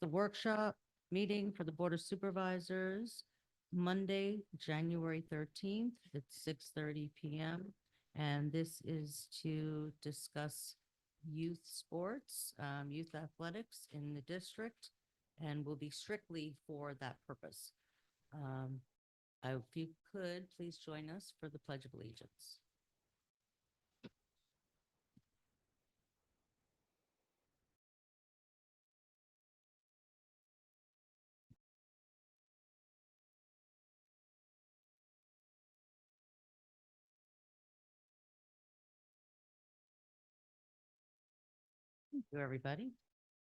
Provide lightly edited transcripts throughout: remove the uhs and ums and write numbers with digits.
the workshop meeting for the Board of Supervisors, Monday, January 13th at 6:30 PM. And this is to discuss youth sports, youth athletics in the district, and will be strictly for that purpose. If you could, please join us for the Pledge of Allegiance. Thank you, everybody.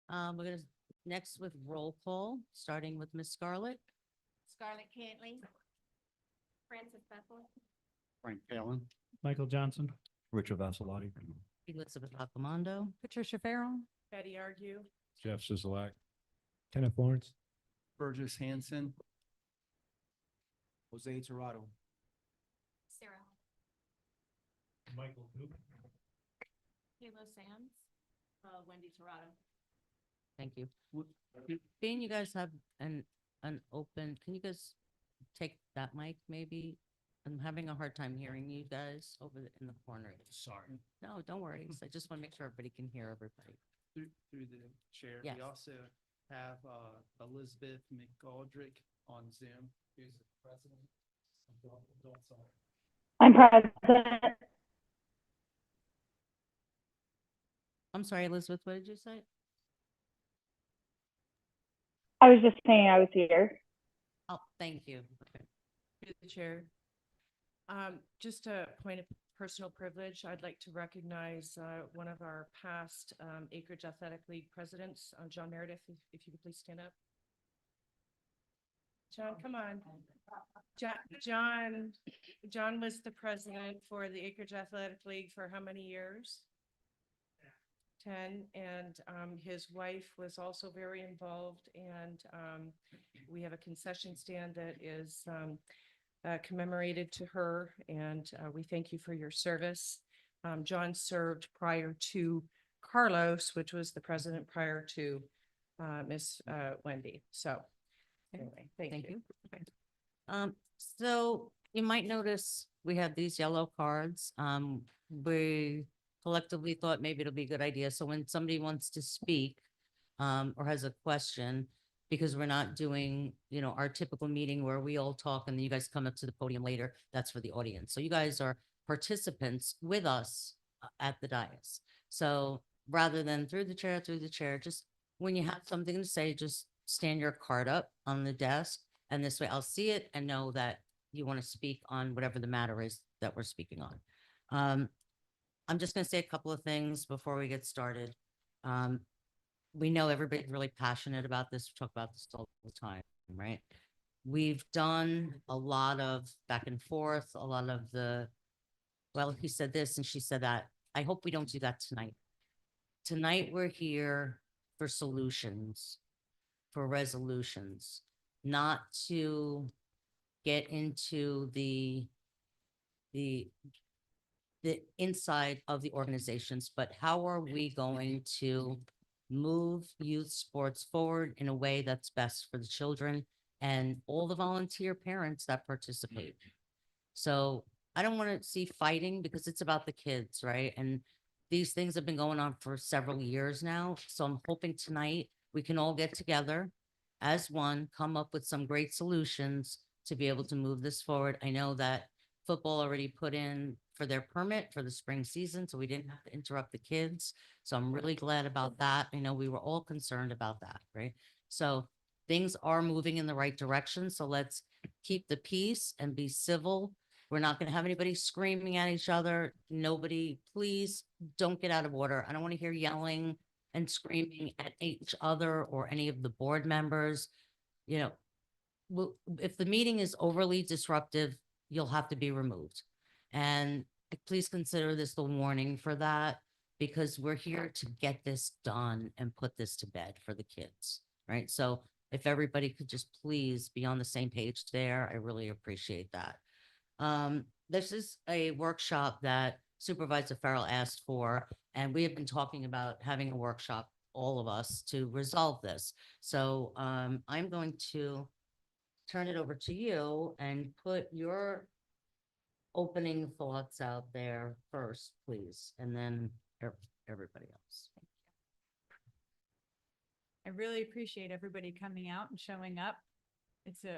We're gonna next with roll call, starting with Miss Scarlett. Scarlett Cantley. Francis Bethel. Frank Palin. Michael Johnson. Richard Vassalotti. Elizabeth Accomando. Patricia Farrell. Betty Argue. Jeff Sisolak. Kenneth Lawrence. Burgess Hanson. Jose Torado. Sarah. Michael Duke. Kayla Sands. Wendy Torado. Thank you. Being you guys have an open, can you guys take that mic maybe? I'm having a hard time hearing you guys in the corner. Sorry. No, don't worry. I just want to make sure everybody can hear everybody. Through the chair. Yes. We also have Elizabeth McGoldrick on Zoom, who's the president of Adult Soccer. I'm present. I'm sorry, Elizabeth, what did you say? I was just saying I was here. Oh, thank you. Okay. Through the chair. Just a point of personal privilege, I'd like to recognize one of our past Acreage Athletic League presidents, John Meredith, if you could please stand up. John, come on. John was the president for the Acreage Athletic League for how many years? 10, and his wife was also very involved, and we have a concession stand that is commemorated to her, and we thank you for your service. John served prior to Carlos, which was the president prior to Miss Wendy. So anyway, thank you. Okay. So you might notice we have these yellow cards. We collectively thought maybe it'll be a good idea. So when somebody wants to speak, or has a question, because we're not doing, our typical meeting where we all talk and then you guys come up to the podium later, that's for the audience. So you guys are participants with us at the dais. So rather than through the chair, just when you have something to say, just stand your card up on the desk. And this way I'll see it and know that you want to speak on whatever the matter is that we're speaking on. I'm just going to say a couple of things before we get started. We know everybody's really passionate about this. We talk about this all the time, right? We've done a lot of back and forth, a lot of well, he said this and she said that. I hope we don't do that tonight. Tonight, we're here for solutions, for resolutions, not to get into the inside of the organizations, but how are we going to move youth sports forward in a way that's best for the children and all the volunteer parents that participate. So I don't want to see fighting because it's about the kids, right? And these things have been going on for several years now. So I'm hoping tonight we can all get together as one, come up with some great solutions to be able to move this forward. I know that football already put in for their permit for the spring season, so we didn't have to interrupt the kids. So I'm really glad about that. I know we were all concerned about that, right? So things are moving in the right direction. So let's keep the peace and be civil. We're not going to have anybody screaming at each other. Nobody, please don't get out of order. I don't want to hear yelling and screaming at each other or any of the board members. If the meeting is overly disruptive, you'll have to be removed. And please consider this the warning for that, because we're here to get this done and put this to bed for the kids, right? So if everybody could just please be on the same page there, I really appreciate that. This is a workshop that Supervisor Farrell asked for, and we have been talking about having a workshop all of us to resolve this. So, I'm going to turn it over to you and put your opening thoughts out there first, please, and then everybody else. I really appreciate everybody coming out and showing up.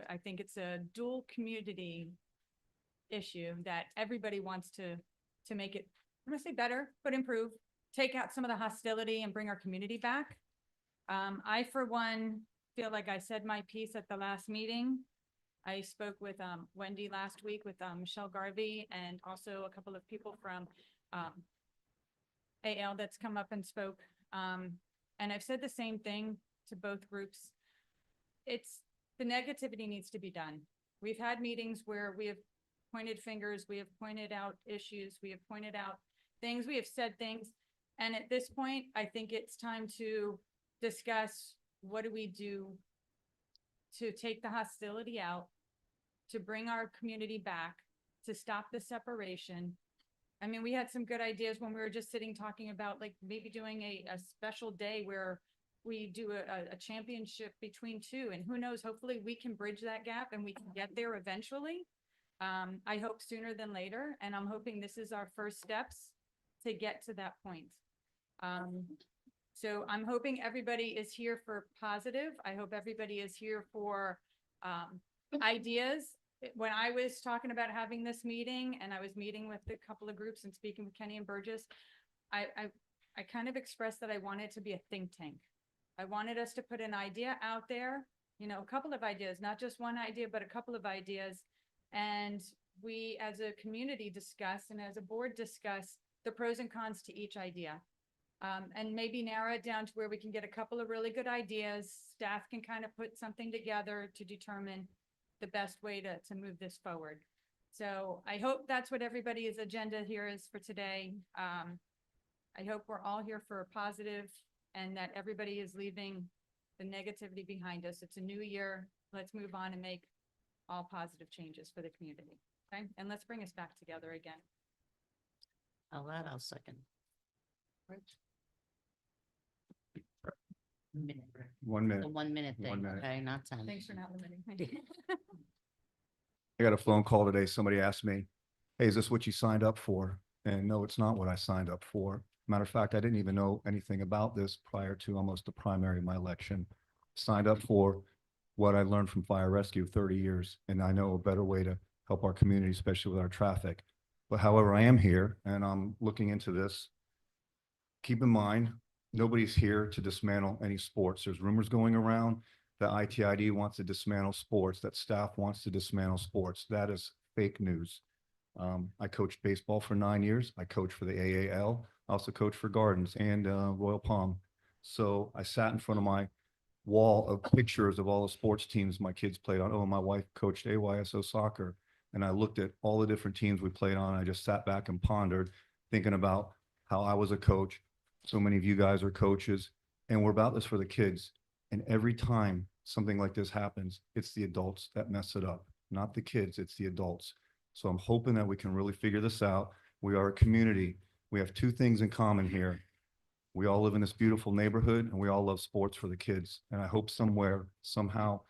I think it's a dual community issue that everybody wants to make it, I'm gonna say better, but improve, take out some of the hostility and bring our community back. I, for one, feel like I said my piece at the last meeting. I spoke with, Wendy last week with, Michelle Garvey and also a couple of people from, AL that's come up and spoke. And I've said the same thing to both groups. The negativity needs to be done. We've had meetings where we have pointed fingers, we have pointed out issues, we have pointed out things, we have said things. And at this point, I think it's time to discuss, what do we do to take the hostility out, to bring our community back, to stop the separation. I mean, we had some good ideas when we were just sitting talking about like maybe doing a special day where we do a championship between two, and who knows, hopefully we can bridge that gap and we can get there eventually. I hope sooner than later, and I'm hoping this is our first steps to get to that point. So I'm hoping everybody is here for positive. I hope everybody is here for ideas. When I was talking about having this meeting and I was meeting with a couple of groups and speaking with Kenny and Burgess, I kind of expressed that I wanted to be a think tank. I wanted us to put an idea out there, you know, a couple of ideas, not just one idea, but a couple of ideas. And we as a community discuss and as a board discuss the pros and cons to each idea. And maybe narrow it down to where we can get a couple of really good ideas. Staff can kind of put something together to determine the best way to move this forward. So I hope that's what everybody's agenda here is for today. I hope we're all here for a positive and that everybody is leaving the negativity behind us. It's a new year. Let's move on and make all positive changes for the community. Okay, and let's bring us back together again. I'll second. Rich? Minute. 1 minute. The 1 minute 1 thing, minute. okay, not 10. Thanks for not limiting me. I got a phone call today. Somebody asked me, hey, is this what you signed up for? And no, it's not what I signed up for. Matter of fact, I didn't even know anything about this prior to almost the primary of my election. Signed up for what I learned from fire rescue 30 years, and I know a better way to help our community, especially with our traffic. But however, I am here and I'm looking into this. Keep in mind, nobody's here to dismantle any sports. There's rumors going around that ITID wants to dismantle sports, that staff wants to dismantle sports. That is fake news. I coached baseball for 9 years. I coached for the AAL. I also coached for Gardens and Royal Palm. So I sat in front of my wall of pictures of all the sports teams my kids played on. Oh, my wife coached AYSO soccer. And I looked at all the different teams we played on. I just sat back and pondered, thinking about how I was a coach. So many of you guys are coaches, and we're about this for the kids. And every time something like this happens, it's the adults that mess it up, not the kids, it's the adults. So I'm hoping that we can really figure this out. We are a community. We have two things in common here. We all live in this beautiful neighborhood and we all love sports for the kids. And I hope somewhere, somehow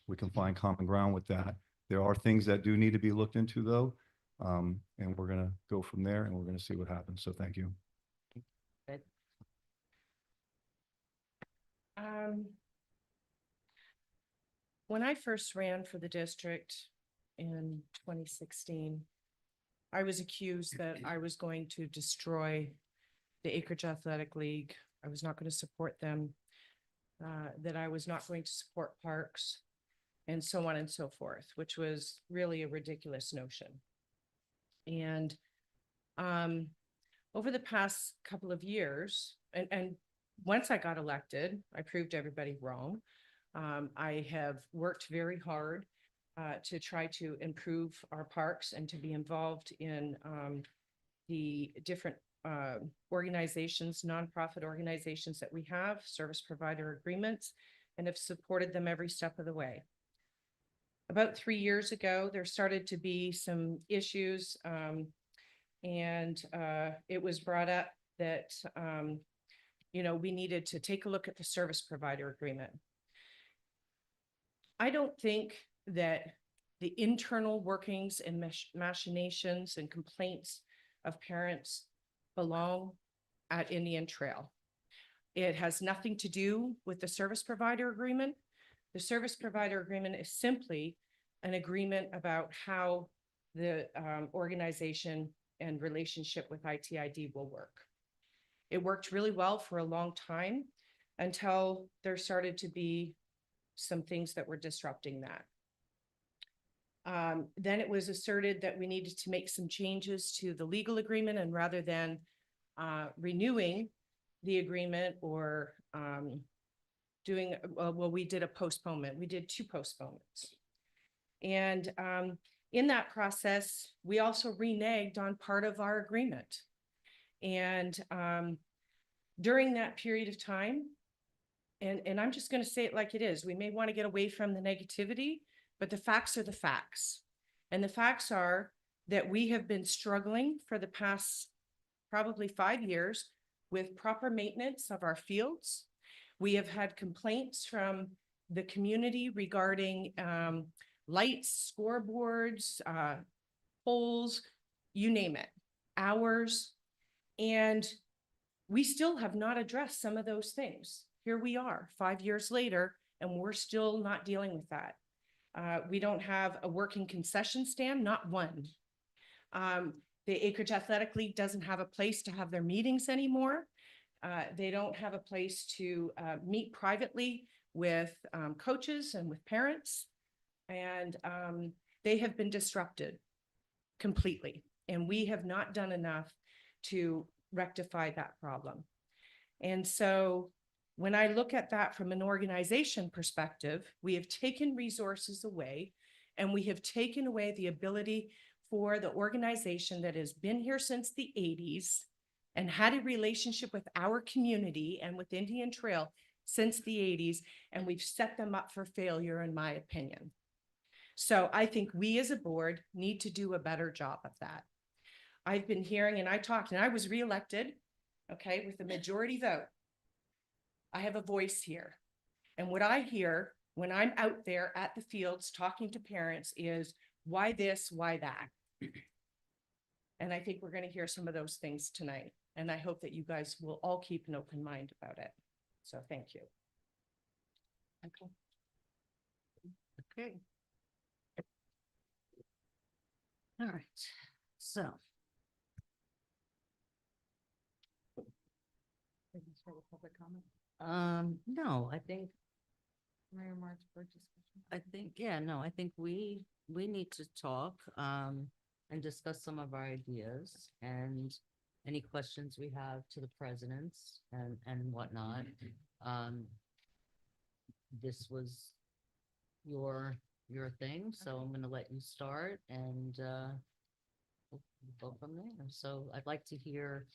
we can find common ground with that. There are things that do need to be looked into though. And we're going to go from there and we're going to see what happens. So thank you. When I first ran for the district in 2016, I was accused that I was going to destroy the Acreage Athletic League. I was not going to support them, that I was not going to support parks, and so on and so forth, which was really a ridiculous notion. And over the past couple of years, and once I got elected, I proved everybody wrong. I have worked very hard to try to improve our parks and to be involved in the different organizations, nonprofit organizations that we have, service provider agreements, and have supported them every step of the way. About 3 years ago, there started to be some issues, and it was brought up that we needed to take a look at the service provider agreement. I don't think that the internal workings and machinations and complaints of parents belong at Indian Trail. It has nothing to do with the service provider agreement. The service provider agreement is simply an agreement about how the organization and relationship with ITID will work. It worked really well for a long time until there started to be some things that were disrupting that. Then it was asserted that we needed to make some changes to the legal agreement, and rather than renewing the agreement or doing, well, we did a postponement. We did 2 postponements. And in that process, we also reneged on part of our agreement. And during that period of time, and I'm just going to say it like it is, we may want to get away from the negativity, but the facts are the facts. And the facts are that we have been struggling for the past probably 5 years with proper maintenance of our fields. We have had complaints from the community regarding lights, scoreboards, poles, you name it, hours. And we still have not addressed some of those things. Here we are 5 years later, and we're still not dealing with that. We don't have a working concession stand, not one. The Acreage Athletic League doesn't have a place to have their meetings anymore. They don't have a place to meet privately with coaches and with parents. And they have been disrupted completely. And we have not done enough to rectify that problem. And so when I look at that from an organization perspective, we have taken resources away, and we have taken away the ability for the organization that has been here since the 80s and had a relationship with our community and with Indian Trail since the 80s, and we've set them up for failure, in my opinion. So I think we as a board need to do a better job of that. I've been hearing, and I talked, and I was reelected, okay, with a majority vote. I have a voice here. And what I hear when I'm out there at the fields talking to parents is, why this, why that? And I think we're going to hear some of those things tonight. And I hope that you guys will all keep an open mind about it. So thank you. Okay. Okay. All right, so. Public comment. No, I think, Mayor Marks, board discussion. yeah, no, I think we need to talk, and discuss some of our ideas and any questions we have to the presidents and whatnot. This was your thing, so I'm gonna let you start, and we'll go from there. So I'd like to hear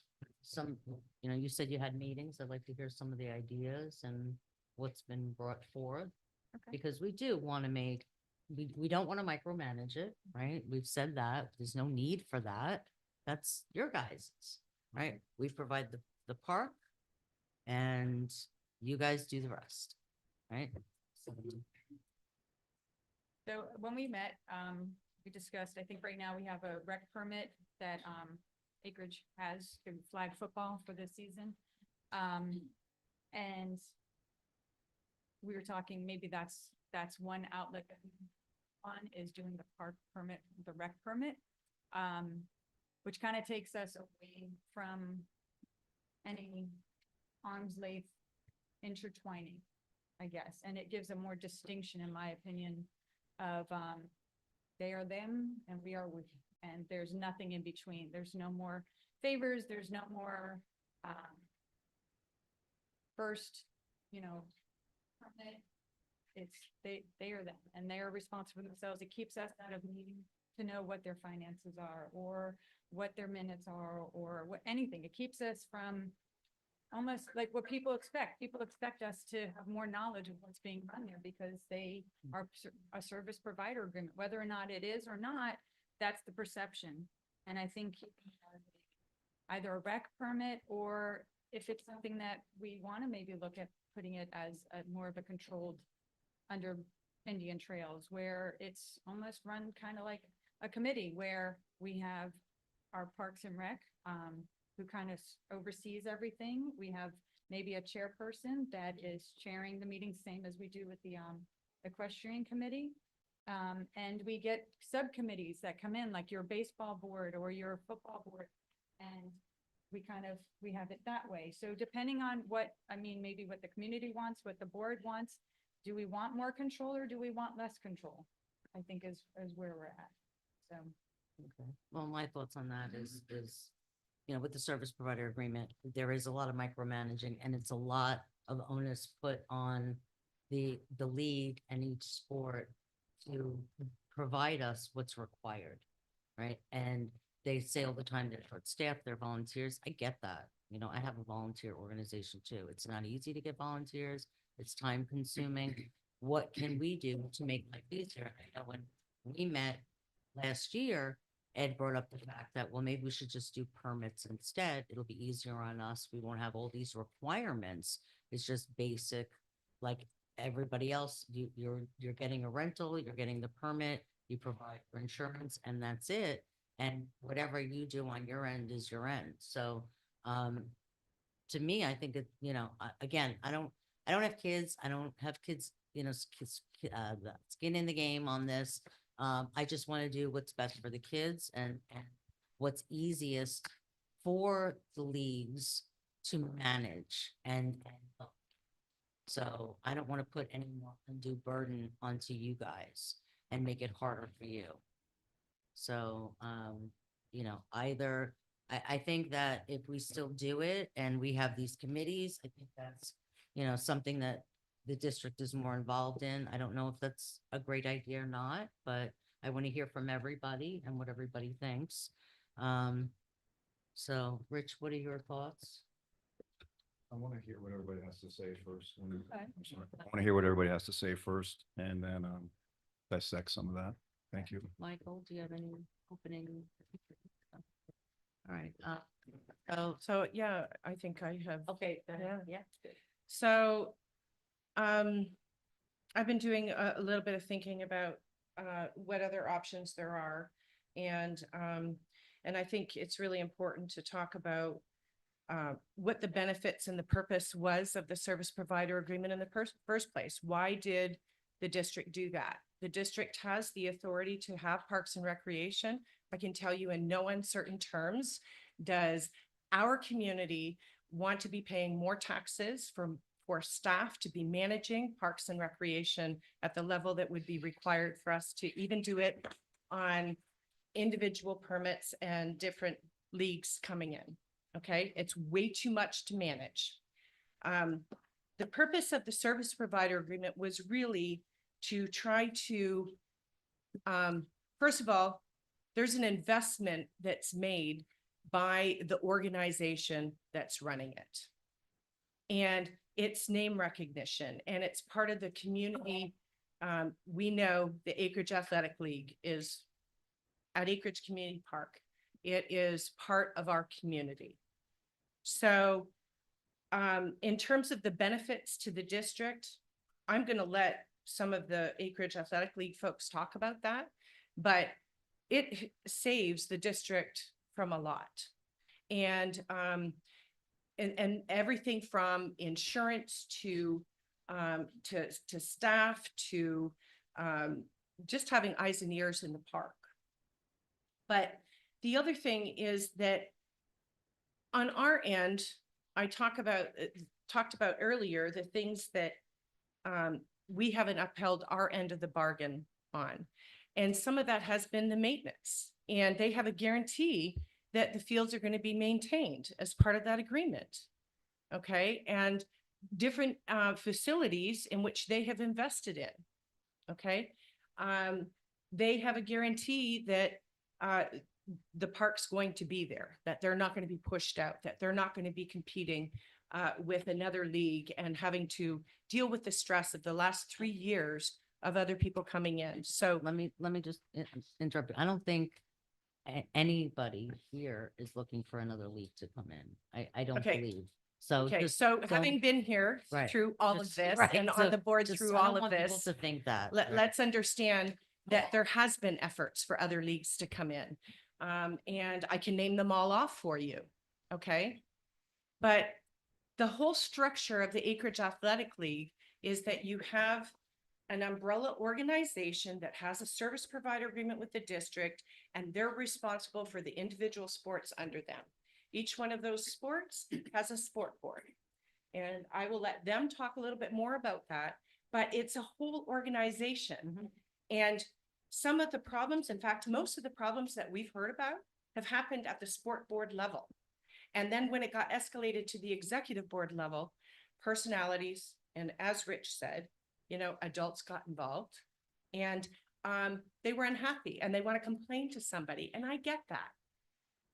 some, you said you had meetings. I'd like to hear some of the ideas and what's been brought forth. Okay. Because we do want to we don't want to micromanage it, right? We've said that. There's no need for that. That's your guys', right? We provide the park, and you guys do the rest, right? So when we met, we discussed, I think right now we have a rec permit that Acreage has to flag football for this season. And we were talking, maybe that's one outlet that we can on is doing the park permit, the rec permit, which kind of takes us away from any arm's length intertwining, I guess. And it gives a more distinction, in my opinion, of they are them and we are we, and there's nothing in between. There's no more favors. There's no more first, permit. It's they are them, and they are responsible for themselves. It keeps us out of needing to know what their finances are or what their minutes are or what anything. It keeps us from almost like what people expect. People expect us to have more knowledge of what's being done there because they are a service provider agreement, whether or not it is or not. That's the perception. And I think either a rec permit or if it's something that we want to maybe look at putting it as a more of a controlled under Indian Trails, where it's almost run kind of like a committee where we have our Parks and Rec, who kind of oversees everything. We have maybe a chairperson that is chairing the meeting, same as we do with the, equestrian committee. And we get subcommittees that come in, like your baseball board or your football board. And we have it that way. So depending on what, I mean, maybe what the community wants, what the board wants, do we want more control or do we want less control? I think is where we're at. So. Okay. Well, my thoughts on that is, you know, with the service provider agreement, there is a lot of micromanaging and it's a lot of onus put on the league and each sport to provide us what's required, right? And they say all the time they're short staffed, they're volunteers. I get that. You know, I have a volunteer organization too. It's not easy to get volunteers. It's time consuming. What can we do to make life easier? I know when we met last year, Ed brought up the fact that, well, maybe we should just do permits instead. It'll be easier on us. We won't have all these requirements. It's just basic, like everybody else, you're getting a rental, you're getting the permit, you provide for insurance, and that's it. And whatever you do on your end is your end. So, to me, I think it, you know, again, I don't have kids. I don't have kids, you know, skin in the game on this. I just want to do what's best for the kids and what's easiest for the leagues to manage and so I don't want to put any more undue burden onto you guys and make it harder for you. So, you know, either I think that if we still do it and we have these committees, I think that's, you know, something that the district is more involved in. I don't know if that's a great idea or not, but I want to hear from everybody and what everybody thinks. So Rich, what are your thoughts? I want to hear what everybody has to say first. Okay. I'm sorry. I want to hear what everybody has to say first and then dissect some of that. Thank you. Michael, do you have any opening? All right, So, yeah, I think I have. okay, go ahead. Yeah. Yeah. So, I've been doing a little bit of thinking about, what other options there are. And I think it's really important to talk about, what the benefits and the purpose was of the service provider agreement in the first place. Why did the district do that? The district has the authority to have Parks and Recreation. I can tell you in no uncertain terms, does our community want to be paying more taxes for staff to be managing Parks and Recreation at the level that would be required for us to even do it on individual permits and different leagues coming in? Okay, it's way too much to manage. The purpose of the service provider agreement was really to try to, first of all, there's an investment that's made by the organization that's running it. And it's name recognition and it's part of the community. We know the Acreage Athletic League is at Acreage Community Park. It is part of our community. So in terms of the benefits to the district, I'm going to let some of the Acreage Athletic League folks talk about that, but it saves the district from a lot. And everything from insurance to staff to just having eyes and ears in the park. But the other thing is that on our end, I talked about earlier the things that we haven't upheld our end of the bargain on. And some of that has been the maintenance. And they have a guarantee that the fields are going to be maintained as part of that agreement. Okay. And different facilities in which they have invested in. Okay. They have a guarantee that the park's going to be there, that they're not going to be pushed out, that they're not going to be competing with another league and having to deal with the stress of the last 3 years of other people coming in. So Let me just interrupt. I don't think anybody here is looking for another league to come in. I don't Okay. believe. So Okay, just so don't- having been here Right, through all of just- this right, and so on the board just- through I don't all of want people this, To think that. let's understand that there has been efforts for other leagues to come in. And I can name them all off for you, okay? But the whole structure of the Acreage Athletic League is that you have an umbrella organization that has a service provider agreement with the district, and they're responsible for the individual sports under them. Each one of those sports has a sport board. And I will let them talk a little bit more about that, but it's a whole organization. Mhm. And some of the problems, in fact, most of the problems that we've heard about have happened at the sport board level. And then when it got escalated to the executive board level, personalities, and as Rich said, adults got involved. And they were unhappy and they want to complain to somebody. And I get that.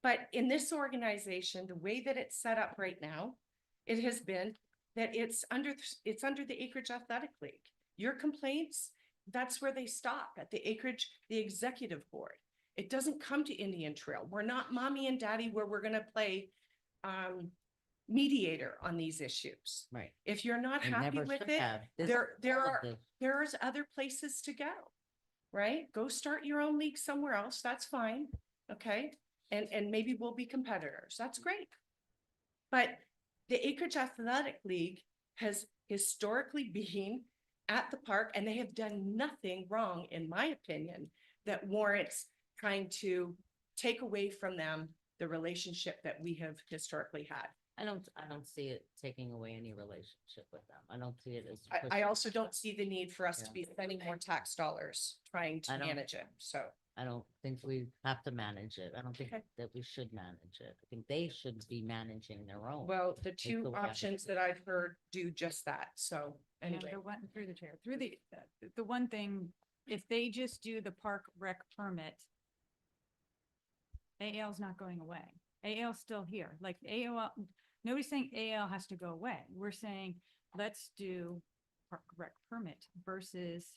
But in this organization, the way that it's set up right now, it has been that it's under the Acreage Athletic League. Your complaints, that's where they stop, at the Acreage, the executive board. It doesn't come to Indian Trail. We're not mommy and daddy where we're gonna play mediator on these issues. Right. If you're not It happy never with should it, have. This- there all of are, this. there's other places to go, right? Go start your own league somewhere else. That's fine. Okay. And maybe we'll be competitors. That's great. But the Acreage Athletic League has historically been at the park and they have done nothing wrong, in my opinion, that warrants trying to take away from them the relationship that we have historically had. I don't see it taking away any relationship with them. I don't see it as. I pushing- also don't see the need for us to Yeah. be spending more tax dollars trying to I don't- manage it. So, I don't think we have to manage it. I don't think Okay. that we should manage it. I think they should be managing their own. well, the the two way I options see it. that I've heard do just that. So Yeah, anyway. the one, through the chair, the one thing, if they just do the park rec permit, AL's not going away. AL's still here. Like AOL, nobody's saying AL has to go away. We're saying, let's do park rec permit versus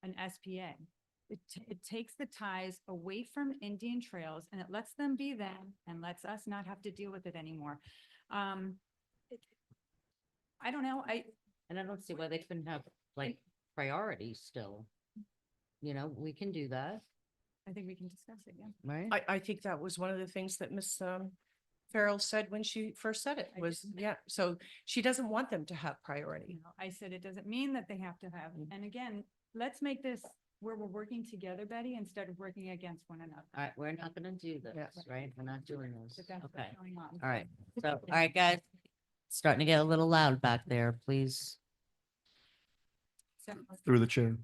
an SPA. It takes the ties away from Indian Trails and it lets them be them and lets us not have to deal with it anymore. it- I don't know, And I don't see why they couldn't have like priorities still. We can do that, I think we can discuss it, yeah. right? I think that was one of the things that Miss Farrell said when she first said it I was, didn't- yeah, so she doesn't want them to have priority. I said it doesn't mean that they have to have, and again, let's make this where we're working together, Betty, instead of working against one another. All right, we're not gonna do this, Yes. right? We're not doing this. But that's Okay, what's going on. all right. So, all right, guys, starting to get a little loud back there, please. So, Through the chair.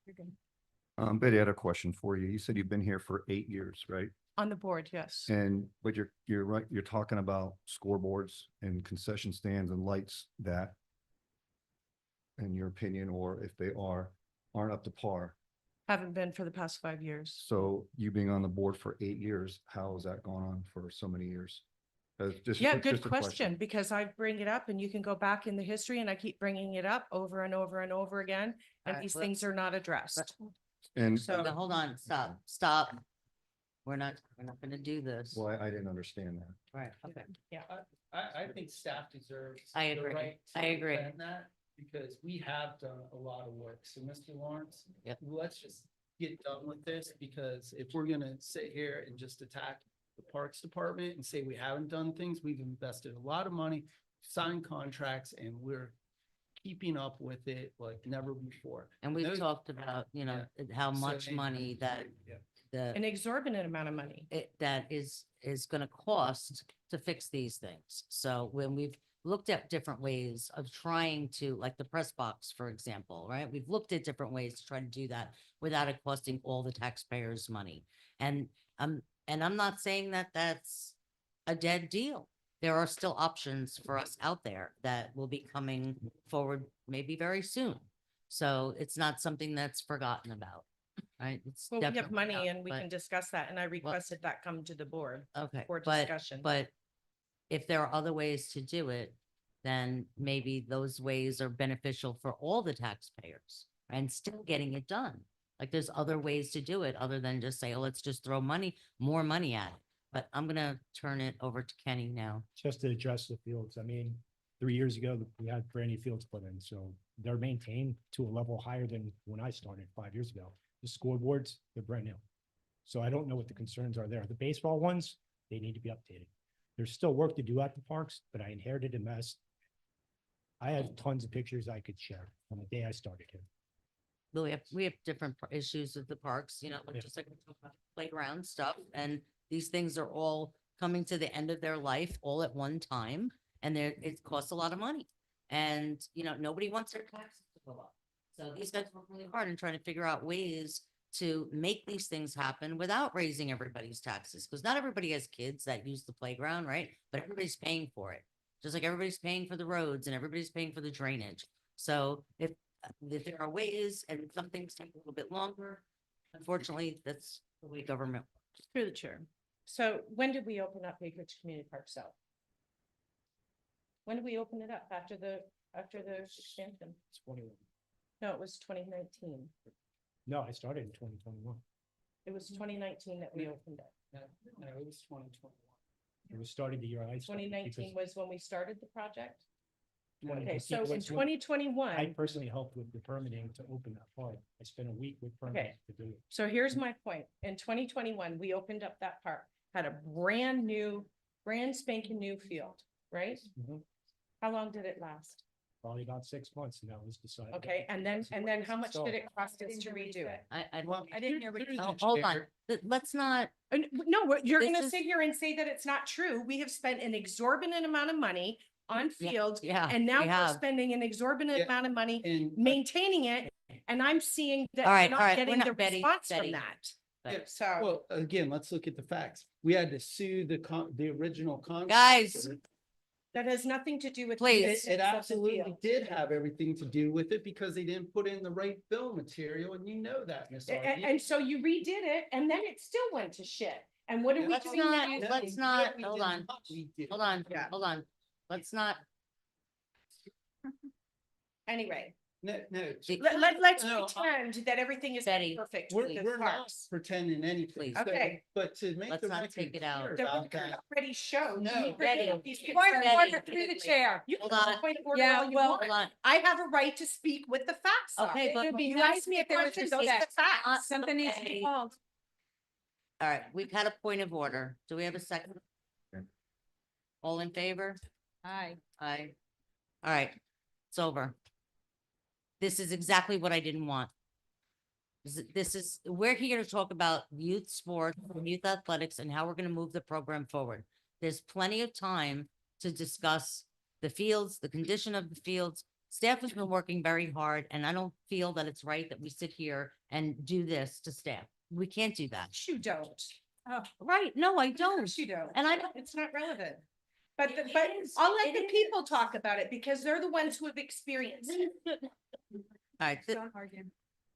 you're good. Betty, I had a question for you. You said you've been here for 8 years, right? On the board, yes. But you're right, you're talking about scoreboards and concession stands and lights that, in your opinion, or if they aren't up to par. Haven't been for the past 5 years. So you being on the board for 8 years, how has that gone on for so many years? Yeah, good question, because I bring it up and you can go back in the history and I keep bringing it up over and over and over again. And Alright, these well, things are not addressed. And, So- Now, hold on, stop. We're not gonna do this. well, I didn't understand that. Right, okay. I think staff deserves. I the agree. right I to agree. defend that, because we have done a lot of work. So Mr. Lawrence. Yep. Let's just get done with this, because if we're gonna sit here and just attack the Parks Department and say we haven't done things, we've invested a lot of money, signed contracts, and we're keeping up with it like never before. And we've Those- talked about, how So much they- money that Yeah. An the, exorbitant amount of money. that is gonna cost to fix these things. So when we've looked at different ways of trying to, like the press box, for example, right? We've looked at different ways to try to do that without it costing all the taxpayers money. And I'm not saying that that's a dead deal. There are still options for us out there that will be coming forward maybe very soon. So it's not something that's forgotten about, right? It's Well, we have definitely money not, and we but- can discuss that. And I requested that come to the board Okay, for but, discussion. but if there are other ways to do it, then maybe those ways are beneficial for all the taxpayers and still getting it done. Like there's other ways to do it other than just say, oh, let's just throw more money at it. But I'm gonna turn it over to Kenny now. Just to address the fields, I mean, 3 years ago, we had brand new fields put in, so they're maintained to a level higher than when I started 5 years ago. The scoreboards, they're brand new. So I don't know what the concerns are there. The baseball ones, they need to be updated. There's still work to do at the parks, but I inherited a mess. I have tons of pictures I could share from the day I started here. But we have different issues with the parks, you know, Yeah. just like we talked about playground stuff, and these things are all coming to the end of their life all at one time, and it costs a lot of money. And, you know, nobody wants their taxes to go up. So these guys work really hard in trying to figure out ways to make these things happen without raising everybody's taxes, because not everybody has kids that use the playground, right? But everybody's paying for it, just like everybody's paying for the roads and everybody's paying for the drainage. So if there are ways and some things take a little bit longer, unfortunately, that's the way government. Through the chair. So when did we open up Acreage Community Park South? When did we open it up? After the expansion? 21. No, it was 2019. No, I started in 2021. It was 2019 that we opened it. No, it was 2021. It was started the year I started. 2019 was when we started the project? No, Okay, 2019 so in was when- 2021. I personally helped with the permitting to open that park. I spent a week with permitting to do it. So here's my point. In 2021, we opened up that park, had a brand spanking new field, right? Mhm. How long did it last? Probably about 6 months and that was decided. Okay, and then how much did it cost us to redo it? Well, I didn't hear what you through the Oh, hold on, chair, let's not, No, you're This gonna is- sit here and say that it's not true. We have spent an exorbitant amount of money on Yeah, fields. yeah, And now we we're have. spending an exorbitant Yeah. amount of money And maintaining it. And I'm seeing that All we're right, not all right, we're getting not- the Betty, response Betty. from that. But- So, well, again, let's look at the facts. We had to sue the original contract. guys, that has nothing to do with. the Please. business It of the absolutely field. did have everything to do with it because they didn't put in the right bill material and you know that, Miss Argy. And so you redid it and then it still went to shit. And what are we Let's doing not- now? No, let's no, not- we hold did on. not. We did. hold on, Yeah. hold on, let's not, Anyway, No, The- let's No, pretend that everything is Betty, perfect. we're, with the we're not parks. pretending anything. Please. So- Okay. But to make Let's the not record take it out. clear The about record that, already showed. No, You Betty. forget these kids Point are- of order through the chair. You Hold can on. point of order Yeah, all you well- want. hold on. I have a right to speak with the facts. are. Okay, but It would be You nice asked me a if there was question, just those are that. the facts. Something needs to be Okay. called. All right, we've had a point of order. Do we have a second? All in favor? Aye. Aye. All right, it's over. This is exactly what I didn't want. We're here to talk about youth sport, and youth athletics, and how we're gonna move the program forward. There's plenty of time to discuss the fields, the condition of the fields. Staff has been working very hard, and I don't feel that it's right that we sit here and do this to staff. We can't do that. You don't. Right, no, I Of don't. course you don't. And I don't, It's not relevant. But, It but is. I'll let It the is. people talk about it because they're the ones who have experienced it. all right, Don't argue.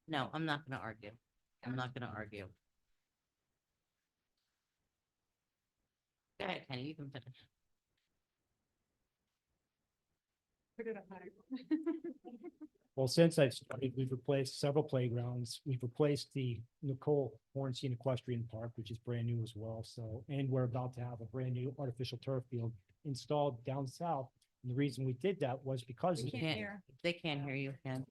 no, I'm not gonna argue. I'm not gonna argue. Go ahead, Kenny, you can finish. Put it up higher. Well, since I've started, we've replaced several playgrounds. We've replaced the Nicole Hornstein Equestrian Park, which is brand new as well. So, and we're about to have a brand new artificial turf field installed down south. And the reason we did that was because We of the can't hear. They can't hear you, Ken.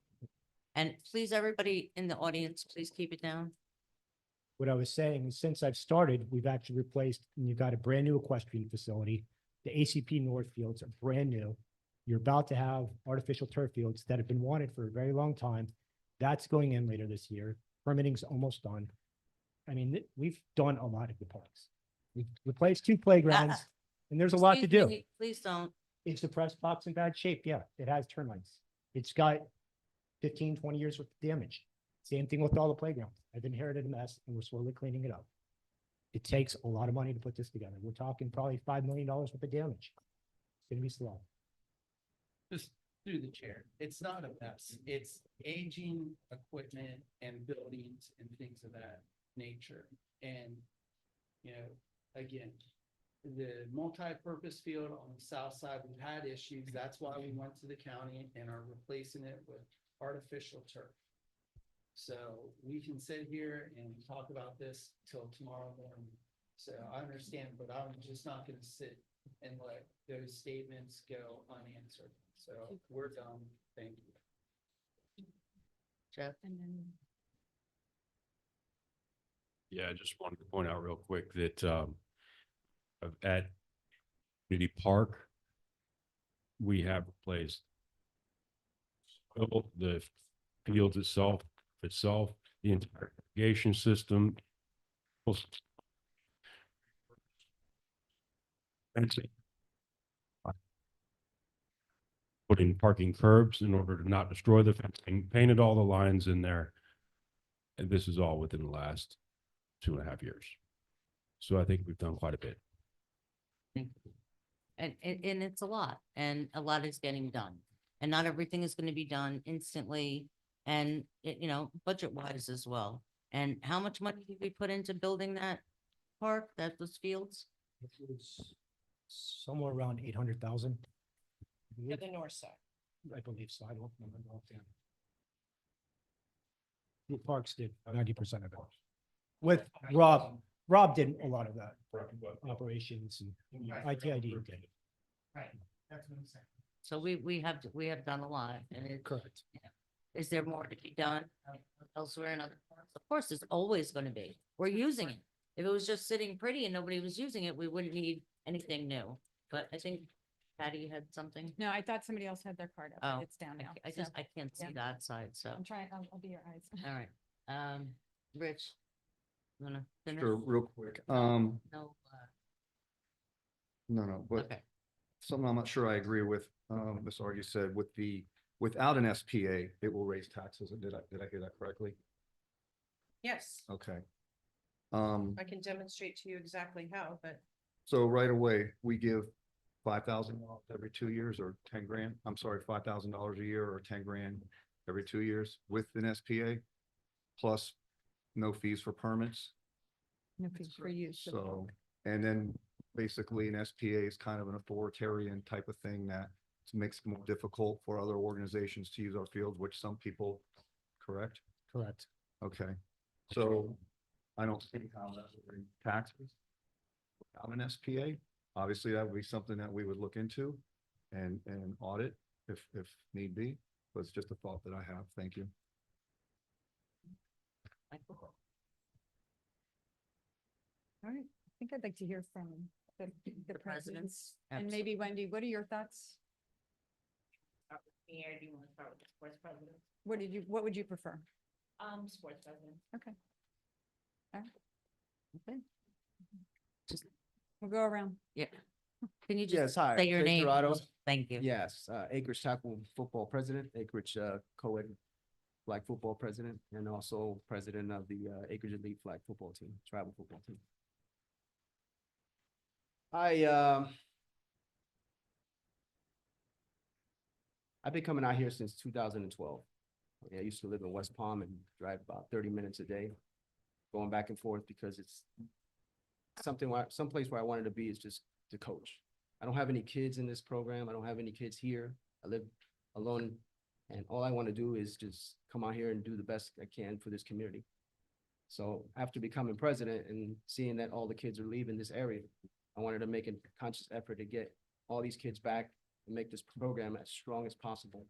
And please, everybody in the audience, please keep it down. what I was saying, is since I've started, we've actually replaced, and you've got a brand new equestrian facility. The ACP North fields are brand new. You're about to have artificial turf fields that have been wanted for a very long time. That's going in later this year. Permitting's almost done. I mean, we've done a lot at the parks. We've replaced 2 playgrounds, and there's a lot to Excuse do. me, please don't. Is the press box in bad shape? Yeah, it has termites. It's got 15, 20 years worth of damage. Same thing with all the playgrounds. I've inherited a mess and we're slowly cleaning it up. It takes a lot of money to put this together. We're talking probably $5 million worth of damage. It's gonna be slow. Just through the chair. It's not a mess. It's aging equipment and buildings and things of that nature. And, you know, again, the multi-purpose field on the south side, we've had issues. That's why we went to the county and are replacing it with artificial turf. So we can sit here and talk about this till tomorrow morning. So I understand, but I'm just not gonna sit and let those statements go unanswered. So we're done. Thank you. Jeff? And then Yeah, I just wanted to point out real quick that at Community Park, we have replaced the field itself, the entire irrigation system. Fencing. Put in parking curbs in order to not destroy the fencing, painted all the lines in there. And this is all within the last 2.5 years. So I think we've done quite a bit. And it's a lot, and a lot is getting done. And not everything is gonna be done instantly and, budget wise as well. And how much money did we put into building that park, those fields? It was somewhere around 800,000. To the north side. I believe so. I don't remember offhand. The parks did 90% of it. With Rob did a lot of that, operations and ITID did. Right. That's what I'm saying. So we have done a lot, and it, Correct. is there more to be done elsewhere in other parts? Of course, there's always gonna be. We're using it. If it was just sitting pretty and nobody was using it, we wouldn't need anything new. But I think Patty had something. No, I thought somebody else had their card up. Oh, but It's down now. I so I can't see yeah. that side, so, I'm trying, I'll be your eyes. all right. Rich? You wanna finish? Sure, real quick. No, No, but okay. something I'm not sure I agree with, Ms. Argy said without an SPA, it will raise taxes. Did I hear that correctly? Yes, Okay. I can demonstrate to you exactly how, but So right away, we give 5,000 every 2 years or 10 grand. I'm sorry, $5,000 a year or 10 grand every 2 years with an SPA. Plus no fees for permits. No fees for use. of- So, and then basically an SPA is kind of an authoritarian type of thing that makes it more difficult for other organizations to use our fields, which some people, correct? Correct. Okay, so I don't see how that would bring taxes. Without an SPA, obviously that would be something that we would look into and audit if need be. But it's just a thought that I have. Thank you. Michael? All right, I think I'd like to hear from the The presidents. presidents. And maybe Wendy, what are your thoughts? Here, do you want to start with the sports president? What would you prefer? Sports president. Okay. Okay. We'll go around. Yeah. Can you Yes, just hi. say your Jake name? Dorado. Thank you. Yes, Acreage Tackle Football President, Acreage Co-ed Flag Football President, and also President of the Acreage Elite Flag Football Team, Travel Football Team. I've been coming out here since 2012. I used to live in West Palm and drive about 30 minutes a day, going back and forth because it's someplace where I wanted to be is just to coach. I don't have any kids in this program. I don't have any kids here. I live alone, and all I want to do is just come out here and do the best I can for this community. So after becoming president and seeing that all the kids are leaving this area, I wanted to make a conscious effort to get all these kids back and make this program as strong as possible.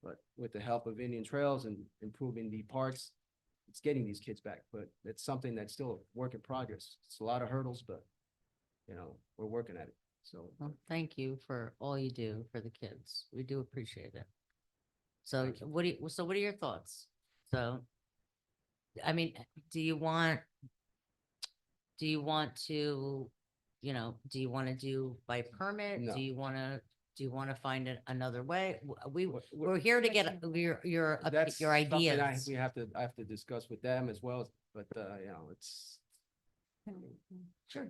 But with the help of Indian Trails and improving the parks, it's getting these kids back, but it's something that's still a work in progress. It's a lot of hurdles, but we're working at it. So Well, thank you for all you do for the kids. We do appreciate it. So what are your thoughts? So, I mean, do you want to, do you want to do by permit? No. Do you want to find another way? We're here to get your that's something ideas. I have to discuss with them as well, but it's. Sure.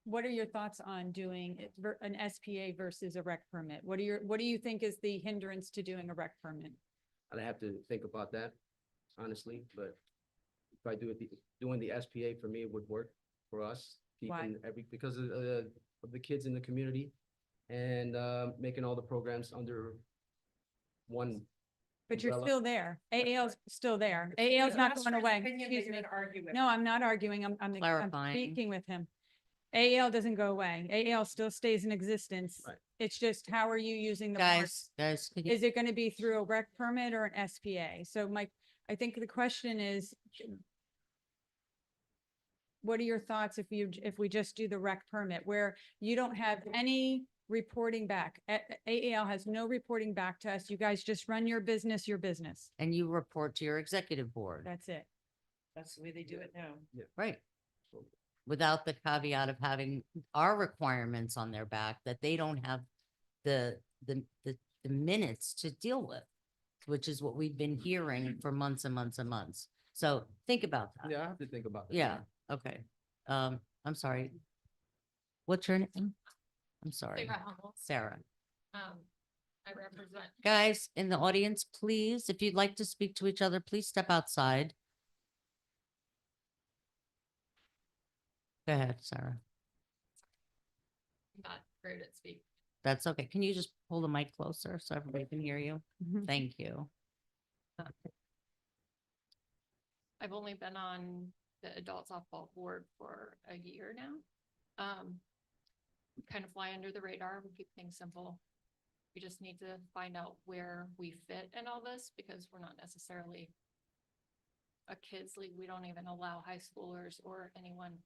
What are your thoughts on doing an SPA versus a rec permit? What do you think is the hindrance to doing a rec permit? I'd have to think about that, honestly, but if I doing the SPA for me would work for us. Why? Because of the kids in the community and making all the programs under one But you're umbrella. still there. AAL's still there. AAL's not going away. Excuse me. No, I'm not arguing. I'm Clarifying. speaking with him. AAL doesn't go away. AAL still stays in existence. Right. It's just how are you using the parks? Guys, could you, Is it going to be through a rec permit or an SPA? So Mike, I think the question is, what are your thoughts if we just do the rec permit where you don't have any reporting back? AAL has no reporting back to us. You guys just run your business. and you report to your executive board, That's it. That's the way they do it now. right? Without the caveat of having our requirements on their back that they don't have the minutes to deal with, which is what we've been hearing for months and months and months. So think about that. Yeah, I have to think about it. Yeah, okay. I'm sorry. What's your name? I'm sorry. Sarah Hummel. Sarah. I represent Guys in the audience, please, if you'd like to speak to each other, please step outside. Go ahead, Sarah. not great at speak. That's okay. Can you just pull the mic closer so everybody can hear you? Mhm. Thank you. I've only been on the adult softball board for a year now. Kind of fly under the radar. We keep things simple. We just need to find out where we fit in all this because we're not necessarily a kids league. We don't even allow high schoolers or anyone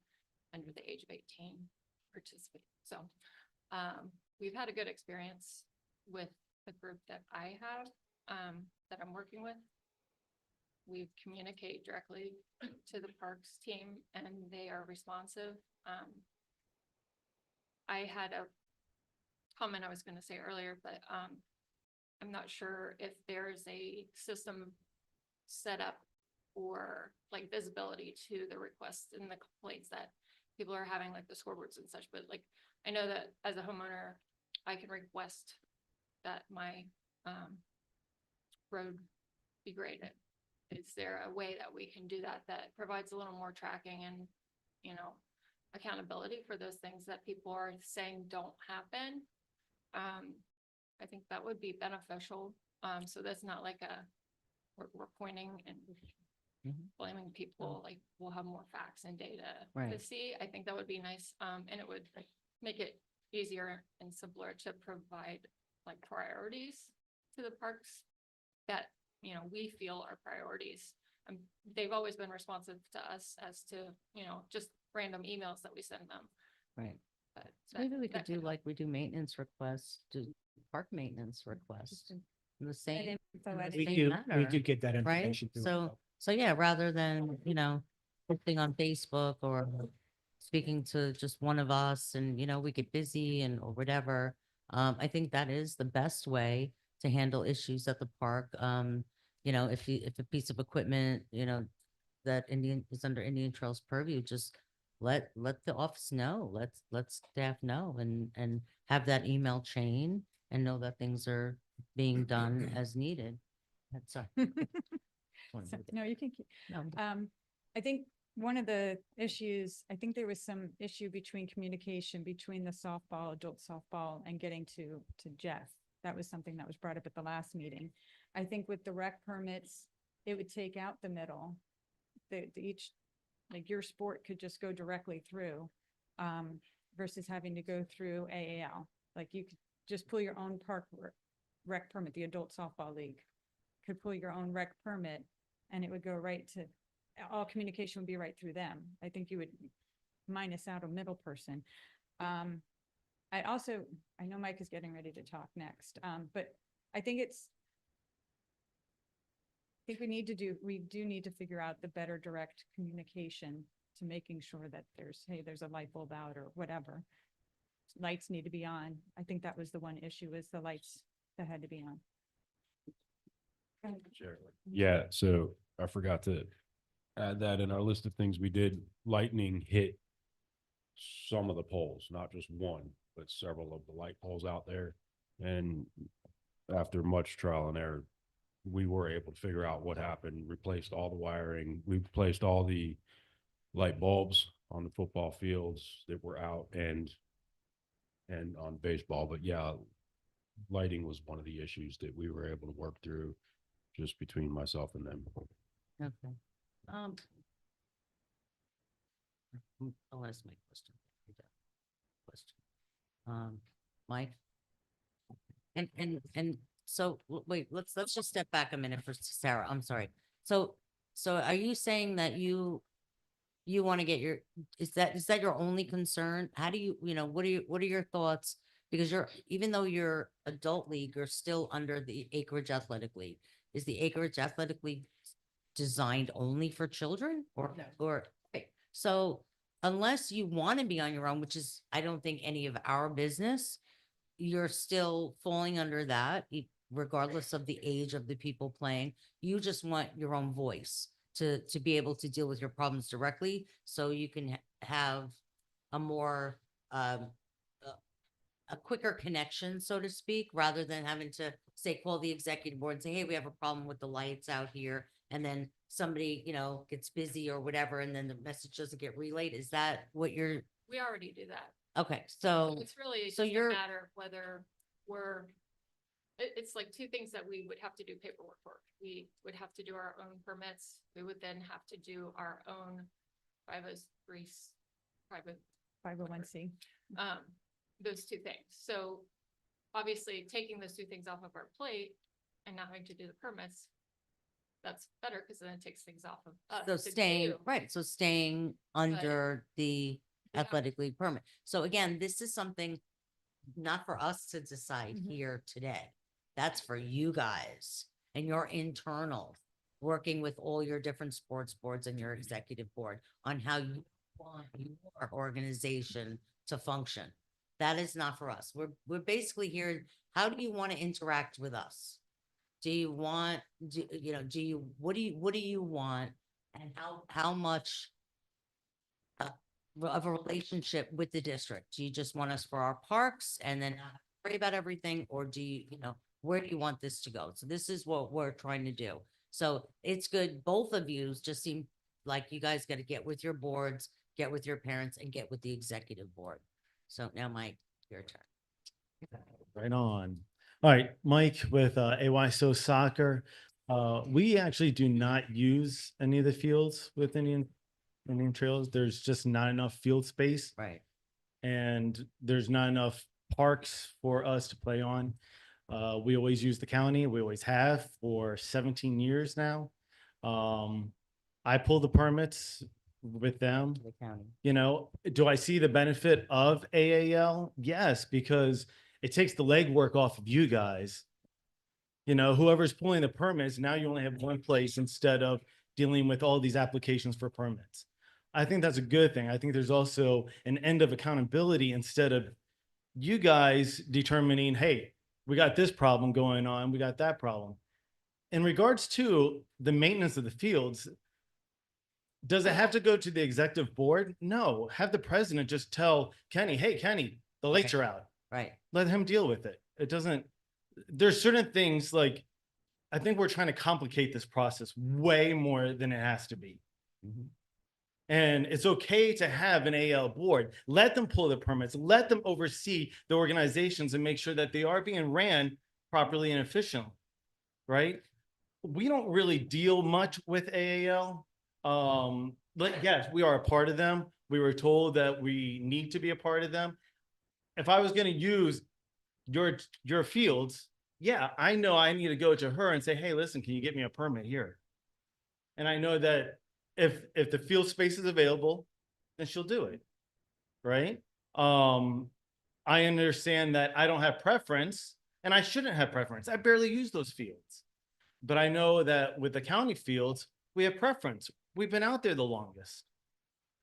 under the age of 18 participate. So, we've had a good experience with the group that I have, that I'm working with. We communicate directly to the parks team and they are responsive. I had a comment I was gonna say earlier, but, I'm not sure if there's a system set up for like visibility to the requests and the complaints that people are having, like the scoreboards and such, but like, I know that as a homeowner, I can request that my, road be graded. Is there a way that we can do that, that provides a little more tracking and, you know, accountability for those things that people are saying don't happen? I think that would be beneficial. So that's not like we're pointing and Mhm. blaming people, like we'll have more facts and data to Right. see. I think that would be nice. And it would make it easier and simpler to provide like priorities to the parks that, you know, we feel are priorities. They've always been responsive to us as to, you know, just random emails that we send them. Right. But So maybe we that could do help. like we do maintenance requests, do park maintenance requests. The same, info the at We same do, we manner, do get that right? information. through So, email. so yeah, rather than, you know, posting on Facebook or speaking to just one of us and, you know, we get busy and or whatever. I think that is the best way to handle issues at the park. You know, if a piece of equipment, you know, that is under Indian Trails purview, just let the office know, let staff know and have that email chain and know that things are being done as needed. That's all. No, you can keep. No, I think one of the issues, I think there was some issue between communication between the softball, adult softball and getting to Jeff. That was something that was brought up at the last meeting. I think with the rec permits, it would take out the middle. Like your sport could just go directly through, versus having to go through AAL. Like you could just pull your own park rec permit, the adult softball league could pull your own rec permit and it would go right to, all communication would be right through them. I think you would minus out a middle person. I know Mike is getting ready to talk next, but I think we do need to figure out the better direct communication to making sure that there's a light bulb out or whatever. Lights need to be on. I think that was the one issue, is the lights that had to be on. Sure. Yeah, so I forgot to add that in our list of things we did. Lightning hit some of the poles, not just one, but several of the light poles out there. And after much trial and error, we were able to figure out what happened, replaced all the wiring. We replaced all the light bulbs on the football fields that were out and on baseball. But yeah, lighting was one of the issues that we were able to work through. just between myself and them. Okay. I'll ask my question. Question. Mike? And so, wait, let's just step back a minute for Sarah. I'm sorry. So are you saying that you want to get is that your only concern? How do you know, what are your thoughts? Because even though you're adult league, you're still under the Acreage Athletic League. Is the Acreage Athletic League designed only for children or, okay. So unless you want to be on your own, which is, I don't think any of our business, you're still falling under that, regardless of the age of the people playing. You just want your own voice to be able to deal with your problems directly, so you can have a more, a quicker connection, so to speak, rather than having to say, call the executive board and say, hey, we have a problem with the lights out here. And then somebody, gets busy or whatever, and then the message doesn't get relayed. Is that what you're, We already do that. okay, so, It's really so just a you're- matter of whether it's like two things that we would have to do paperwork for. We would have to do our own permits. We would then have to do our own private, 501c. those two things. So obviously taking those two things off of our plate and not having to do the permits, that's better because then it takes things off of us. so to staying, do. right, so staying under the Yeah. athletic league permit. So again, this is something not for us to decide here today. That's for you guys and your internal, working with all your different sports boards and your executive board on how you want your organization to function. That is not for us. We're basically here. How do you want to interact with us? Do you want, what do you want? And how much of a relationship with the district? Do you just want us for our parks and then not worry about everything? Or do you, where do you want this to go? So this is what we're trying to do. So it's good. Both of you just seem like you guys got to get with your boards, get with your parents, and get with the executive board. So now, Mike, your turn. Right on. All right, Mike with AYSO Soccer. We actually do not use any of the fields with Indian Trails. There's just not enough field space, Right. and there's not enough parks for us to play on. We always use the county. We always have for 17 years now. I pull the permits with them. The county. Do I see the benefit of AAL? Yes, because it takes the legwork off of you guys. Whoever's pulling the permits, now you only have one place instead of dealing with all these applications for permits. I think that's a good thing. I think there's also an end of accountability instead of you guys determining, hey, we got this problem going on, we got that problem. In regards to the maintenance of the fields, does it have to go to the executive board? No, have the president just tell Kenny, hey, Kenny, the lights are out. Right. Let him deal with it. It doesn't, there's certain things like, I think we're trying to complicate this process way more than it has to be. Mhm. And it's okay to have an AL board. Let them pull the permits, let them oversee the organizations and make sure that they are being ran properly and efficiently, right? We don't really deal much with AAL. But yes, we are a part of them. We were told that we need to be a part of them. If I was going to use your fields, yeah, I know I need to go to her and say, hey, listen, can you get me a permit here? And I know that if the field space is available, then she'll do it, right? I understand that I don't have preference, and I shouldn't have preference. I barely use those fields. But I know that with the county fields, we have preference. We've been out there the longest.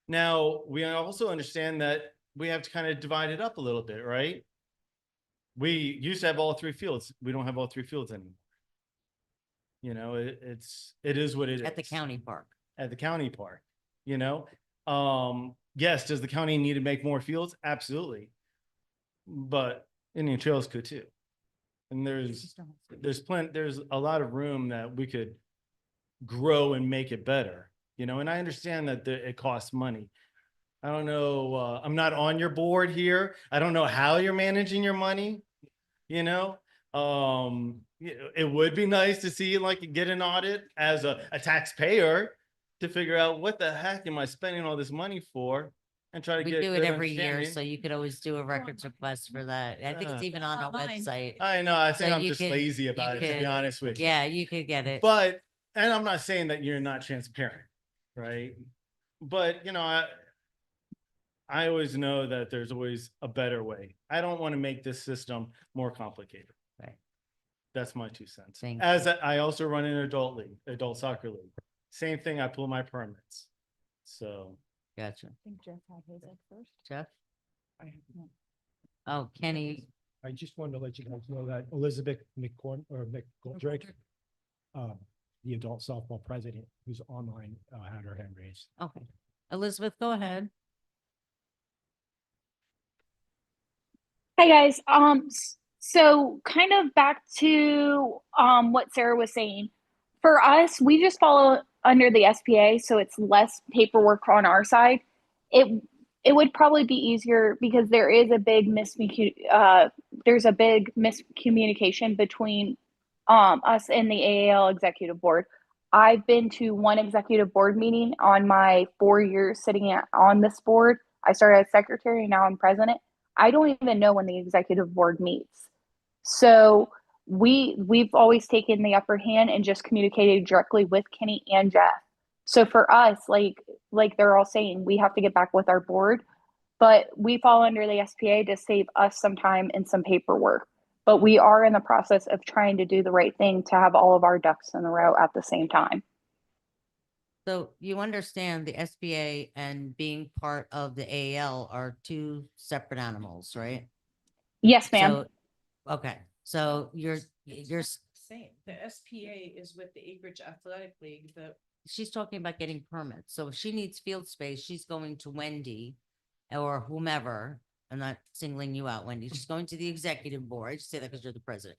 Now, we also understand that we have to kind of divide it up a little bit, right? We used to have all three fields. We don't have all three fields anymore. It is what it is. At the county park. At the county park, yes, does the county need to make more fields? Absolutely. But Indian Trails could too. And there's a lot of room that we could grow and make it better, and I understand that it costs money. I don't know, I'm not on your board here. I don't know how you're managing your money, It would be nice to see like get an audit as a taxpayer to figure out what the heck am I spending all this money for and try to We get. do it good every year, understanding. so you could always do a records request for that. I think it's even on our Online. website. I know, I think So I'm you just could- lazy you about it, to be could- honest with you. Yeah, you could get it. But, and I'm not saying that you're not transparent, right? But, I always know that there's always a better way. I don't want to make this system more complicated. Right. That's my 2 cents. Thank As I also run an adult league, adult soccer league. Same thing, I pull my permits. So, Gotcha. I think Jeff had his up first. Jeff? Oh, Kenny, I just wanted to let you guys know that Elizabeth McGoldrick, the adult softball president who's online, had her hand raised. okay. Elizabeth, go ahead. Hi guys. So kind of back to what Sarah was saying. For us, we just follow under the SPA, so it's less paperwork on our side. It would probably be easier because there is a big miscommunication between us and the AAL executive board. I've been to one executive board meeting on my 4 years sitting on this board. I started as secretary, now I'm president. I don't even know when the executive board meets. So we've always taken the upper hand and just communicated directly with Kenny and Jeff. So for us, like they're all saying, we have to get back with our board, but we fall under the SPA to save us some time and some paperwork. But we are in the process of trying to do the right thing to have all of our ducks in a row at the same time. So you understand the SBA and being part of the AAL are two separate animals, right? Yes, ma'am. So, okay, so you're, Same. The SPA is with the Acreage Athletic League, she's talking about getting permits. So if she needs field space, she's going to Wendy or whomever. I'm not singling you out, Wendy. She's going to the executive board. I just say that because you're the president.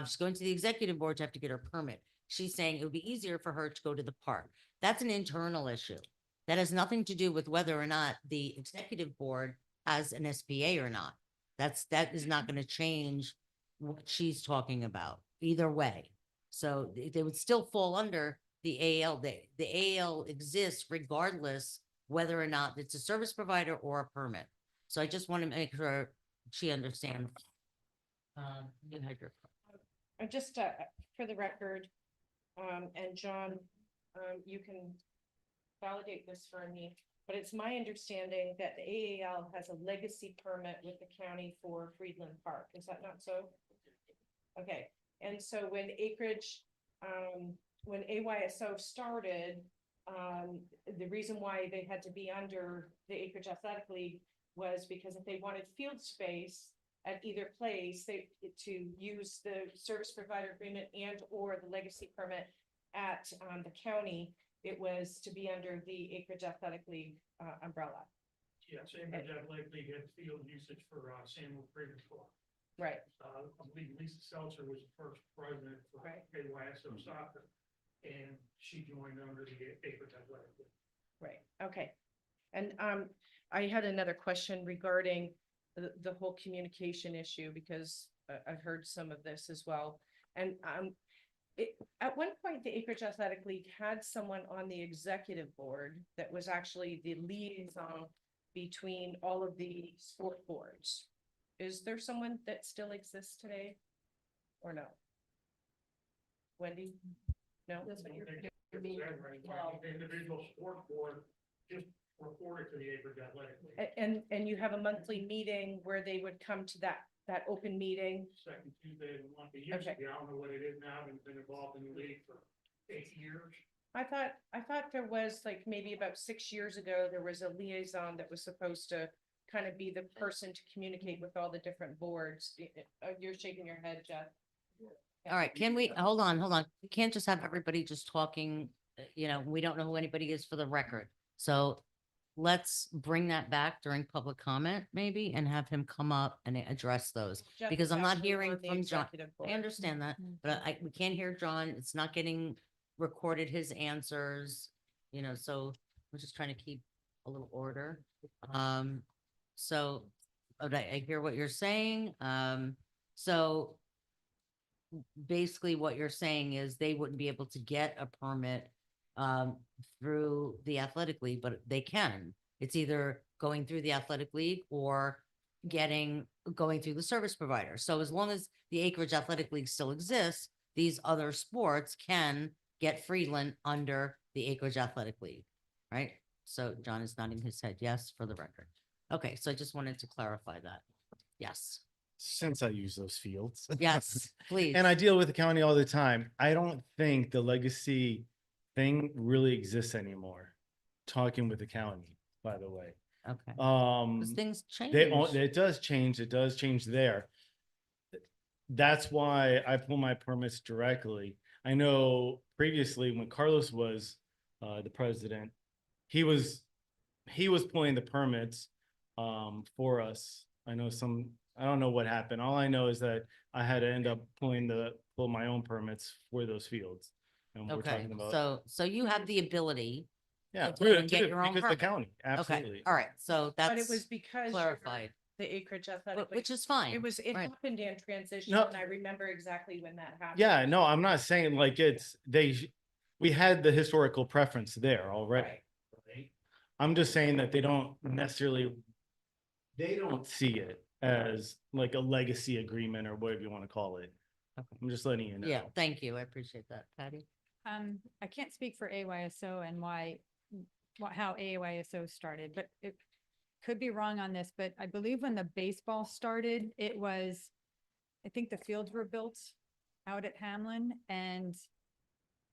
She's going to the executive board to have to get her permit. She's saying it would be easier for her to go to the park. That's an internal issue. That has nothing to do with whether or not the executive board has an SPA or not. That is not going to change what she's talking about either way. So they would still fall under the AAL. The AAL exists regardless whether or not it's a service provider or a permit. So I just want to make sure she understands. You had your. just for the record, and John, you can validate this for me, but it's my understanding that the AAL has a legacy permit with the county for Friedland Park. Is that not so? Okay, and so when Acreage, when AYSO started, the reason why they had to be under the Acreage Athletic League was because if they wanted field space at either place, to use the service provider agreement and or the legacy permit at the county, it was to be under the Acreage Athletic League umbrella. Yes, Acreage Athletic League had field usage for Samuel Freeman Club. Right. I believe Lisa Seltzer was the first president for AYSO soccer, and she joined under the Acreage Athletic League. Right, okay. And I had another question regarding the whole communication issue, because I've heard some of this as well. And at one point, the Acreage Athletic League had someone on the executive board that was actually the liaison between all of the sport boards. Is there someone that still exists today or no? Wendy? No? That's what you're right now. The individual sport board just reported to the Acreage Athletic League. And you have a monthly meeting where they would come to that open meeting? Second Tuesday of the month. It used to Okay. be, I don't know what it is now, I've been involved in the league for 8 years. I thought there was like maybe about 6 years ago, there was a liaison that was supposed to kind of be the person to communicate with all the different boards. You're shaking your head, Jeff. All right, can we, hold on. We can't just have everybody just talking, we don't know who anybody is for the record. So let's bring that back during public comment maybe and have him come up and address those. Jeff Because is I'm not actually hearing on the from John. executive I board. understand that, but we can't hear John. It's not getting recorded, his answers, so we're just trying to keep a little order. So, okay, I hear what you're saying. So basically what you're saying is they wouldn't be able to get a permit through the athletic league, but they can. It's either going through the athletic league or going through the service provider. So as long as the Acreage Athletic League still exists, these other sports can get Freeland under the Acreage Athletic League, right? So John is nodding his head yes for the record. Okay, so I just wanted to clarify that. Yes, Since I use those fields. yes, please. And I deal with the county all the time. I don't think the legacy thing really exists anymore. Talking with the county, by the way. Okay. 'Cause things change. It does change. It does change there. That's why I pull my permits directly. I know previously when Carlos was the president, he was pulling the permits for us. I don't know what happened. All I know is that I had to end up pull my own permits for those fields. And we're Okay, talking about, so you have the ability. yeah, to go and get your own because the permit. county, Okay, absolutely. all right, so But it was that's because. clarified, The Acreage Athletic. which is fine. It was, it right. happened in transition, No. and I remember exactly when that happened. Yeah, no, I'm not saying like we had the historical preference there already. Right. Right? I'm just saying that they don't see it as like a legacy agreement or whatever you want to call it. Okay. I'm just letting you know. Yeah, thank you, I appreciate that, Patty. I can't speak for AYSO and how AYSO started, but it could be wrong on this, but I believe when the baseball started, I think the fields were built out at Hamlin and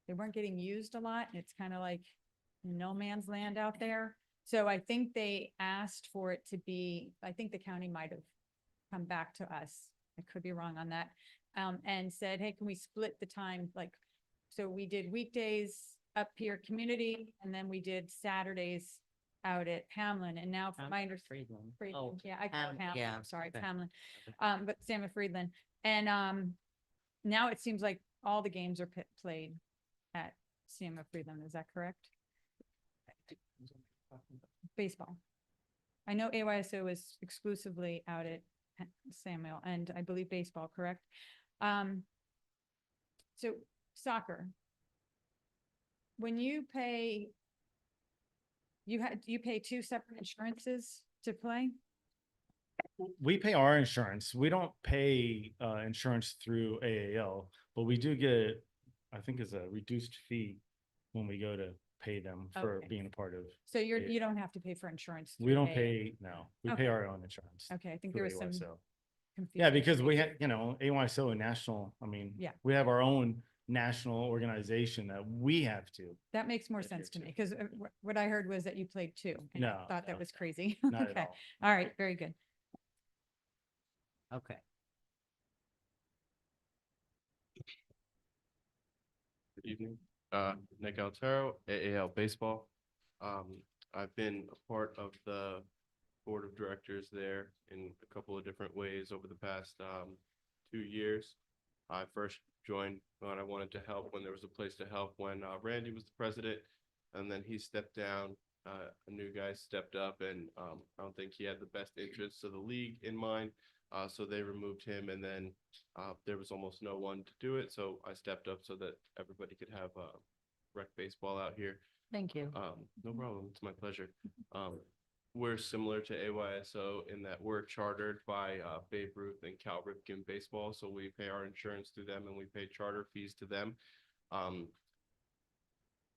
they weren't getting used a lot. And it's kind of like no man's land out there. So I think they asked for it to be, I think the county might have come back to us. I could be wrong on that. And said, hey, can we split the time? So we did weekdays up here, community, and then we did Saturdays out at Hamlin. And now from my understanding, Friedland. Oh, yeah, I call it Hamlin, yeah, I'm sorry, it's okay. Hamlin. But Sam and Friedland. And now it seems like all the games are played at Sam and Friedland. Is that correct? Baseball. I know AYSO is exclusively out at Samuel, and I believe baseball, correct? So soccer. When you pay, you pay two separate insurances to play? We pay our insurance. We don't pay insurance through AAL, but we do get, I think it's a reduced fee when we go to pay them for Okay. being a part of. So you Yeah. don't have to pay for insurance. We through don't AA. pay, no, we Okay. pay our own insurance. Okay, I think through there was some AYSO. confusion. Yeah, because we had, AYSO and national, I mean. Yeah. We have our own national organization that we have to. That makes more adhere sense to to. me, because what I heard was that you played two. and I No, thought that no, was crazy. Not at Okay, all. all right, very good. Okay, Good evening, Nick Altero, AAL Baseball. I've been a part of the board of directors there in a couple of different ways over the past 2 years. I first joined when I wanted to help, when there was a place to help, when Randy was the president, and then he stepped down. A new guy stepped up, and I don't think he had the best interests of the league in mind. So they removed him, and then there was almost no one to do it. So I stepped up so that everybody could have rec baseball out here. thank you. No problem. It's my pleasure. We're similar to AYSO in that we're chartered by Babe Ruth and Cal Ripken Baseball. So we pay our insurance through them and we pay charter fees to them.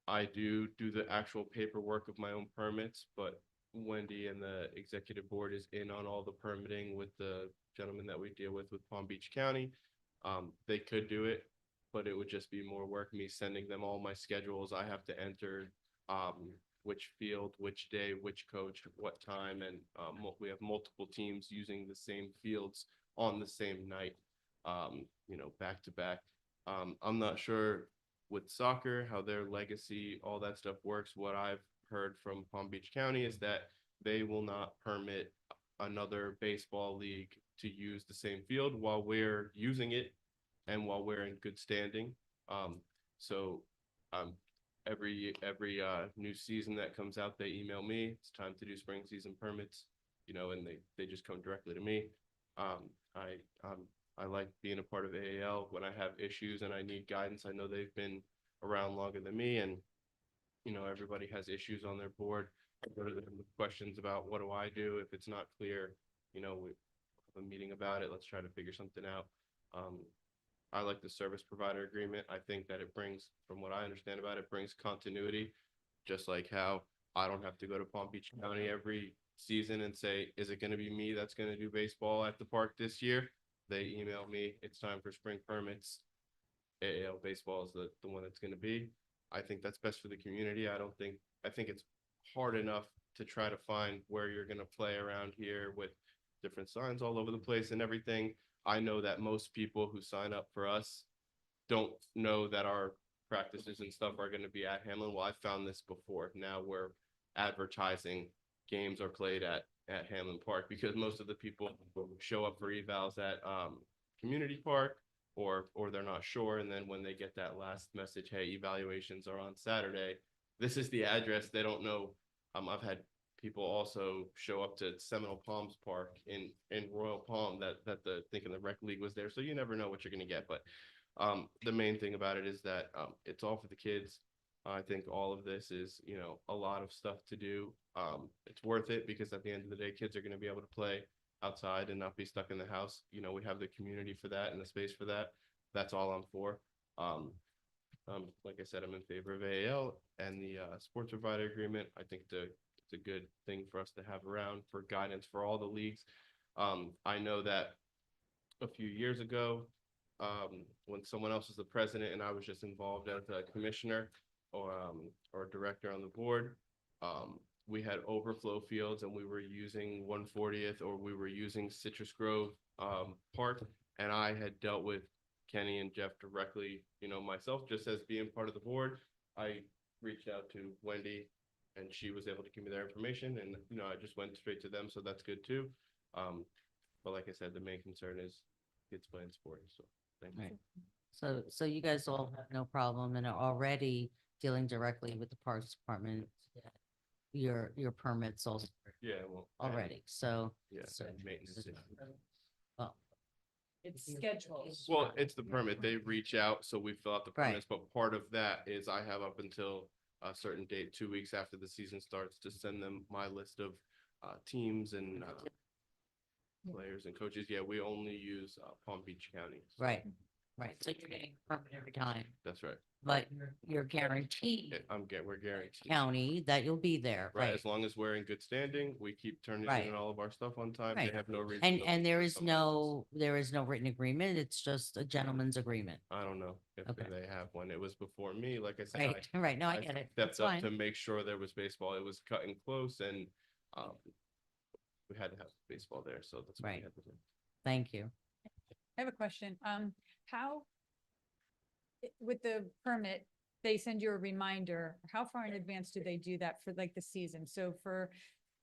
I do the actual paperwork of my own permits, but Wendy and the executive board is in on all the permitting with the gentleman that we deal with Palm Beach County. They could do it, but it would just be more work, me sending them all my schedules. I have to enter which field, which day, which coach, what time, and we have multiple teams using the same fields on the same night, back to back. I'm not sure with soccer how their legacy, all that stuff works. What I've heard from Palm Beach County is that they will not permit another baseball league to use the same field while we're using it and while we're in good standing. So every new season that comes out, they email me, it's time to do spring season permits, and they just come directly to me. I like being a part of AAL. When I have issues and I need guidance, I know they've been around longer than me, and everybody has issues on their board. I go to them with questions about what do I do if it's not clear, we have a meeting about it. Let's try to figure something out. I like the service provider agreement. I think that it brings, from what I understand about it, brings continuity, just like how I don't have to go to Palm Beach County every season and say, is it going to be me that's going to do baseball at the park this year? They email me, it's time for spring permits. AAL baseball is the one that's going to be. I think that's best for the community. I think it's hard enough to try to find where you're going to play around here with different signs all over the place and everything. I know that most people who sign up for us don't know that our practices and stuff are going to be at Hamlin. Well, I found this before. Now we're advertising games are played at Hamlin Park, because most of the people show up for evals at Community Park, or they're not sure. And then when they get that last message, hey, evaluations are on Saturday, this is the address, they don't know. I've had people also show up to Seminole Palms Park in Royal Palm that thinking the rec league was there. So you never know what you're going to get. But the main thing about it is that it's all for the kids. I think all of this is, a lot of stuff to do. It's worth it, because at the end of the day, kids are going to be able to play outside and not be stuck in the house. We have the community for that and the space for that. That's all I'm for. Like I said, I'm in favor of AAL and the sports provider agreement. I think it's a good thing for us to have around for guidance for all the leagues. I know that a few years ago, when someone else was the president and I was just involved as a commissioner or director on the board, we had overflow fields and we were using 140th, or we were using Citrus Grove Park, and I had dealt with Kenny and Jeff directly, myself, just as being part of the board. I reached out to Wendy and she was able to give me their information, and I just went straight to them, so that's good too. But like I said, the main concern is kids playing sports, so thank you. Right. So you guys all have no problem and are already dealing directly with the Parks Department. Your permits also Yeah, well. already, so. Yeah, so- and maintenance. Well, It's scheduled. Well, it's the permit. They reach out, so we fill out the Right. permits, but part of that is I have up until a certain date, 2 weeks after the season starts, to send them my list of teams and players and coaches. Yeah, we only use Palm Beach County. so right, so you're getting a permit every time, That's right. but you're guaranteed We're guaranteed. county that you'll be there, Right, right? as long as we're in good standing, we keep turning Right. in all of our stuff on time. They Right. have no reason. And to and there leave is someone else. no written agreement, it's just a gentleman's agreement. I don't know if Okay. they have one. It was before me. Like I said, Right, right, no, I get it, that's stepped up to fine. make sure there was baseball. It was cutting close, and we had to have baseball there, so that's what we Right. had to do. Thank you. I have a question. How, with the permit, they send you a reminder, how far in advance do they do that for like the season? So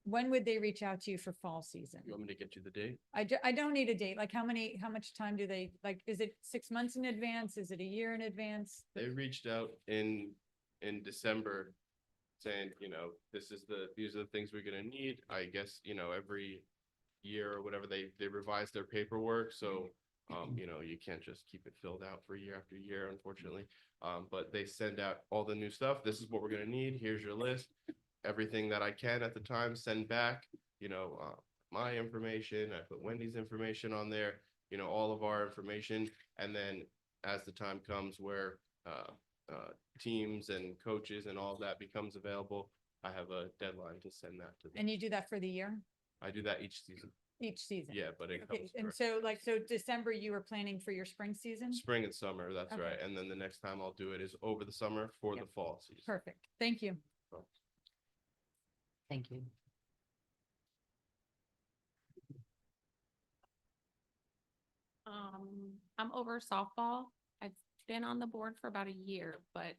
when would they reach out to you for fall season? You want me to get you the date? I don't need a date. Like how much time do they, like, is it 6 months in advance? Is it a year in advance? They reached out in December saying, these are the things we're gonna need. I guess, every year or whatever, they revise their paperwork, so you can't just keep it filled out for year after year, unfortunately. But they send out all the new stuff. This is what we're gonna need. Here's your list. Everything that I can at the time send back, my information. I put Wendy's information on there, all of our information. And then as the time comes where teams and coaches and all of that becomes available, I have a deadline to send that to them. And you do that for the year, I do that each season. each season? Yeah, but it Okay, comes and for so December, you were planning for your spring season? spring and summer, that's Okay. right. And then the next time I'll do it is over the summer for Yep. the fall season. Perfect. Thank you. Thank you. I'm over softball. I've been on the board for about a year, but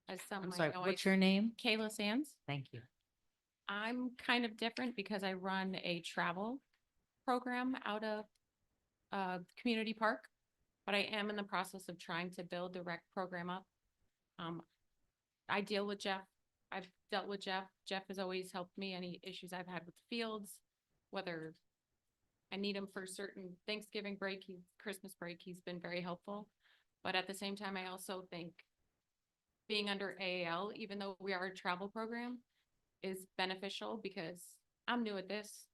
as some I'm might sorry, know, what's your name? Kayla Sands. Thank you. I'm kind of different because I run a travel program out of Community Park, but I am in the process of trying to build the rec program up. I deal with Jeff. I've dealt with Jeff. Jeff has always helped me any issues I've had with fields, whether I need him for certain Thanksgiving break, Christmas break, he's been very helpful. But at the same time, I also think being under AAL, even though we are a travel program, is beneficial because I'm new at this.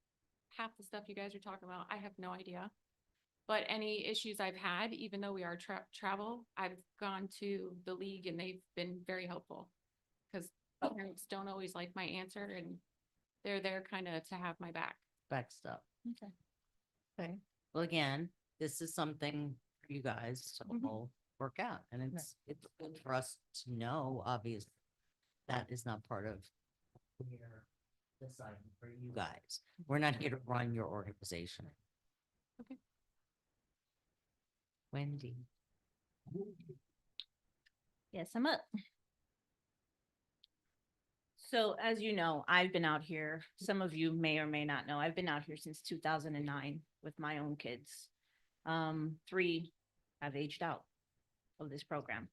Half the stuff you guys are talking about, I have no idea. But any issues I've had, even though we are travel, I've gone to the league and they've been very helpful. Because parents don't always like my answer and they're there kind of to have my back. Backstop. Okay. Okay. Well, again, this is something for you guys to Mhm. all work out, and it's good for us to know, obviously, that is not part of what we're deciding for you guys. We're not here to run your organization. Okay. Wendy. Yes, I'm up. So as you know, I've been out here, some of you may or may not know, I've been out here since 2009 with my own kids. 3 have aged out of this program.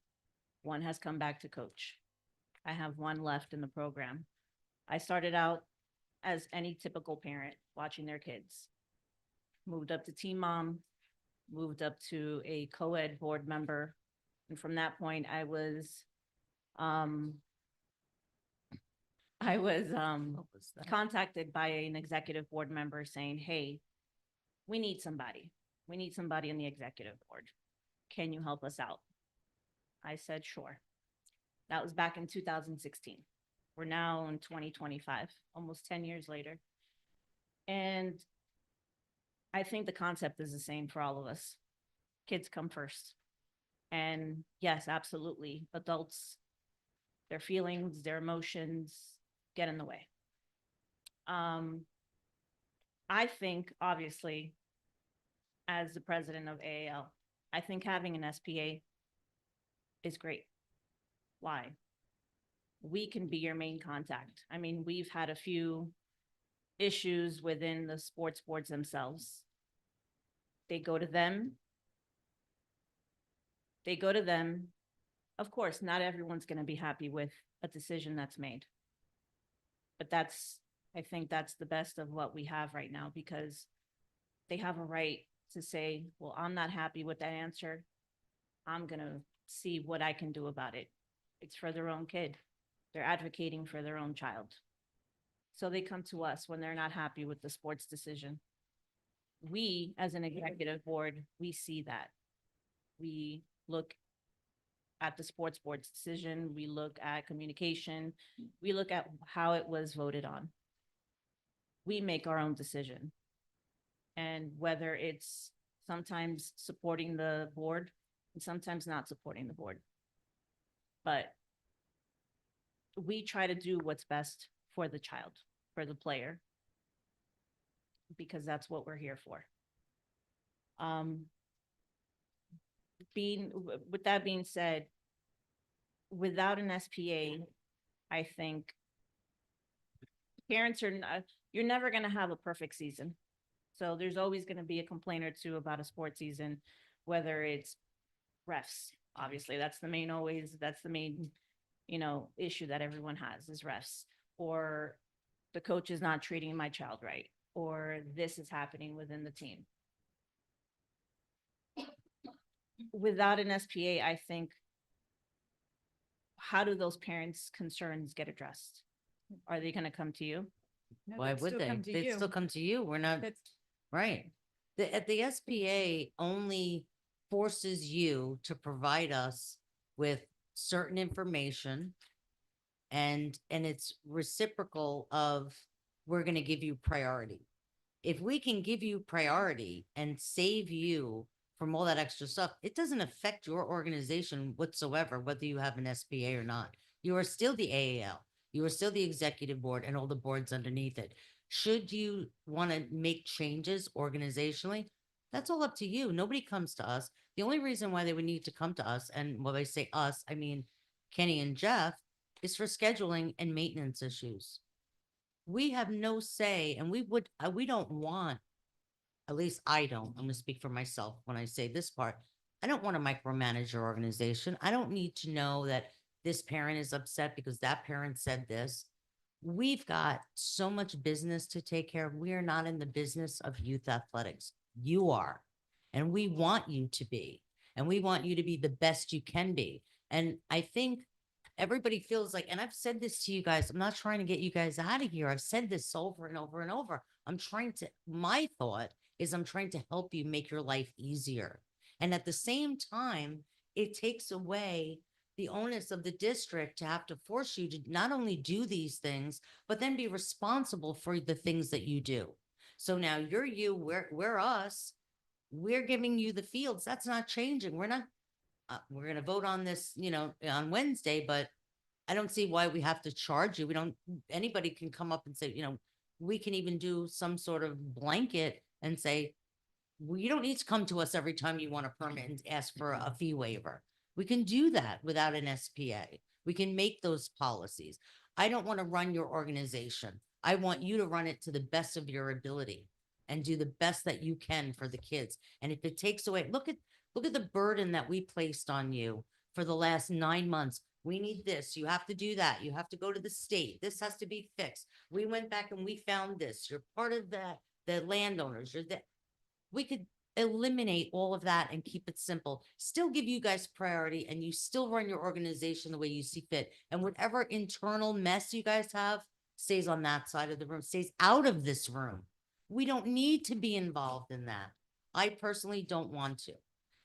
1 has come back to coach. I have 1 left in the program. I started out as any typical parent watching their kids. Moved up to team mom, moved up to a co-ed board member. And from that point, I was What was that? contacted by an executive board member saying, hey, we need somebody. We need somebody in the executive board. Can you help us out? I said, sure. That was back in 2016. We're now in 2025, almost 10 years later. And I think the concept is the same for all of us. Kids come first. And yes, absolutely, adults, their feelings, their emotions get in the way. I think, obviously, as the president of AAL, I think having an SPA is great. Why? We can be your main contact. I mean, we've had a few issues within the sports boards themselves. They go to them. Of course, not everyone's going to be happy with a decision that's made. But I think that's the best of what we have right now, because they have a right to say, well, I'm not happy with that answer. I'm going to see what I can do about it. It's for their own kid. They're advocating for their own child. So they come to us when they're not happy with the sports decision. We, as an executive board, we see that. We look at the sports board's decision, we look at communication, we look at how it was voted on. We make our own decision. And whether it's sometimes supporting the board and sometimes not supporting the board. But we try to do what's best for the child, for the player, because that's what we're here for. With that being said, without an SPA, I think parents you're never going to have a perfect season. So there's always going to be a complaint or two about a sports season, whether it's refs. Obviously, that's the main issue that everyone has is refs, or the coach is not treating my child right, or this is happening within the team. Without an SPA, I think, how do those parents' concerns get addressed? Are they going to come to you? No, Why they'd would still they? come to They'd you. still come to you. We're not, That's- right. The SBA only forces you to provide us with certain information. And it's reciprocal of, we're gonna give you priority. If we can give you priority and save you from all that extra stuff, it doesn't affect your organization whatsoever, whether you have an SPA or not. You are still the AAL. You are still the executive board and all the boards underneath it. Should you want to make changes organizationally, that's all up to you. Nobody comes to us. The only reason why they would need to come to us, and when I say us, I mean Kenny and Jeff, is for scheduling and maintenance issues. We have no say, and we don't want, at least I don't, I'm gonna speak for myself when I say this part. I don't want to micromanage your organization. I don't need to know that this parent is upset because that parent said this. We've got so much business to take care of. We are not in the business of youth athletics. You are. And we want you to be. And we want you to be the best you can be. And I think everybody feels like, and I've said this to you guys, I'm not trying to get you guys out of here. I've said this over and over and over. My thought is I'm trying to help you make your life easier. And at the same time, it takes away the onus of the district to have to force you to not only do these things, but then be responsible for the things that you do. So now you're you, we're us. We're giving you the fields. That's not changing. We're not, we're going to vote on this, on Wednesday, but I don't see why we have to charge you. Anybody can come up and say, we can even do some sort of blanket and say, well, you don't need to come to us every time you want a permit and ask for a fee waiver. We can do that without an SPA. We can make those policies. I don't want to run your organization. I want you to run it to the best of your ability and do the best that you can for the kids. And if it takes away, look at the burden that we placed on you for the last 9 months. We need this. You have to do that. You have to go to the state. This has to be fixed. We went back and we found this. You're part of the landowners. We could eliminate all of that and keep it simple, still give you guys priority, and you still run your organization the way you see fit. And whatever internal mess you guys have stays on that side of the room, stays out of this room. We don't need to be involved in that. I personally don't want to.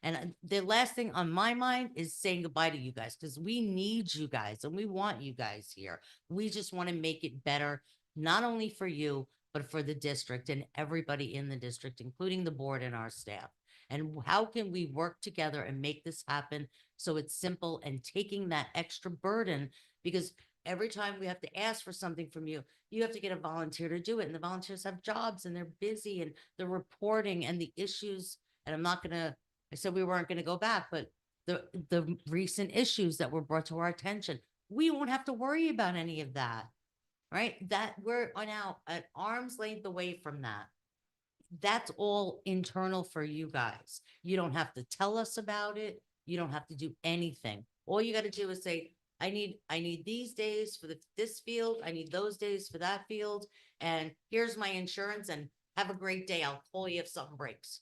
And the last thing on my mind is saying goodbye to you guys, because we need you guys and we want you guys here. We just want to make it better, not only for you, but for the district and everybody in the district, including the board and our staff. And how can we work together and make this happen so it's simple and taking that extra burden? Because every time we have to ask for something from you, you have to get a volunteer to do it. And the volunteers have jobs and they're busy and the reporting and the issues. And I said we weren't going to go back, but the recent issues that were brought to our attention, we won't have to worry about any of that. Right? That we're now at arm's length away from that. That's all internal for you guys. You don't have to tell us about it. You don't have to do anything. All you got to do is say, I need these days for this field. I need those days for that field. And here's my insurance and have a great day. I'll call you if something breaks.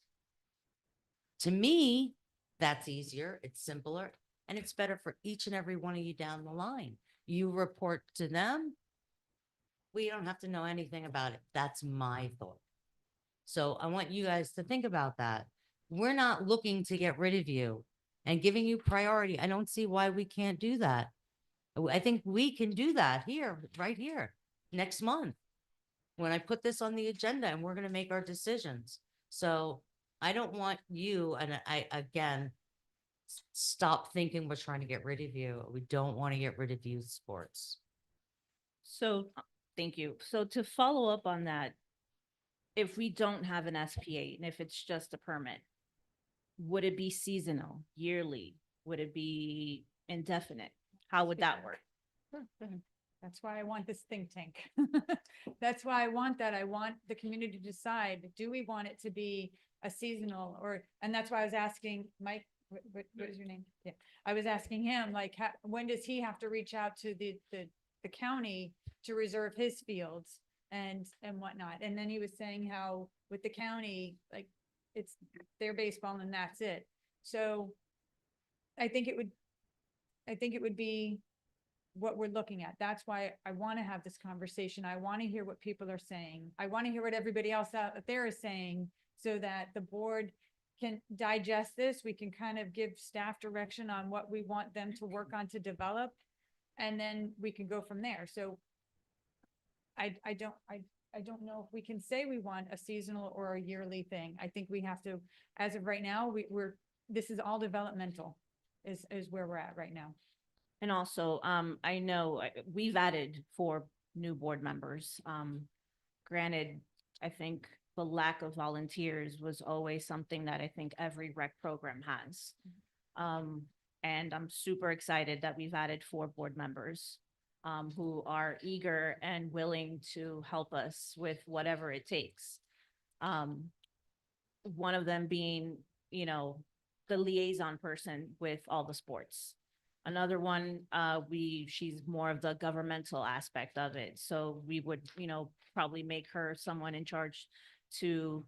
To me, that's easier. It's simpler and it's better for each and every one of you down the line. You report to them. We don't have to know anything about it. That's my thought. So I want you guys to think about that. We're not looking to get rid of you and giving you priority. I don't see why we can't do that. I think we can do that here, right here, next month, when I put this on the agenda and we're going to make our decisions. So I don't want you, and again, stop thinking we're trying to get rid of you. We don't want to get rid of youth sports. So, thank you. So to follow up on that, if we don't have an SPA and if it's just a permit, would it be seasonal, yearly? Would it be indefinite? How would that work? Sure, go ahead. That's why I want this think tank. That's why I want that. I want the community to decide, do we want it to be a seasonal and that's why I was asking Mike, what is your name? Yeah. I was asking him, like, when does he have to reach out to the county to reserve his fields and whatnot? And then he was saying how with the county, like, it's their baseball and that's it. So I think it would be what we're looking at. That's why I want to have this conversation. I want to hear what people are saying. I want to hear what everybody else out there is saying so that the board can digest this. We can kind of give staff direction on what we want them to work on to develop, and then we can go from there. So I don't know if we can say we want a seasonal or a yearly thing. I think we have to, as of right now, this is all developmental is where we're at right now. And also, I know we've added 4 new board members. Granted, I think the lack of volunteers was always something that I think every rec program has. And I'm super excited that we've added 4 board members who are eager and willing to help us with whatever it takes. One of them being, the liaison person with all the sports. Another one, she's more of the governmental aspect of it. So we would, probably make her someone in charge to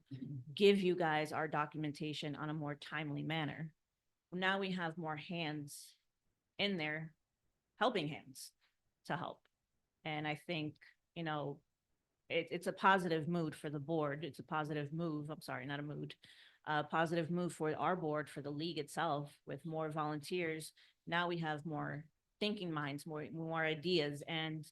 give you guys our documentation on a more timely manner. Now we have more hands in there, helping hands to help. And I think, it's a positive mood for the board. It's a positive move. I'm sorry, not a mood. Positive move for our board, for the league itself, with more volunteers. Now we have more thinking minds, more ideas, and,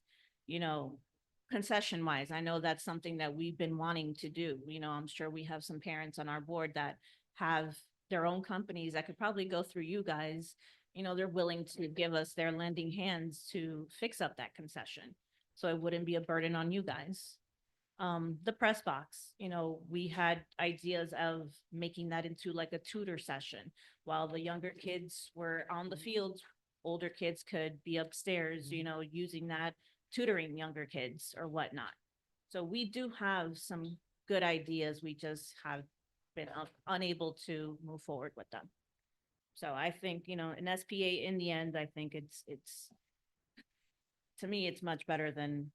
concession wise, I know that's something that we've been wanting to do. I'm sure we have some parents on our board that have their own companies that could probably go through you guys. They're willing to give us their lending hands to fix up that concession. So it wouldn't be a burden on you guys. The press box, we had ideas of making that into like a tutor session. While the younger kids were on the field, older kids could be upstairs, using that, tutoring younger kids or whatnot. So we do have some good ideas. We just have been unable to move forward with them. So I think, an SPA in the end, I think it's, to me, it's much better than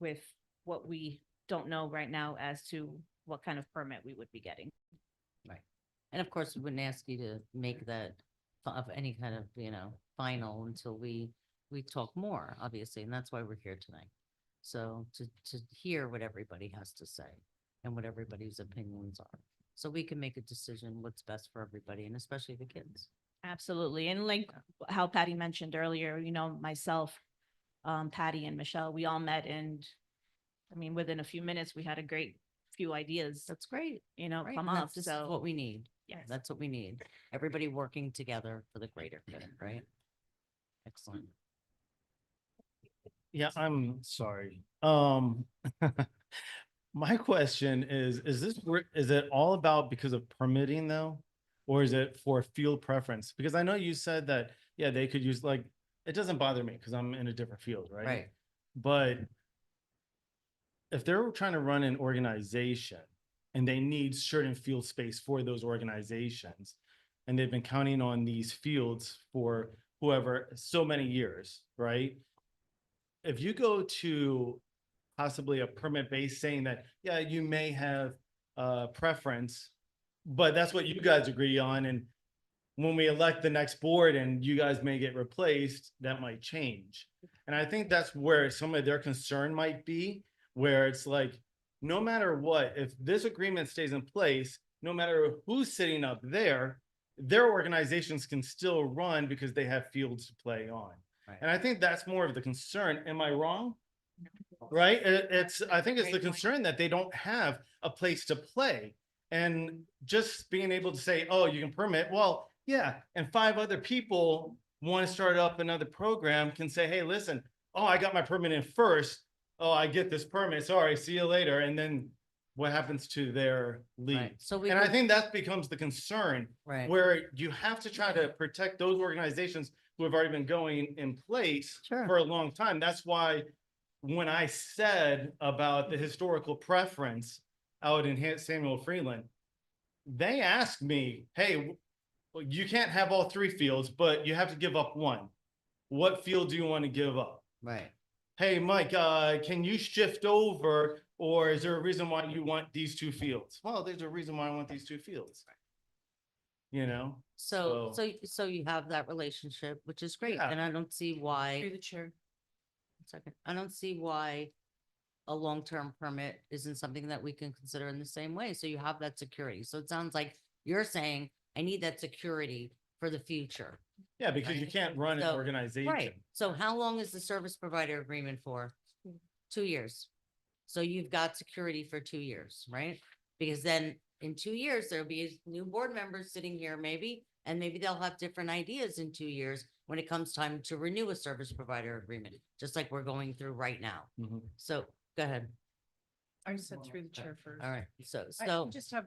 with what we don't know right now as to what kind of permit we would be getting. Right. And of course, we wouldn't ask you to make that of any kind of, final until we talk more, obviously, and that's why we're here tonight. So to hear what everybody has to say and what everybody's opinions are. So we can make a decision what's best for everybody and especially the kids. Absolutely. And like how Patty mentioned earlier, myself, Patty and Michelle, we all met, and within a few minutes, we had a great few ideas. That's great. Right, come and up. This is So what we need. yes. That's what we need. Everybody working together for the greater good, right? Excellent. Yeah, I'm sorry. My question is is it all about because of permitting though? Or is it for field preference? Because I know you said that, yeah, they could use it doesn't bother me because I'm in a different field, right? Right. But if they're trying to run an organization and they need certain field space for those organizations, and they've been counting on these fields for whoever, so many years, right? If you go to possibly a permit base saying that, yeah, you may have a preference, but that's what you guys agree on. And when we elect the next board and you guys may get replaced, that might change. And I think that's where some of their concern might be, where it's like, no matter what, if this agreement stays in place, no matter who's sitting up there, their organizations can still run because they have fields to play on. Right. And I think that's more of the concern. Am I wrong? Right? I think it's the concern that they don't have a place to play. And just being able to say, oh, you can permit, well, yeah. And 5 other people want to start up another program can say, hey, listen, oh, I got my permit in first. Oh, I get this permit. Sorry, see you later. And then what happens to their lead? Right. So we And I would- think that becomes the concern, Right. where you have to try to protect those organizations who have already been going in place Sure. for a long time. That's why when I said about the historical preference out in Samuel Freeland, they asked me, hey, well, you can't have all 3 fields, but you have to give up one. What field do you want to give up? Right. Hey, Mike, can you shift over, or is there a reason why you want these 2 fields? Well, there's a reason why I want these 2 fields. So you have that relationship, which is great. Yeah. And I don't see why. Through the chair. Second, I don't see why a long-term permit isn't something that we can consider in the same way. So you have that security. So it sounds like you're saying, I need that security for the future. Yeah, because you Right. can't run an So- organization. Right. So how long is the service provider agreement for? 2 years. So you've got security for 2 years, right? Because then in 2 years, there'll be new board members sitting here maybe, and maybe they'll have different ideas in 2 years when it comes time to renew a service provider agreement, just like we're going through right now. Mhm. So go ahead. I said through the chair first. All right. So,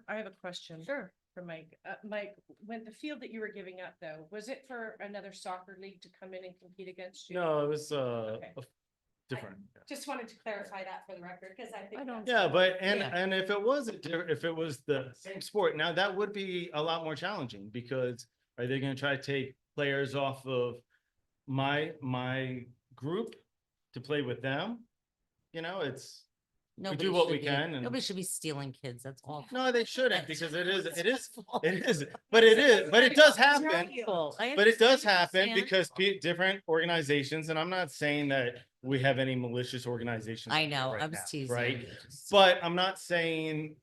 I have a question. Sure. For Mike. Mike, when the field that you were giving up though, was it for another soccer league to come in and compete against you? No, it was Okay. different. Just wanted to clarify that for the record, because I think. I don't- Yeah, but Yeah. and if it was if it was the same sport, now that would be a lot more challenging, because are they going to try to take players off of my group to play with them. You know, it's, Nobody do what we should be- can and- Nobody should be stealing kids. That's awful. no, they shouldn't That's because it is, awful. but it does happen. Awful. I But it does understand. happen because different organizations, and I'm not saying that we have any malicious organizations. I know, right I was now, teasing. Right? you, just- But I'm not saying,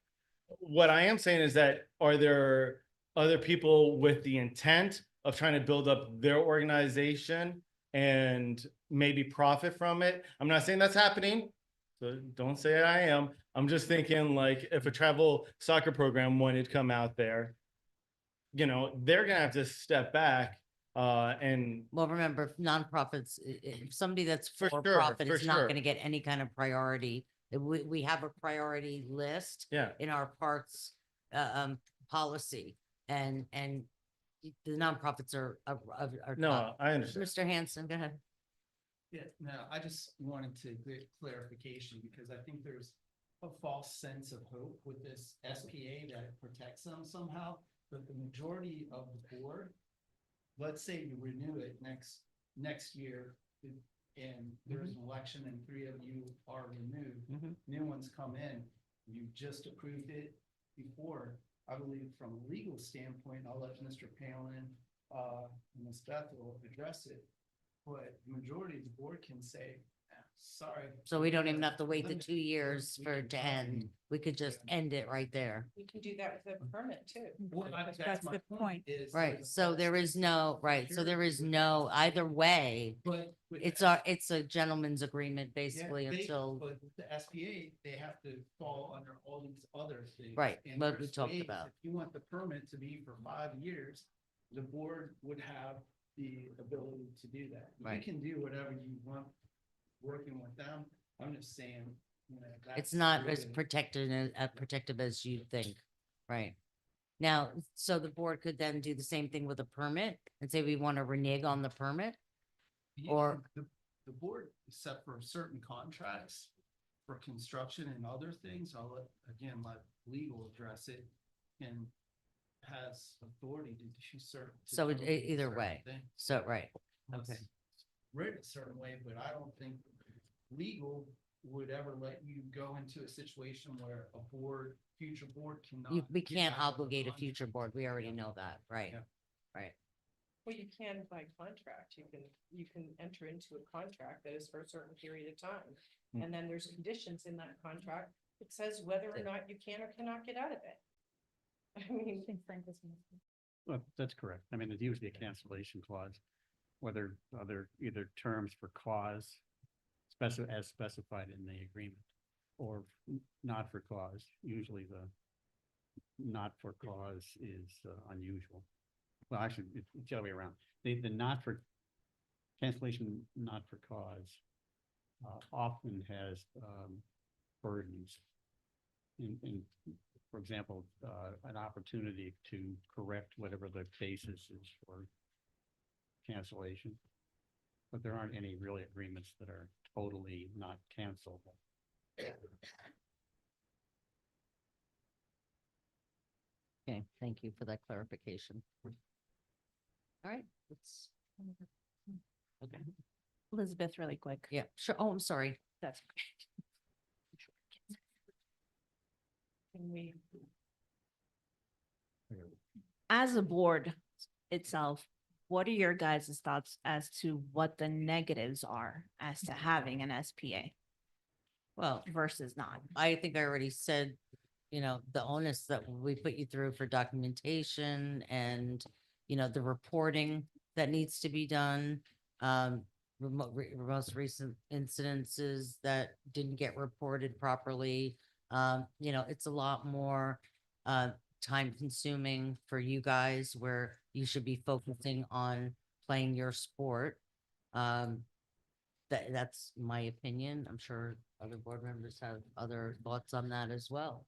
what I am saying is that, are there other people with the intent of trying to build up their organization and maybe profit from it? I'm not saying that's happening. So don't say I am. I'm just thinking like if a travel soccer program wanted to come out there, you know, they're gonna have to step back and Well, remember, nonprofits, if somebody that's For for sure, profit for is not sure. gonna get any kind of priority. We have a priority list yeah. in our parks policy and the nonprofits are No, top. I understand. Mr. Hanson, go ahead. Yeah, no, I just wanted to get clarification because I think there's a false sense of hope with this SPA that it protects them somehow, but the majority of the board, let's say you renew it next year, and there's an election and 3 of you are renewed, new ones come in, you just approved it before. I believe from a legal standpoint, I'll let Mr. Palin, and Ms. Bethel address it. But the majority of the board can say, sorry. So we don't even have to wait the limit- 2 years we for can it to try end. and- We could just end it right there. We can do that with a permit too. Well, That's my the point. is Right, there's a so there false is sense no, of right, so there security is with no, the either SPA. way, But with it's the it's a gentleman's agreement Yeah, basically they- until, But with the SBA, they have to fall under all these other things. Right, and what we there's talked ways, about. If you want the permit to be for 5 years, the board would have the ability to do that. You Right. can do whatever you want working with them. I'm just saying, you know. it's that's not really- as protective as you think, right? Now, so the board could then do the same thing with a permit and say we want to renege on the permit? Yeah, or- the board, except for certain contracts for construction and other things, I'll let legal address it and has authority to do certain. to So delegate either certain way. things. So, right, Unless okay. it's written a certain way, but I don't think legal would ever let you go into a situation where a board, future board cannot. We get can't out of the obligate a contract. future board. We already know that, right? Yeah. Right. Well, you can by contract, you can enter into a contract that is for a certain period of time. Hmm. And then there's conditions in that contract that says whether or not you can or cannot get out of it. I mean. Well, that's correct. I mean, it's usually a cancellation clause, whether other either terms for cause as specified in the agreement or not for cause. Usually the not for cause is unusual. Well, actually, it's the other way around. The not for cancellation, not for cause often has burdens. In for example, an opportunity to correct whatever the basis is for cancellation. But there aren't any really agreements that are totally not cancelable. Okay, thank you for that clarification. All right, let's. Okay, Elizabeth, really quick. yeah, sure. Oh, I'm sorry. That's. Can we, As a board itself, what are your guys' thoughts as to what the negatives are as to having an SPA Well, versus not? I think I already said, the onus that we put you through for documentation and, the reporting that needs to be done. Most recent incidences that didn't get reported properly. It's a lot more time consuming for you guys where you should be focusing on playing your sport. That's my opinion. I'm sure other board members have other thoughts on that as well.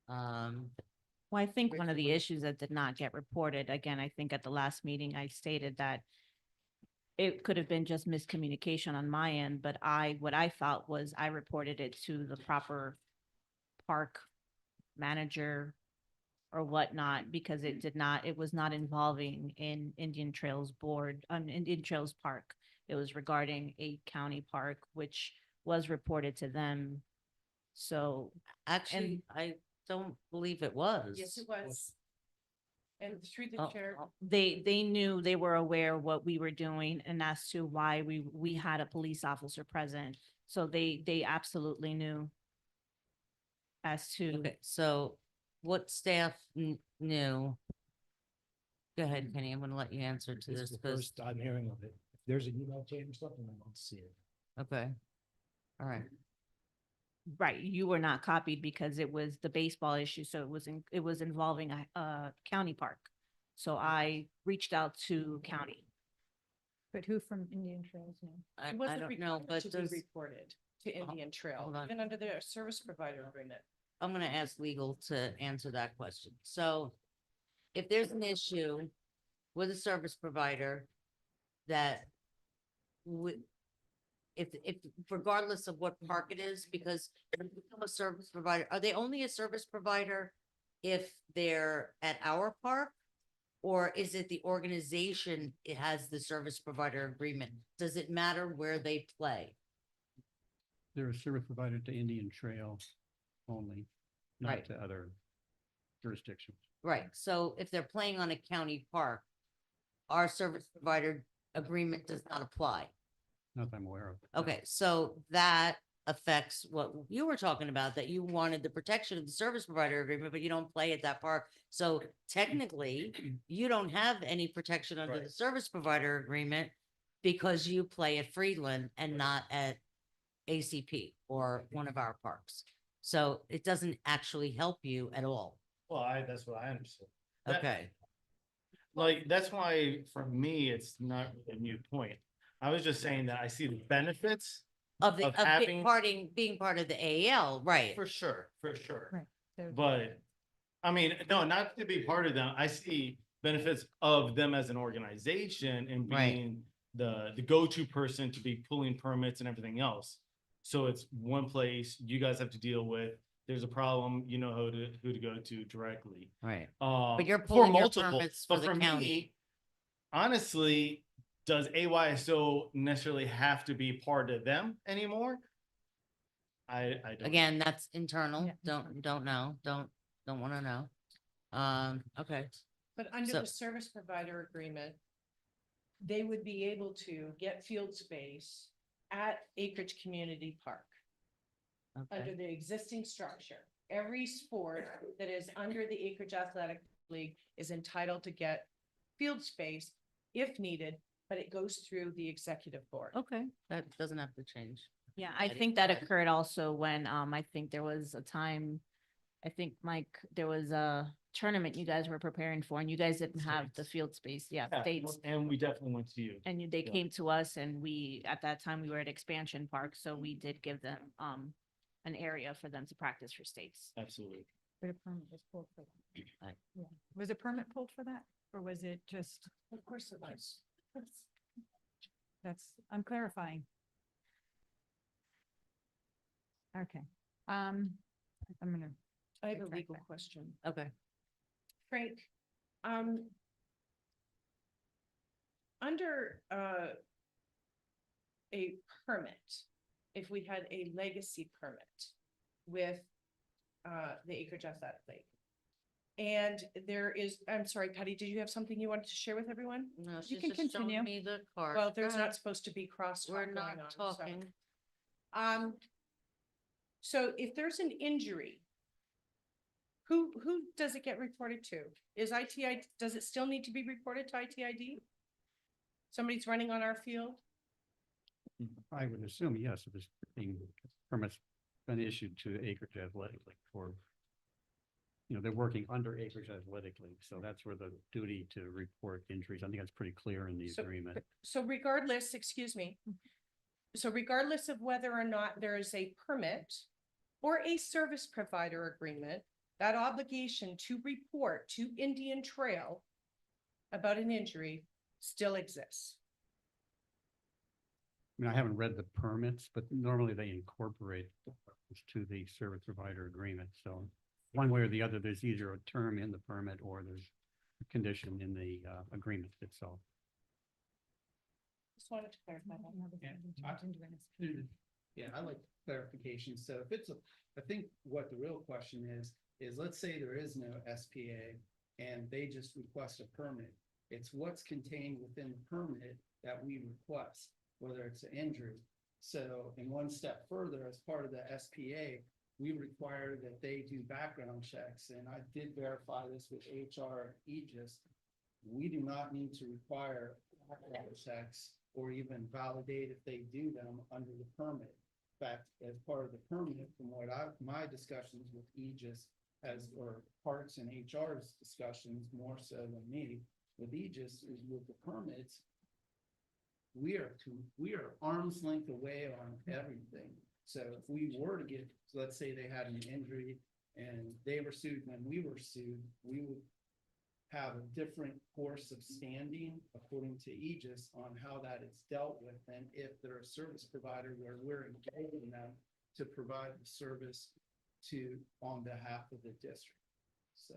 Well, I think one of the issues that did not get reported, again, I think at the last meeting, I stated that it could have been just miscommunication on my end, but what I felt was I reported it to the proper park manager or whatnot, because it was not involving in Indian Trails Board, Indian Trails Park. It was regarding a county park, which was reported to them. So, Actually, I don't believe it was. Yes, it was. And through the Oh, chair, oh, they knew, they were aware what we were doing and as to why we had a police officer present. So they absolutely knew as to, Okay, so what staff knew? Go ahead, Kenny, I'm gonna let you answer to This this, is the 'cause- first I'm hearing of it. If there's an email chain or something, I want to see it. okay. All right, right, you were not copied because it was the baseball issue, so it was involving a county park. So I reached out to county. But who from Indian Trails knew? I it wasn't don't know, required but to be does, reported to Indian Trail, hold on. even under their service provider agreement. I'm gonna ask legal to answer that question. So if there's an issue with a service provider that would, if regardless of what park it is, because when you become a service provider, are they only a service provider if they're at our park? Or is it the organization, it has the service provider agreement? Does it matter where they play? They're a service provider to Indian Trail only, not Right. to other jurisdictions. Right, so if they're playing on a county park, our service provider agreement does not apply. Not that I'm aware of. No. Okay, so that affects what you were talking about, that you wanted the protection of the service provider agreement, but you don't play at that park. So technically, you don't have any protection under the Right. service provider agreement because you play at Friedland and not at ACP or one of our parks. So it doesn't actually help you at all. Well, that's what I understood. That- Okay, Like, that's why for me, it's not a new point. I was just saying that I see the benefits of the, of of having- being part of the AAL, right? for sure, for sure. Right, so- But, I mean, no, not to be part of them. I see benefits of them as an organization and Right. being the go-to person to be pulling permits and everything else. So it's one place you guys have to deal with. There's a problem, you know who to go to directly. Right. But you're pulling your multiple, permits for but the for county. me, honestly, does AYSO necessarily have to be part of them anymore? I don't. Again, that's internal. Yeah. Don't know. Don't want to know. Okay. But under So- the service provider agreement, they would be able to get field space at Acreage Community Park under Okay. the existing structure. Every sport that is under the Acreage Athletic League is entitled to get field space if needed, but it goes through the executive board. Okay. That doesn't have to change. Yeah, I Ready? think that occurred also when, I think there was a time, I think, Mike, there was a tournament you guys were preparing for and you guys didn't have the States. field space. Yeah, Yeah, states. and we definitely went to you. And they Yeah. came to us and we, at that time, we were at Expansion Park, so we did give them, an area for them to practice for states. Absolutely. But a permit was pulled for that. Right. Yeah. Was a permit pulled for that? Or was it just? Of course it was. That's, I'm clarifying. Okay, I'm gonna, I have a Backtrack legal that. question. Okay. Frank, under, a permit, if we had a legacy permit with, the Acreage Athletic League. And there is, I'm sorry, Patty, did you have something you wanted to share with everyone? No, she's can just showing continue. me the card. Well, there's Go not ahead. supposed to be crosstalk We're going not on, so. talking. So if there's an injury, who does it get reported to? Is ITI, does it still need to be reported to ITID? Somebody's running on our field? I would assume, yes, if it's being, permits been issued to Acreage Athletic League for, they're working under Acreage Athletic League, so that's where the duty to report injuries, I think that's pretty clear in the So- agreement. So regardless, excuse me. So regardless of whether or not there is a permit or a service provider agreement, that obligation to report to Indian Trail about an injury still exists. I mean, I haven't read the permits, but normally they incorporate the permits to the service provider agreement, so one way or the other, there's either a term in the permit or there's a condition in the agreement itself. Just wanted to clarify that. Yeah, I like clarification. So if it's I think what the real question is let's say there is no SPA and they just request a permit. It's what's contained within the permit that we request, whether it's an injury. So in one step further, as part of the SPA, we require that they do background checks. And I did verify this with HR Aegis. We do not need to require background checks or even validate if they do them under the permit. In fact, as part of the permit, from what my discussions with Aegis or Parks and HR's discussions more so than me, with Aegis is with the permits, we are arm's length away on everything. So if we were to get, let's say they had an injury and they were sued and we were sued, we would have a different course of standing according to Aegis on how that is dealt with. And if they're a service provider where we're engaging them to provide the service on behalf of the district. So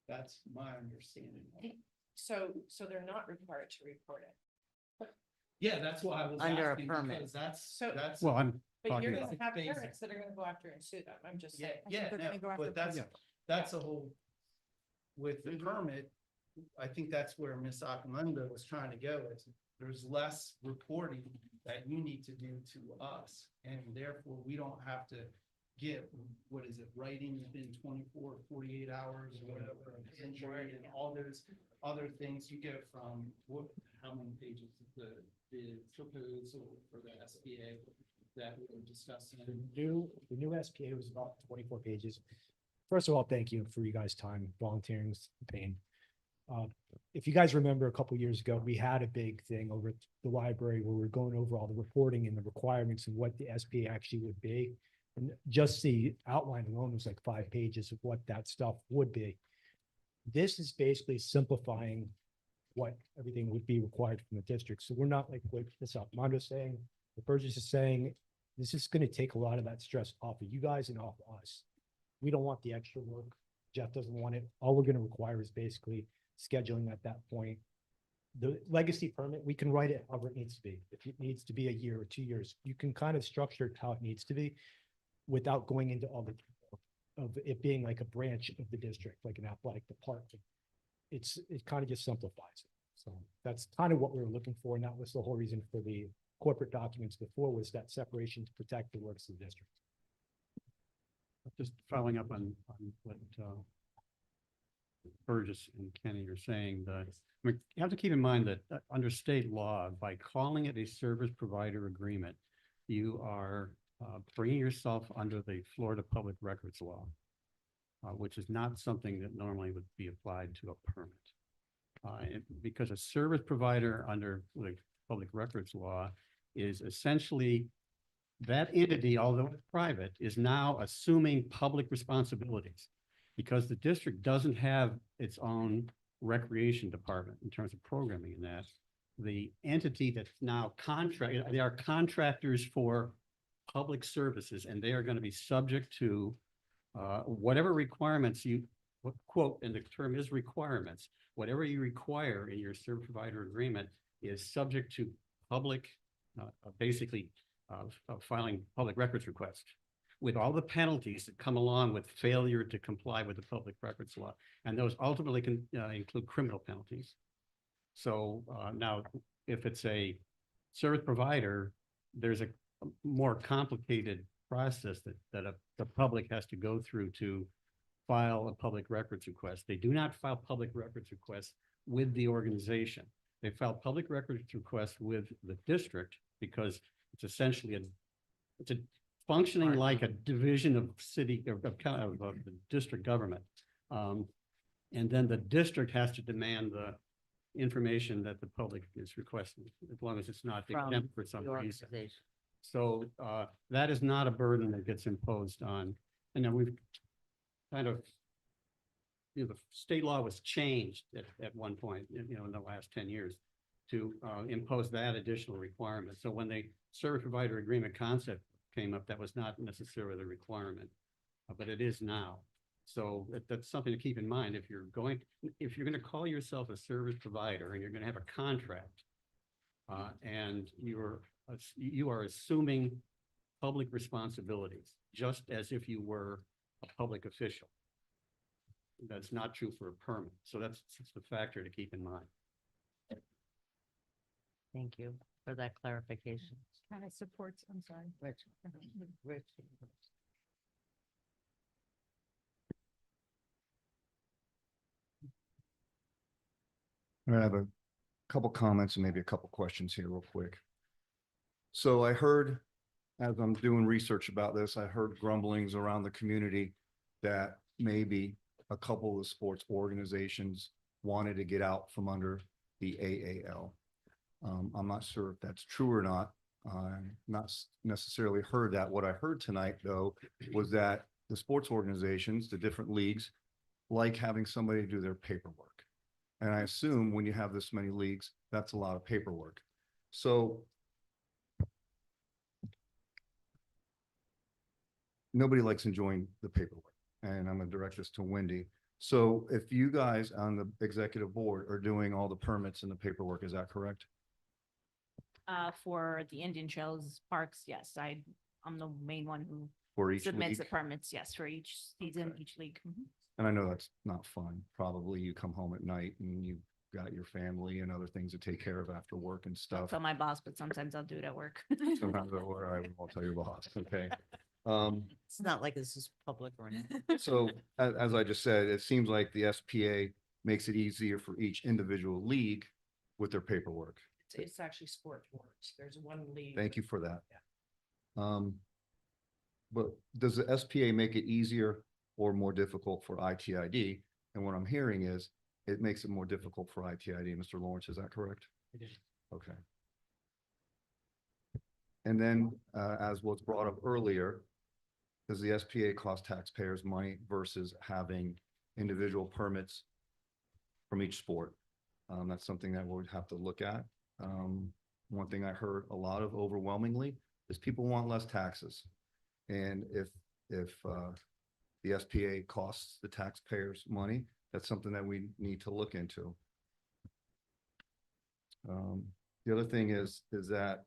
that's my understanding. of it. So they're not required to report it. Yeah, that's why I was Under a asking, permit. because that's, So- that's. Well, I'm But talking you're about, gonna have basic. parents that are gonna go after and sue them. I'm just Yeah, saying. yeah, they're no, gonna go after but that's, Yeah. that's a whole, with the permit, I think that's where Ms. Acamunda was trying to go, is there's less reporting that you need to do to us. And therefore, we don't have to get, what is it, writing within 24, 48 hours or whatever, of injury and all those other things. You go from, how many pages is the proposal for the SBA that we were discussing? The new SPA was about 24 pages. First of all, thank you for you guys' time volunteering, the pain. If you guys remember a couple years ago, we had a big thing over at the library where we we're going over all the reporting and the requirements and what the SPA actually would be. And just the outline alone was like 5 pages of what that stuff would be. This is basically simplifying what everything would be required from the district. So we're not like what Ms. Armando's saying, the Burgess is saying, this is going to take a lot of that stress off of you guys and off of us. We don't want the extra work. Jeff doesn't want it. All we're going to require is basically scheduling at that point. The legacy permit, we can write it however it needs to be. If it needs to be a year or 2 years, you can kind of structure it how it needs to be without going into all the of it being like a branch of the district, like an athletic department. It kind of just simplifies it. So that's kind of what we were looking for. And that was the whole reason for the corporate documents before, was that separation to protect the works of the district. just following up on what Burgess and Kenny are saying, I mean, you have to keep in mind that under state law, by calling it a service provider agreement, you are bringing yourself under the Florida Public Records Law, which is not something that normally would be applied to a permit. Because a service provider under the Public Records Law is essentially that entity, although it's private, is now assuming public responsibilities, because the district doesn't have its own recreation department in terms of programming and that. The entity that's now they are contractors for public services, and they are going to be subject to whatever requirements you quote, and the term is requirements, whatever you require in your service provider agreement is subject to public, basically filing public records requests with all the penalties that come along with failure to comply with the public records law. And those ultimately can include criminal penalties. So now, if it's a service provider, there's a more complicated process that the public has to go through to file a public records request. They do not file public records requests with the organization. They file public records requests with the district because it's essentially it's functioning like a division of city of the district government. And then the district has to demand the information that the public is requesting, as long as it's not From exempt for some the reason. organization. So that is not a burden that gets imposed on, and then we've kind of, the state law was changed at one point, in the last 10 years to impose that additional requirement. So when the service provider agreement concept came up, that was not necessarily the requirement, but it is now. So that's something to keep in mind. If you're going to call yourself a service provider and you're going to have a contract, And you are assuming public responsibilities, just as if you were a public official. That's not true for a permit. So that's a factor to keep in mind. Thank you for that clarification. Kind of supports, I'm sorry. Rich. Rich. I have a couple comments and maybe a couple questions here real quick. So I heard, as I'm doing research about this, I heard grumblings around the community that maybe a couple of the sports organizations wanted to get out from under the AAL. I'm not sure if that's true or not. Not necessarily heard that. What I heard tonight, though, was that the sports organizations, the different leagues, like having somebody do their paperwork. And I assume when you have this many leagues, that's a lot of paperwork. So nobody likes enjoying the paperwork. And I'm gonna direct this to Wendy. So if you guys on the executive board are doing all the permits and the paperwork, is that correct? For the Indian Trails Parks, yes, I'm the main one who For each submits the league? permits, yes, for each season, Okay. each league. Mhm. And I know that's not fun. Probably you come home at night and you've got your family and other things to take care of after work and Don't stuff. tell my boss, but sometimes I'll do it at work. Sometimes I won't tell your boss, okay? It's not like this is public or anything. So as I just said, it seems like the SPA makes it easier for each individual league with their paperwork. It's actually sport boards. There's one league. Thank you for that. But does the SPA make it easier or more difficult for ITID? And what I'm hearing is it makes it more difficult for ITID. Mr. Lawrence, is that correct? It is. Okay. And then, as was brought up earlier, does the SPA cost taxpayers money versus having individual permits from each sport? That's something that we'll have to look at. One thing I heard a lot of overwhelmingly is people want less taxes. And if the SPA costs the taxpayers money, that's something that we need to look into. The other thing is that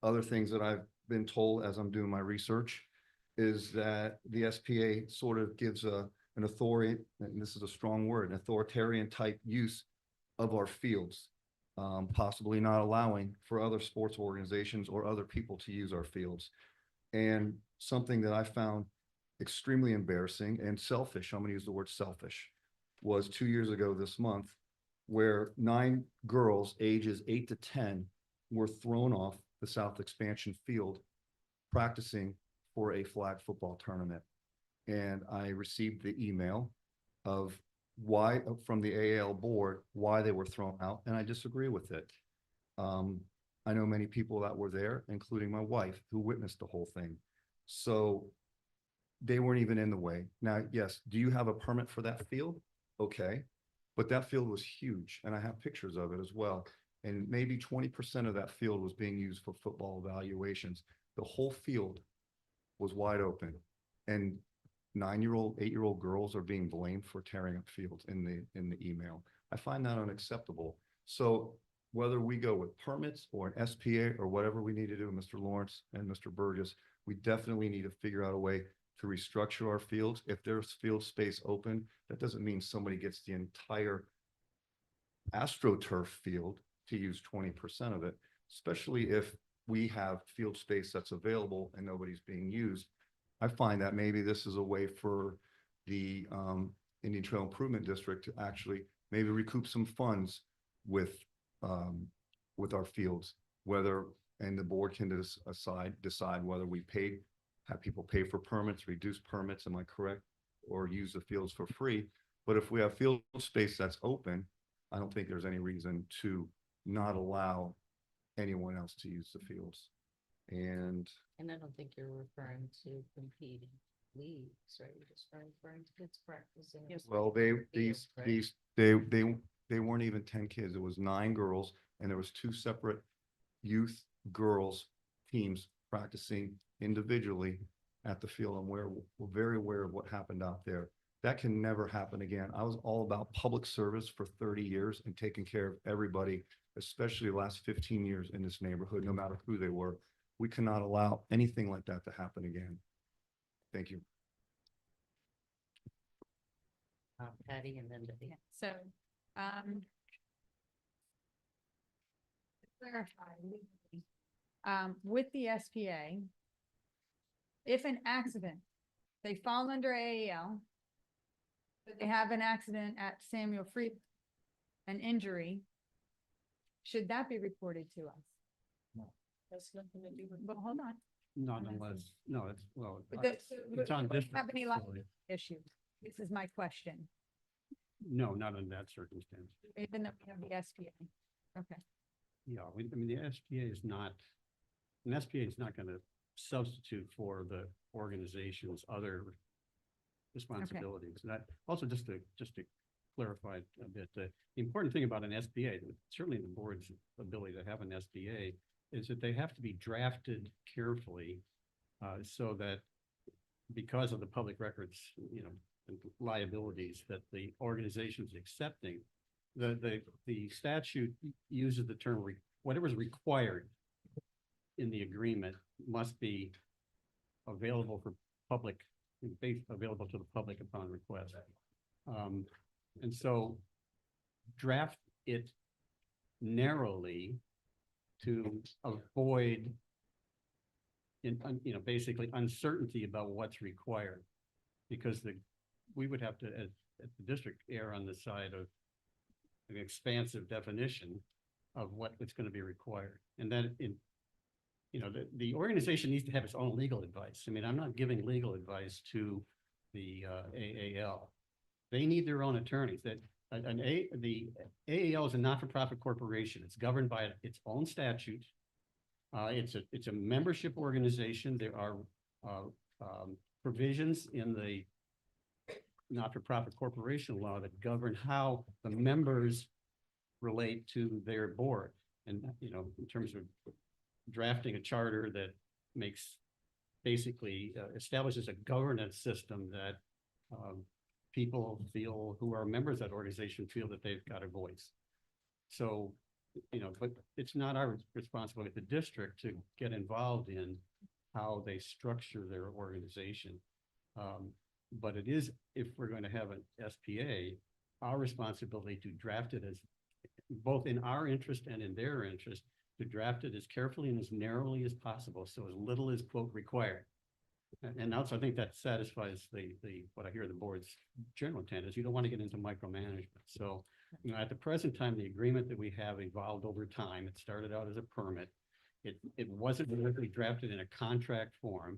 other things that I've been told as I'm doing my research is that the SPA sort of gives an authority, and this is a strong word, an authoritarian type use of our fields, possibly not allowing for other sports organizations or other people to use our fields. And something that I found extremely embarrassing and selfish, I'm going to use the word selfish, was 2 years ago this month, where 9 girls ages 8 to 10 were thrown off the South Expansion field practicing for a flag football tournament. And I received the email of why, from the AAL board, why they were thrown out, and I disagree with it. I know many people that were there, including my wife, who witnessed the whole thing. So they weren't even in the way. Now, yes, do you have a permit for that field? Okay, but that field was huge, and I have pictures of it as well. And maybe 20% of that field was being used for football evaluations. The whole field was wide open, and 9-year-old, 8-year-old girls are being blamed for tearing up fields in the email. I find that unacceptable. So whether we go with permits or an SPA or whatever we need to do, Mr. Lawrence and Mr. Burgess, we definitely need to figure out a way to restructure our fields. If there's field space open, that doesn't mean somebody gets the entire AstroTurf field to use 20% of it, especially if we have field space that's available and nobody's being used. I find that maybe this is a way for the Indian Trail Improvement District to actually maybe recoup some funds with our fields, whether, and the board can decide whether we have people pay for permits, reduce permits, am I correct? Or use the fields for free. But if we have field space that's open, I don't think there's any reason to not allow anyone else to use the fields. And And I don't think you're referring to competing leagues, right? You're just referring to kids practicing. well, they weren't even 10 kids. It was 9 girls, and there was 2 separate youth girls teams practicing individually at the field. And we're very aware of what happened out there. That can never happen again. I was all about public service for 30 years and taking care of everybody, especially the last 15 years in this neighborhood, no matter who they were. We cannot allow anything like that to happen again. Thank you. Patty and then Debbie. So, to clarify, with the SPA, if an accident, they fall under AAL, but they have an accident at Samuel Free, an injury, should that be reported to us? That's nothing to do with. But hold on. Not unless, no, it's, well, It's on district Have any facility. issue? This is my question, No, not in that circumstance. even though we have the SPA. Okay. Yeah, I mean, the SPA is not, an SPA is not gonna substitute for the organization's other responsibilities. And that, also, just to clarify a bit, the important thing about an SPA, certainly the board's ability to have an SPA, is that they have to be drafted carefully, so that because of the public records, you know, and liabilities that the organization's accepting, the statute uses the term whatever is required in the agreement must be available for public, available to the public upon request. And so draft it narrowly to avoid basically uncertainty about what's required. Because we would have to, at the district, err on the side of an expansive definition of what is going to be required. And then the organization needs to have its own legal advice. I mean, I'm not giving legal advice to the AAL. They need their own attorneys. The AAL is a not-for-profit corporation. It's governed by its own statute. It's a membership organization. There are provisions in the not-for-profit corporation law that govern how the members relate to their board. And, in terms of drafting a charter that basically establishes a governance system that people feel who are members of that organization feel that they've got a voice. So, but it's not our responsibility at the district to get involved in how they structure their organization. But it is, if we're going to have an SPA, our responsibility to draft it as both in our interest and in their interest, to draft it as carefully and as narrowly as possible, so as little as quote required. And also, I think that satisfies what I hear the board's general intent is you don't want to get into micromanagement. So, at the present time, the agreement that we have evolved over time. It started out as a permit. It wasn't really drafted in a contract form.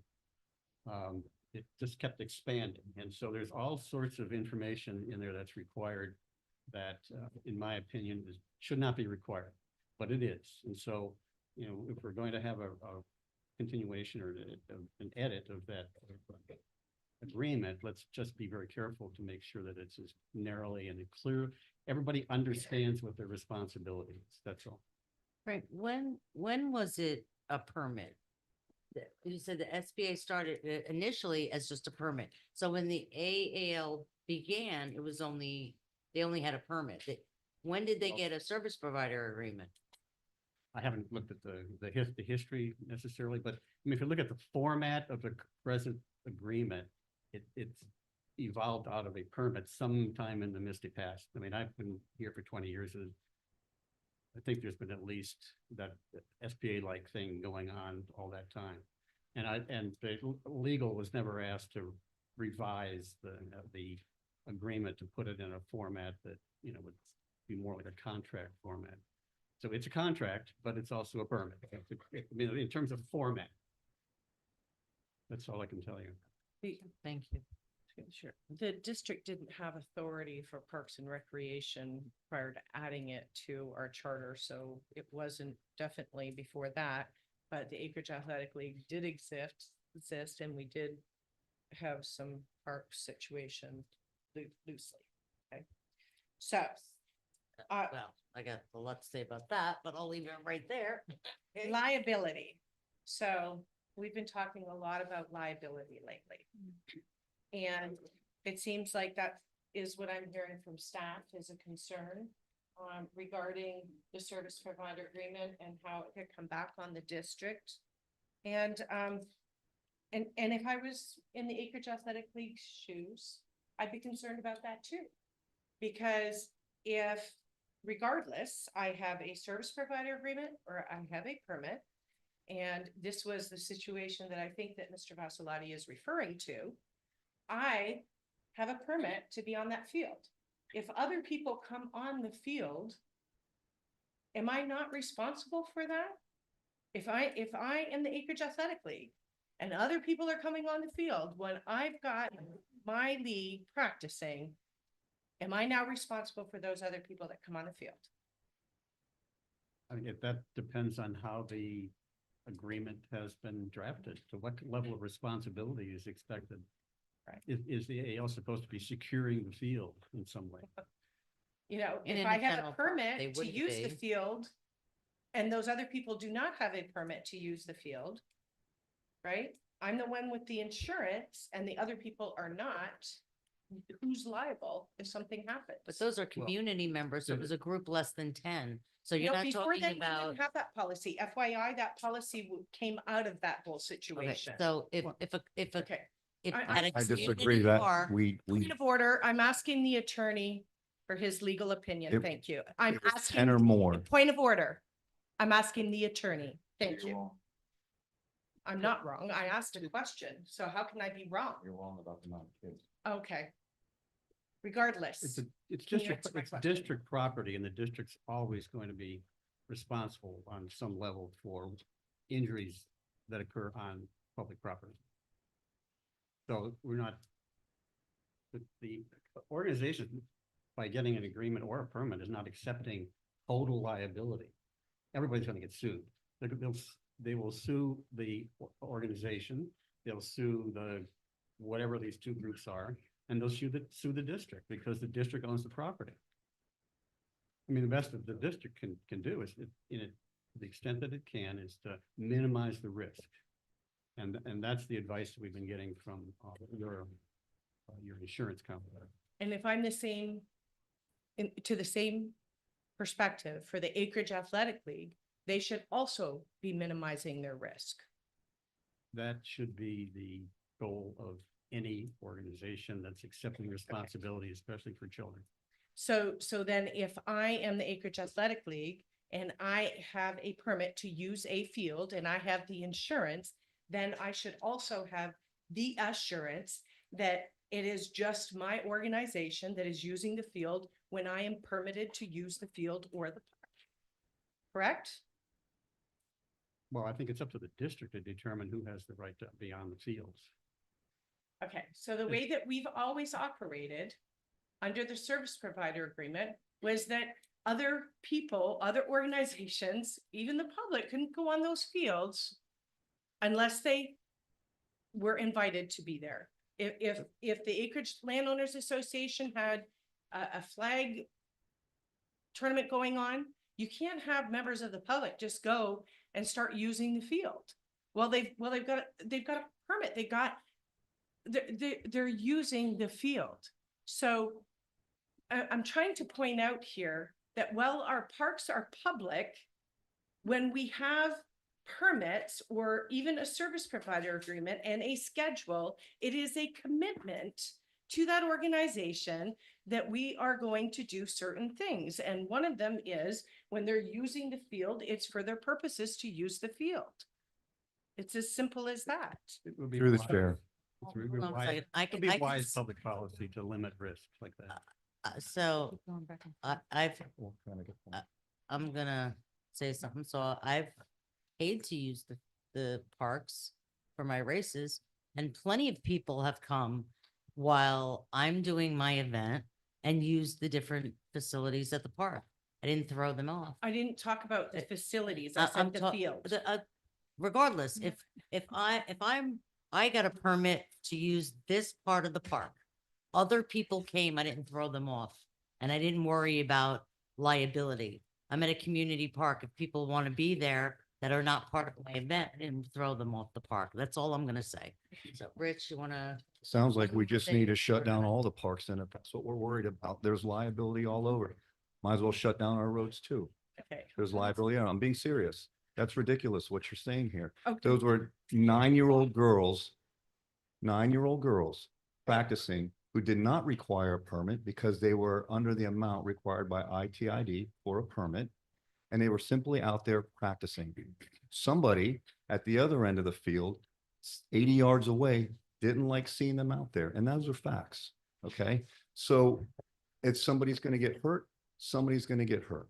It just kept expanding. And so there's all sorts of information in there that's required that, in my opinion, should not be required, but it is. And so, if we're going to have a continuation or an edit of that agreement, let's just be very careful to make sure that it's as narrowly and clear. Everybody understands what their responsibility is. That's all. Right, when was it a permit? You said the SBA started initially as just a permit. So when the AAL began, they only had a permit. When did they get a service provider agreement? I haven't looked at the history necessarily, but I mean, if you look at the format of the present agreement, it's evolved out of a permit sometime in the misty past. I mean, I've been here for 20 years. I think there's been at least that SPA-like thing going on all that time. And the legal was never asked to revise the agreement to put it in a format that, would be more like a contract format. So it's a contract, but it's also a permit. I mean, in terms of format. That's all I can tell you. Thank you. Sure. The district didn't have authority for Parks and Recreation prior to adding it to our charter, so it wasn't definitely before that. But the Acreage Athletic League did exist, and we did have some park situation loosely. Okay, so. Well, I got a lot to say about that, but I'll leave it right there. Liability. So we've been talking a lot about liability lately. And it seems like that is what I'm hearing from staff is a concern regarding the service provider agreement and how it could come back on the district. And if I was in the Acreage Athletic League shoes, I'd be concerned about that too. Because if regardless, I have a service provider agreement or I have a permit, and this was the situation that I think that Mr. Vassalotti is referring to, I have a permit to be on that field. If other people come on the field, am I not responsible for that? If I am the Acreage Athletic League and other people are coming on the field when I've got my league practicing, am I now responsible for those other people that come on the field? I think that depends on how the agreement has been drafted, to what level of responsibility is expected. Right. Is the AL supposed to be securing the field in some way? You know, And if in I the have a general park, they permit to wouldn't use the be. field and those other people do not have a permit to use the field, right? I'm the one with the insurance and the other people are not. Who's liable if something happens? But those are community members. So it was a group less than 10. So You you're know, not before talking then, we didn't about. have that policy. FYI, that policy came out of that whole Okay, situation. so if a, Okay. if I- at a I disagree community that park- Point of order, I'm asking the attorney for his legal opinion. It- Thank you. I'm it was asking. 10 or more. Point of order. I'm asking the attorney. Thank you. I'm not wrong. I asked a question, so how can I be wrong? You're wrong about the amount of kids. Okay. Regardless. It's Can you district, answer my it's question? district property, and the district's always going to be responsible on some level for injuries that occur on public property. So we're not, the organization, by getting an agreement or a permit, is not accepting total liability. Everybody's gonna get sued. They will sue the organization, they'll sue the, whatever these two groups are, and they'll sue the district because the district owns the property. I mean, the best that the district can do is, to the extent that it can, is to minimize the risk. And that's the advice we've been getting from your insurance company. And if I'm the same, to the same perspective for the Acreage Athletic League, they should also be minimizing their risk. That should be the goal of any organization that's accepting responsibility, especially for children. So then if I am the Acreage Athletic League and I have a permit to use a field and I have the insurance, then I should also have the assurance that it is just my organization that is using the field when I am permitted to use the field or the park. Correct? Well, I think it's up to the district to determine who has the right to be on the fields. Okay, so the way that we've always operated under the service provider agreement was that other people, other organizations, even the public couldn't go on those fields unless they were invited to be there. If the Acreage Landowners Association had a flag tournament going on, you can't have members of the public just go and start using the field. Well, they've got a permit. They're using the field. So I'm trying to point out here that while our parks are public, when we have permits or even a service provider agreement and a schedule, it is a commitment to that organization that we are going to do certain things. And one of them is when they're using the field, it's for their purposes to use the field. It's as simple as that. It would be Through the wise- chair. it would be Hold on a wise- second. it would be wise public policy to limit risks like that. So I'm gonna say something. So I've paid to use the parks for my races and plenty of people have come while I'm doing my event and used the different facilities at the park. I didn't throw them off. I didn't talk about the facilities. I I'm said the talk- field. Regardless, if I got a permit to use this part of the park, other people came, I didn't throw them off. And I didn't worry about liability. I'm at a community park. If people want to be there, that are not part of my event and throw them off the park. That's all I'm gonna say. So Rich, you wanna? Sounds like we just need to shut down Tournament. all the parks then if that's what we're worried about. There's liability all over. Might as well shut down our roads too. Okay. There's liability. I'm being serious. That's ridiculous what you're saying here. Okay. Those were 9-year-old girls, 9-year-old girls practicing who did not require a permit because they were under the amount required by ITID for a permit. And they were simply out there practicing. Somebody at the other end of the field, 80 yards away, didn't like seeing them out there. And those are facts. Okay. So if somebody's going to get hurt, somebody's going to get hurt.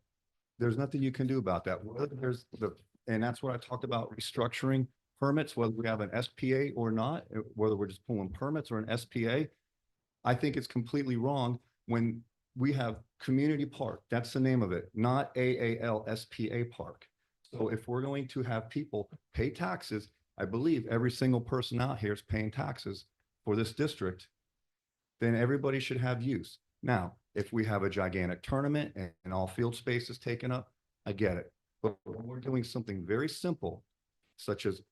There's nothing you can do about that. And that's what I talked about, restructuring permits, whether we have an SPA or not, whether we're just pulling permits or an SPA. I think it's completely wrong when we have community park. That's the name of it, not AAL SPA park. So if we're going to have people pay taxes, I believe every single person out here is paying taxes for this district, then everybody should have use. Now, if we have a gigantic tournament and all field space is taken up, I get it. But when we're doing something very simple, such as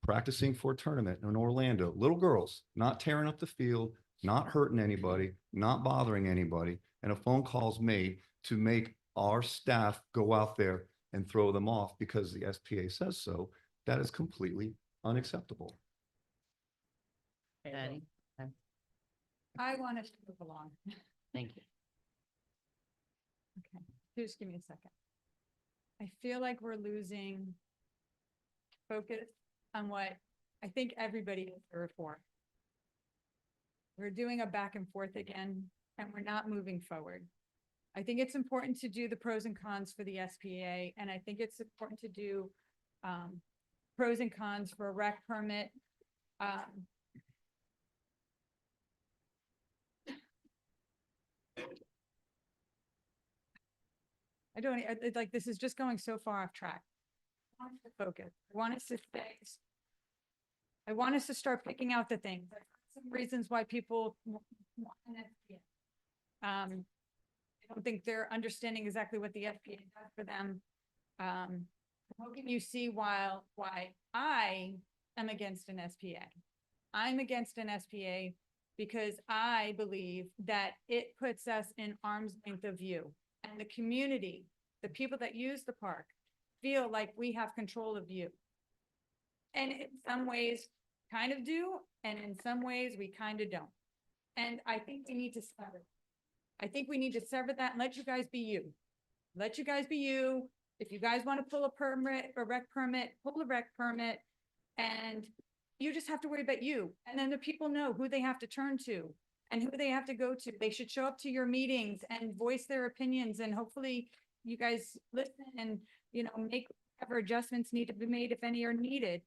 practicing for a tournament in Orlando, little girls, not tearing up the field, not hurting anybody, not bothering anybody, and a phone call's made to make our staff go out there and throw them off because the SPA says so, that is completely unacceptable. Patty, I want us to move along. thank you. Okay, just give me a second. I feel like we're losing focus on what I think everybody is here for. We're doing a back and forth again, and we're not moving forward. I think it's important to do the pros and cons for the SPA, and I think it's important to do pros and cons for a rec permit. I don't, it's like, this is just going so far off track. I want us to focus. I want us to stay. I want us to start picking out the things. Some reasons why people want an SPA. I don't think they're understanding exactly what the SPA does for them. How can you see why I am against an SPA? I'm against an SPA because I believe that it puts us in arm's length of view. And the community, the people that use the park, feel like we have control of you. And in some ways kind of do, and in some ways we kind of don't. And I think we need to sever. I think we need to sever that and let you guys be you. Let you guys be you. If you guys want to pull a permit, a rec permit, pull a rec permit, and you just have to worry about you. And then the people know who they have to turn to and who they have to go to. They should show up to your meetings and voice their opinions, and hopefully you guys listen and, you know, make whatever adjustments need to be made if any are needed.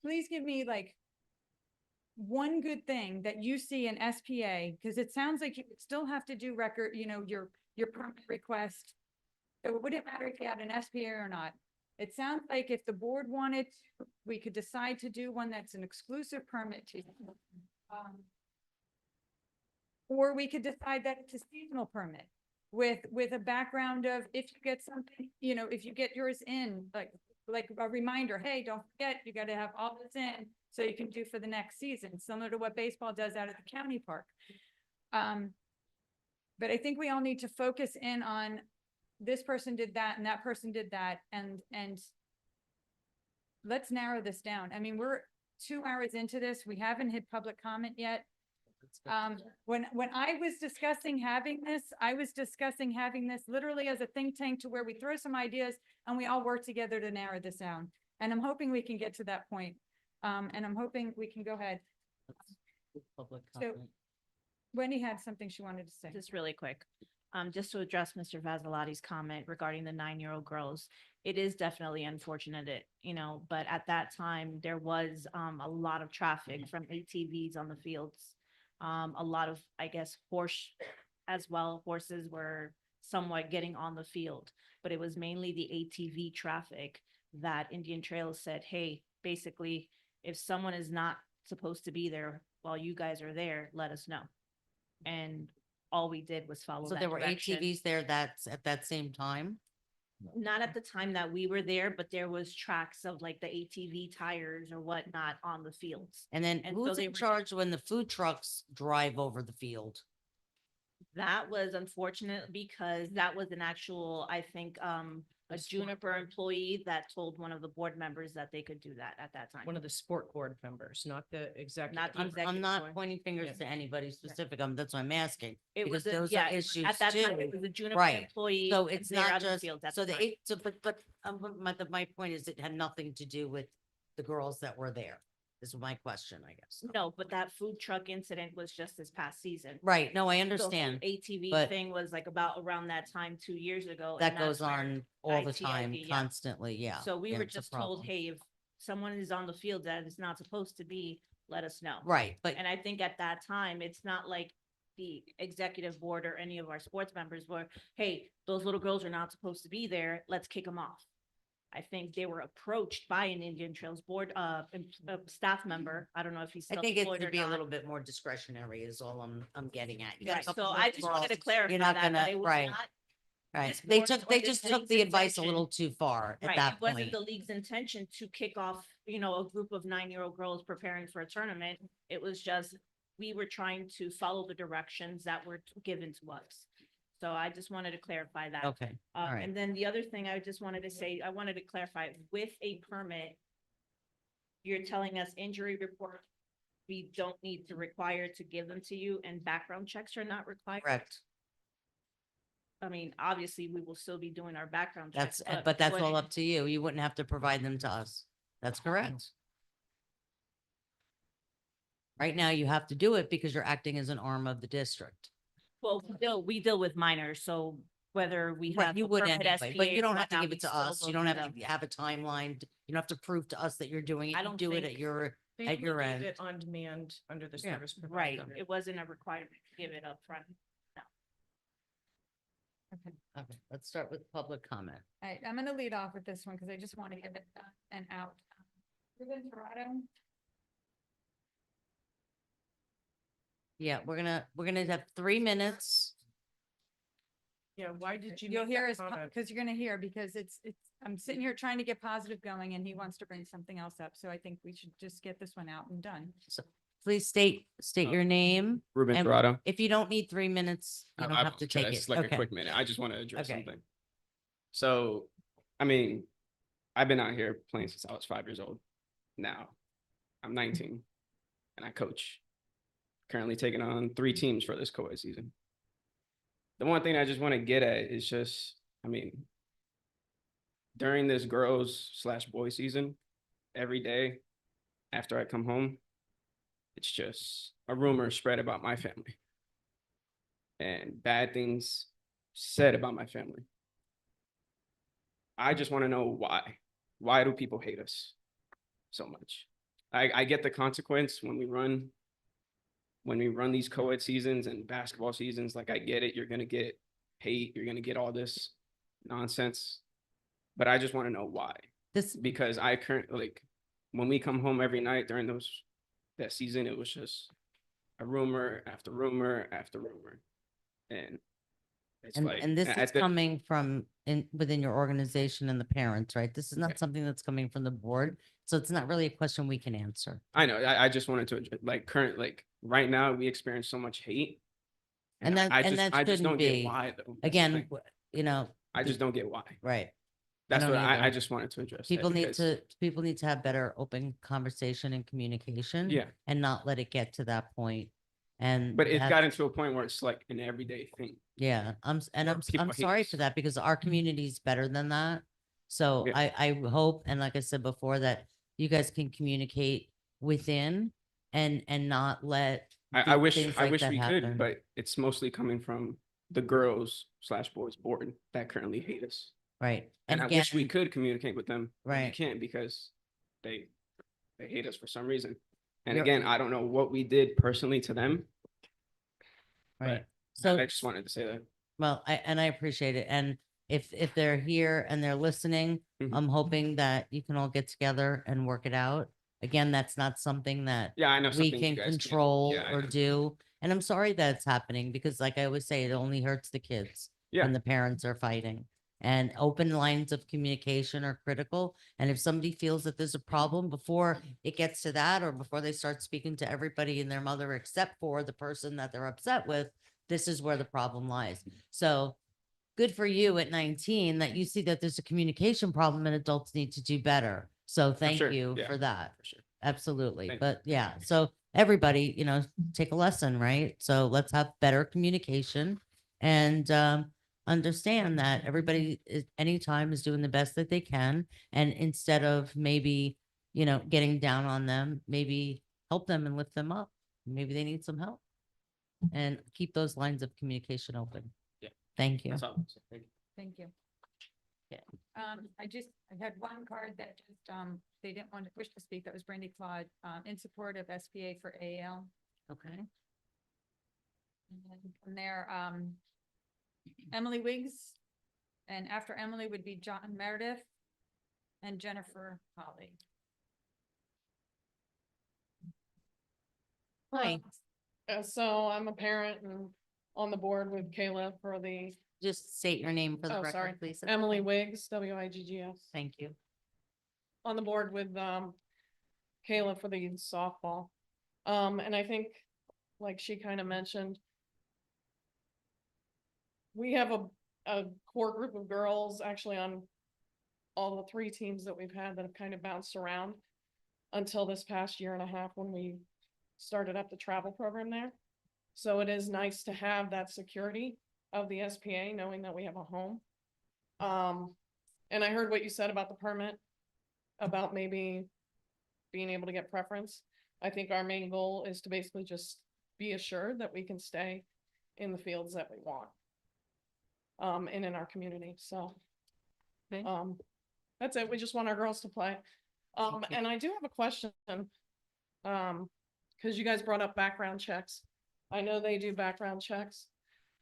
Please give me like one good thing that you see in SPA, because it sounds like you still have to do record, you know, your permit request. It wouldn't matter if you had an SPA or not. It sounds like if the board wanted, we could decide to do one that's an exclusive permit to or we could decide that it's a seasonal permit with a background of, if you get something, you know, if you get yours in, like a reminder, hey, don't forget, you got to have all this in so you can do for the next season, similar to what baseball does out at the county park. But I think we all need to focus in on this person did that and that person did that, and let's narrow this down. I mean, we're 2 hours into this. We haven't hit public comment yet. When I was discussing having this, I was discussing having this literally as a think tank to where we throw some ideas and we all work together to narrow this down. And I'm hoping we can get to that point. And I'm hoping we can go ahead. Public So- comment. Wendy had something she wanted to say. Just really quick. Just to address Mr. Vasilati's comment regarding the 9-year-old girls, it is definitely unfortunate, but at that time, there was a lot of traffic from ATVs on the fields. A lot of, I guess, horses were somewhat getting on the field, but it was mainly the ATV traffic that Indian Trails said, hey, basically, if someone is not supposed to be there while you guys are there, let us know. And all we did was follow So that there were direction. ATVs there that's at that same time? Not at the time that we were there, but there was tracks of like the ATV tires or whatnot on the fields. And then And so who's they in were- charge when the food trucks drive over the field? That was unfortunate because that was an actual, I think, a Juniper employee that told one of the board members that they could do that at that time. One of the sport board members, not the executive. Not the I'm executive not board. pointing fingers Yeah. to anybody specific, that's what I'm asking. It because was, those are yeah, issues at that time, it too. was a Juniper Right. employee. So it's there not out in the just, fields at so the the, time. so, but, my point is it had nothing to do with the girls that were there, is my question, I guess. No, but that food truck incident was just this past season. Right, no, I The whole understand. ATV but thing was like about around that time 2 years ago. That and goes that's where on all the time, ITID, yeah. constantly, yeah. So we and were it's a just told, problem. hey, if someone is on the field that is not supposed to be, let us know. Right, but And I think at that time, it's not like the executive board or any of our sports members were, hey, those little girls are not supposed to be there, let's kick them off. I think they were approached by an Indian Trails board, staff member. I don't know if he's I still think it employed or should be a not. little bit more discretionary is all I'm getting at. You got a Right, couple so of I just wanted to girls, clarify you're not that, that gonna- it was right. not Right, this they board's took, or they this just took league's the advice a intention. little too far at Right, that it wasn't point. the league's intention to kick off, a group of 9-year-old girls preparing for a tournament. It was just, we were trying to follow the directions that were given to us. So I just wanted to clarify that. Okay, all right. And then the other thing I just wanted to say, I wanted to clarify, with a permit, you're telling us injury report, we don't need to require to give them to you, and background checks are not required? Correct. I mean, obviously, we will still be doing our background That's, checks. but that's what- all up to you. You wouldn't have to provide them to us. That's correct. Right now, you have to do it because you're acting as an arm of the district. Well, we deal with minors, so whether we Right, have. you a would permit anyway, but SPA you or don't have to whatnot, give we it to still us. go You don't through have them. to have a timeline. You don't have to prove to us that you're doing it. I You don't do it at think- your, They at your only gave end. it on demand under the Yeah, service. Right, provider. it wasn't a requirement to give it up front. Okay, let's start with public comment. All right, I'm gonna lead off with this one because I just want to get it done and out. Ruben Torado, Yeah, we're gonna have 3 minutes. Yeah, why did you? you'll make hear that his, comment? because you're gonna hear, because I'm sitting here trying to get positive going and he wants to bring something else up. So I think we should just get this one out and done. Please state your name. Ruben And Dorado. If you don't need 3 minutes, you don't have to take it. It's like a Okay. quick minute. I just want to address Okay. something. So, I mean, I've been out here playing since I was 5 years old. Now, I'm 19 and I coach. Currently taking on 3 teams for this co-ed season. The one thing I just want to get at is just, I mean, during this girls/boys season, every day after I come home, it's just a rumor spread about my family and bad things said about my family. I just want to know why. Why do people hate us so much? I get the consequence when we run these co-ed seasons and basketball seasons. Like, I get it. You're going to get hate. You're going to get all this nonsense. But I just want to know why. Because I currently, like, when we come home every night during that season, it was just a rumor after rumor after rumor. And it's like, And this at is the- coming from within your organization and the parents, right? This is not something that's coming from the board. So it's not really a question we can answer. I know, I just wanted to, right now, we experience so much hate. And that, I and just that don't shouldn't get be, why, though. That's the again, thing. I just don't get why. right. That's don't what I either. just wanted to address. that People need because- people need to have better open conversation and communication. Yeah, And not let it get to that point. And. but it's that's- gotten to a point where it's like an everyday thing. Yeah, I'm where people I'm hate sorry us. for that because our community is better than that. So Yeah. I hope, and like I said before, that you guys can communicate within and not let. I wish things like that we happen. could, but it's mostly coming from the girls/boys board that currently hate us. Right. And I again, wish we could communicate with them. but we Right. can't because they hate us for some reason. And You're- again, I don't know what we did personally to them. Right. So So, I just wanted to say that. well, I appreciate it. And if they're here and they're listening, Mhm. I'm hoping that you can all get together and work it out. Again, that's not something that Yeah, I know we something you can guys can't- control yeah, I or know. do. And I'm sorry that it's happening because like I always say, it only hurts the kids when the parents are fighting. And open lines of communication are critical. And if somebody feels that there's a problem before it gets to that, or before they start speaking to everybody and their mother except for the person that they're upset with, this is where the problem lies. So good for you at 19 that you see that there's a communication problem and adults need to do better. So thank sure, you yeah, for that. for sure. Absolutely. Thank you. But yeah, so everybody, take a lesson, right? So let's have better communication and understand that everybody is anytime is doing the best that they can. And instead of maybe, getting down on them, maybe help them and lift them up. Maybe they need some help. And keep those lines of communication open. Yeah. Thank you. That's all. Thank you. Thank you. Yeah. I had one card that just, they didn't want to wish to speak. That was Brandy Claude, in support of SPA for AL. Okay. And then from there, Emily Wiggs, and after Emily would be John Meredith and Jennifer Holly. Hi. So I'm a parent and on the board with Kayla for the, Just state your name for the oh, sorry, record, please. Emily Wiggs, Wiggs. Thank you. On the board with, Kayla for the softball. And I think, like she kind of mentioned, we have a core group of girls actually on all the 3 teams that we've had that have kind of bounced around until this past year and a half when we started up the travel program there. So it is nice to have that security of the SPA, knowing that we have a home. And I heard what you said about the permit, about maybe being able to get preference. I think our main goal is to basically just be assured that we can stay in the fields that we want. And in our community, so. Okay. That's it. We just want our girls to play. Thank you. And I do have a question. Cause you guys brought up background checks. I know they do background checks,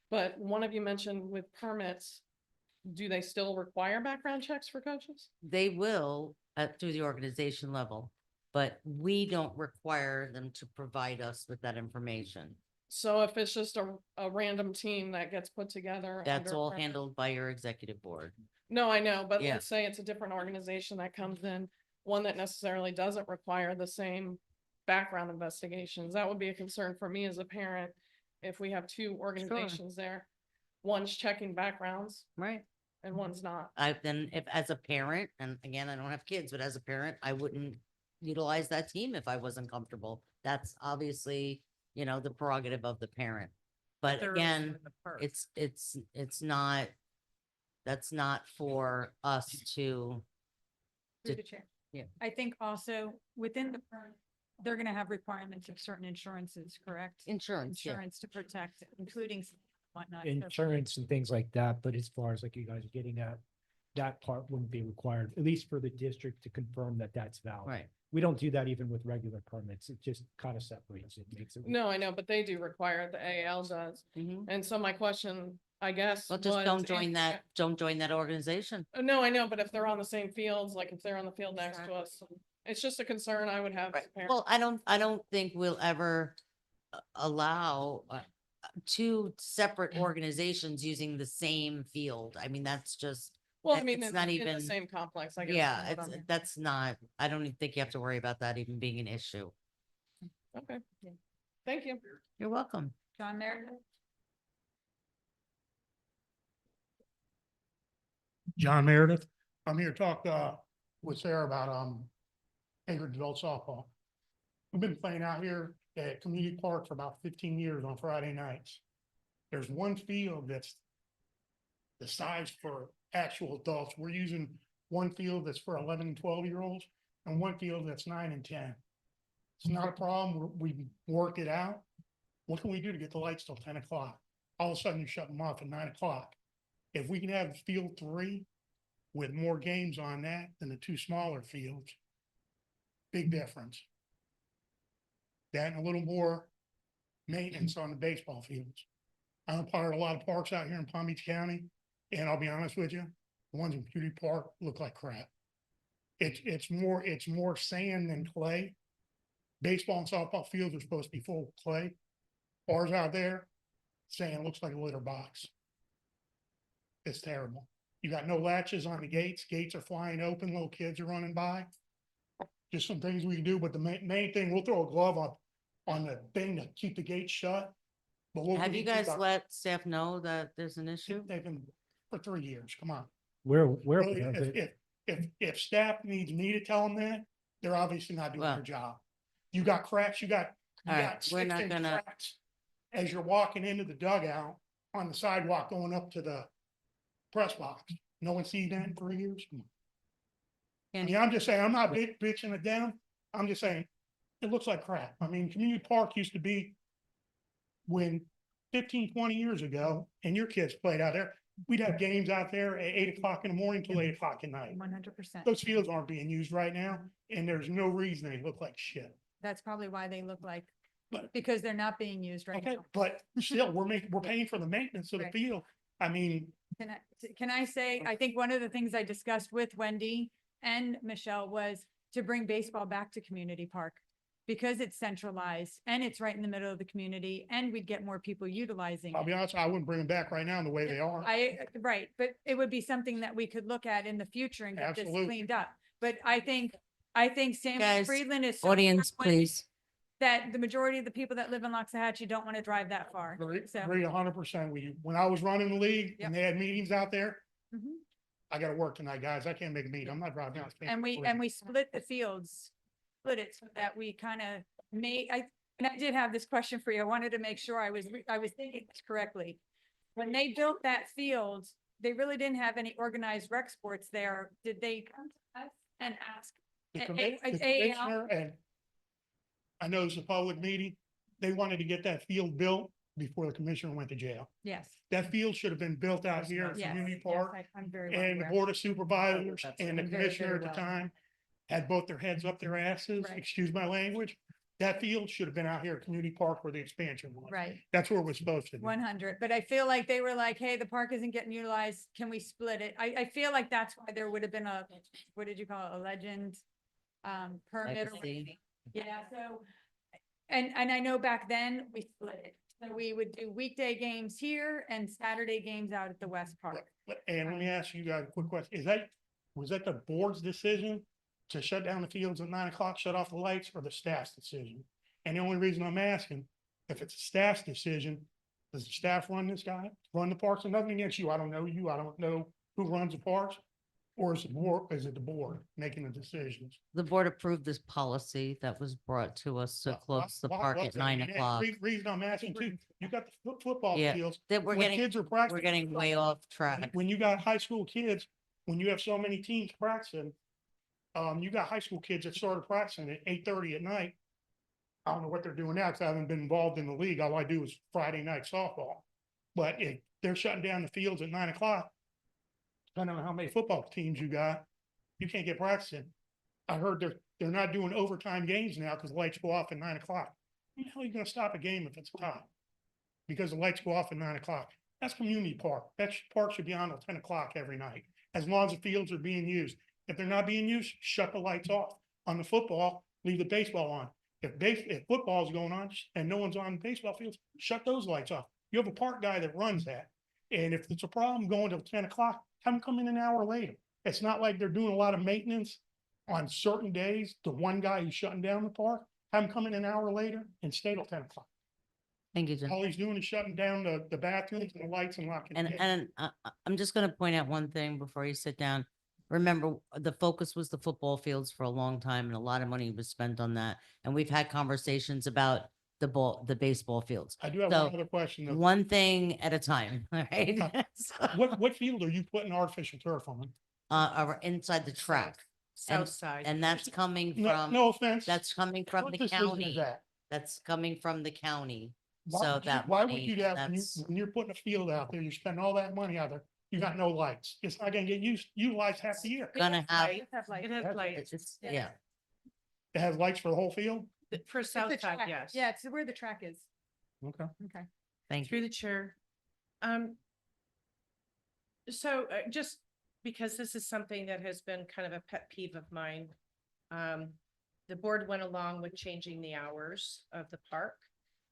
but one of you mentioned with permits, do they still require background checks for coaches? They will through the organization level, but we don't require them to provide us with that information. So if it's just a random team that gets put together. That's under all permit- handled by your executive board. No, I know, but Yeah. let's say it's a different organization that comes in, one that necessarily doesn't require the same background investigations. That would be a concern for me as a parent. If we have 2 organizations there, one's checking backgrounds Right. and one's not. If as a parent, and again, I don't have kids, but as a parent, I wouldn't utilize that team if I wasn't comfortable. That's obviously, the prerogative of the parent. But again, it's not, that's not for us to, Through the chair. Yeah. I think also within the permit, they're gonna have requirements of certain insurances, correct? insurance, yeah. Insurance to protect, including whatnot. So- Insurance and things like that, but as far as like you guys are getting at, that part wouldn't be required, at least for the district to confirm that that's valid. Right. We don't do that even with regular permits. It just kind of separates it, makes it. No, I know, but they do require it, the AAL does. Mhm. And so my question, I guess. Well, just was don't if- don't join that organization. No, I know, but if they're on the same fields, like if they're on the field next to us, it's just a concern I would have as a parent. Well, I don't think we'll ever allow 2 separate organizations using the same field. I mean, that's just, Well, I that- mean, it's it's not in even, the same complex, I guess. yeah, is what I'm- that's not, I don't even think you have to worry about that even being an issue. Okay, thank you. You're welcome. John Meredith? John Meredith. I'm here to talk, with Sarah about, Anchorage adult softball. We've been playing out here at Community Park for about 15 years on Friday nights. There's one field that's the size for actual adults. We're using one field that's for 11 and 12-year-olds and one field that's 9 and 10. It's not a problem. We worked it out. What can we do to get the lights till 10 o'clock? All of a sudden you shut them off at 9 o'clock. If we can have field 3 with more games on that than the 2 smaller fields, big difference. That and a little more maintenance on the baseball fields. I'm a part of a lot of parks out here in Palm Beach County, and I'll be honest with you, the ones in Beauty Park look like crap. It's more sand than clay. Baseball and softball fields are supposed to be full of clay. Bars out there saying it looks like a litter box. It's terrible. You got no latches on the gates. Gates are flying open, little kids are running by. Just some things we can do, but the main thing, we'll throw a glove on the thing to keep the gate shut. But what we Have you need to do guys about- let staff know that there's an issue? They've been for 3 years, come on. Where, Really, if staff needs me to tell them that, they're obviously not doing Well- their job. You got cracks, you got All right, we're not 6-inch gonna- cracks as you're walking into the dugout on the sidewalk going up to the press box. No one seen that in 3 years? Come on. I Can- mean, I'm just saying, I'm not bitching it down. I'm just saying, it looks like crap. I mean, community park used to be when 15, 20 years ago, and your kids played out there, we'd have games out there at 8 o'clock in the morning till 8 o'clock at night. 100%. Those fields aren't being used right now, and there's no reason they look like shit. That's probably why they look like, But- because they're not being used right Okay, now. but still, we're paying for the maintenance of the Right. field. I mean, Can I say, I think one of the things I discussed with Wendy and Michelle was to bring baseball back to Community Park. Because it's centralized and it's right in the middle of the community and we'd get more people utilizing I'll it. be honest, I wouldn't bring them back right now the way they are. Right, but it would be something that we could look at in the future and get this Absolutely. cleaned up. But I think Sam Guys, Friedland is. so Audience, far away please. That the majority of the people that live in Loxahatchee don't want to drive that far. So, Agree 100% with you. When I was running the league Yep. and they had meetings out there, mhm. I gotta work tonight, guys. I can't make a meet. I'm not driving out. And we split the fields, split it so that we kind of and I did have this question for you. I wanted to make sure I was thinking this correctly. When they built that field, they really didn't have any organized rec sports there. Did they come to us and ask? The A- commi- A- the AAL? commissioner and I know it's a public meeting. They wanted to get that field built before the commissioner went to jail. Yes. That field should have been built out here at Yes, Community yes, Park. I'm very well And the aware. Board of Supervisors and the I'm very, commissioner very at the well. time had both their heads up their asses, Right. excuse my language. That field should have been out here at Community Park where the expansion was. Right. That's where it was supposed to be. 100, but I feel like they were like, hey, the park isn't getting utilized. Can we split it? I feel like that's why there would have been a, what did you call it? A legend permit. or Legacy. Yeah, so, and I know back then we split it. So we would do weekday games here and Saturday games out at the West Park. And let me ask you guys a quick question. Was that the board's decision to shut down the fields at 9 o'clock, shut off the lights, or the staff's decision? And the only reason I'm asking, if it's a staff's decision, does the staff run this guy, run the parks? And nothing against you. I don't know you. I don't know who runs the parks. Or is it the board making the decisions? The board approved this policy that was brought to us to close the Why park was at that? 9 And the o'clock. Reason I'm asking too, you got the football Yeah, fields. that we're when kids are we're practicing. getting way off track. When you got high school kids, when you have so many teams practicing, you got high school kids that started practicing at 8:30 at night. I don't know what they're doing now because I haven't been involved in the league. All I do is Friday night softball. But if they're shutting down the fields at 9 o'clock, depending on how many football teams you got, you can't get practicing. I heard they're not doing overtime games now because the lights go off at 9 o'clock. How the hell are you gonna stop a game if it's a tie? Because the lights go off at 9 o'clock. That's community park. Park should be on till 10 o'clock every night, as long as the fields are being used. If they're not being used, shut the lights off. On the football, leave the baseball on. If football's going on and no one's on baseball fields, shut those lights off. You have a park guy that runs that. And if it's a problem going till 10 o'clock, have them come in an hour later. It's not like they're doing a lot of maintenance on certain days. The one guy who's shutting down the park, have him come in an hour later and stay till 10 o'clock. Thank you, Jim. All he's doing is shutting down the bathrooms and the lights and locking. And, it. I'm just gonna point out one thing before you sit down. Remember, the focus was the football fields for a long time and a lot of money was spent on that. And we've had conversations about the baseball fields. I do have So, one other question. though. One thing at a time, all right? So, What field are you putting artificial turf on? inside the track. South side. And that's coming No, from, no offense. that's coming from What the decision is county. that? That's coming from the county. Why So would you- that Why would money, you do that that's, when you're putting a field out there, you spend all that money out there, you got no lights. It's not gonna get utilized half the year. gonna have, It has lights. yeah. It has lights for the whole field? For It's the south side, track. yes. Yeah, it's where the track is. Okay. Okay. Thank you. Through the chair. So just because this is something that has been kind of a pet peeve of mine. The board went along with changing the hours of the park.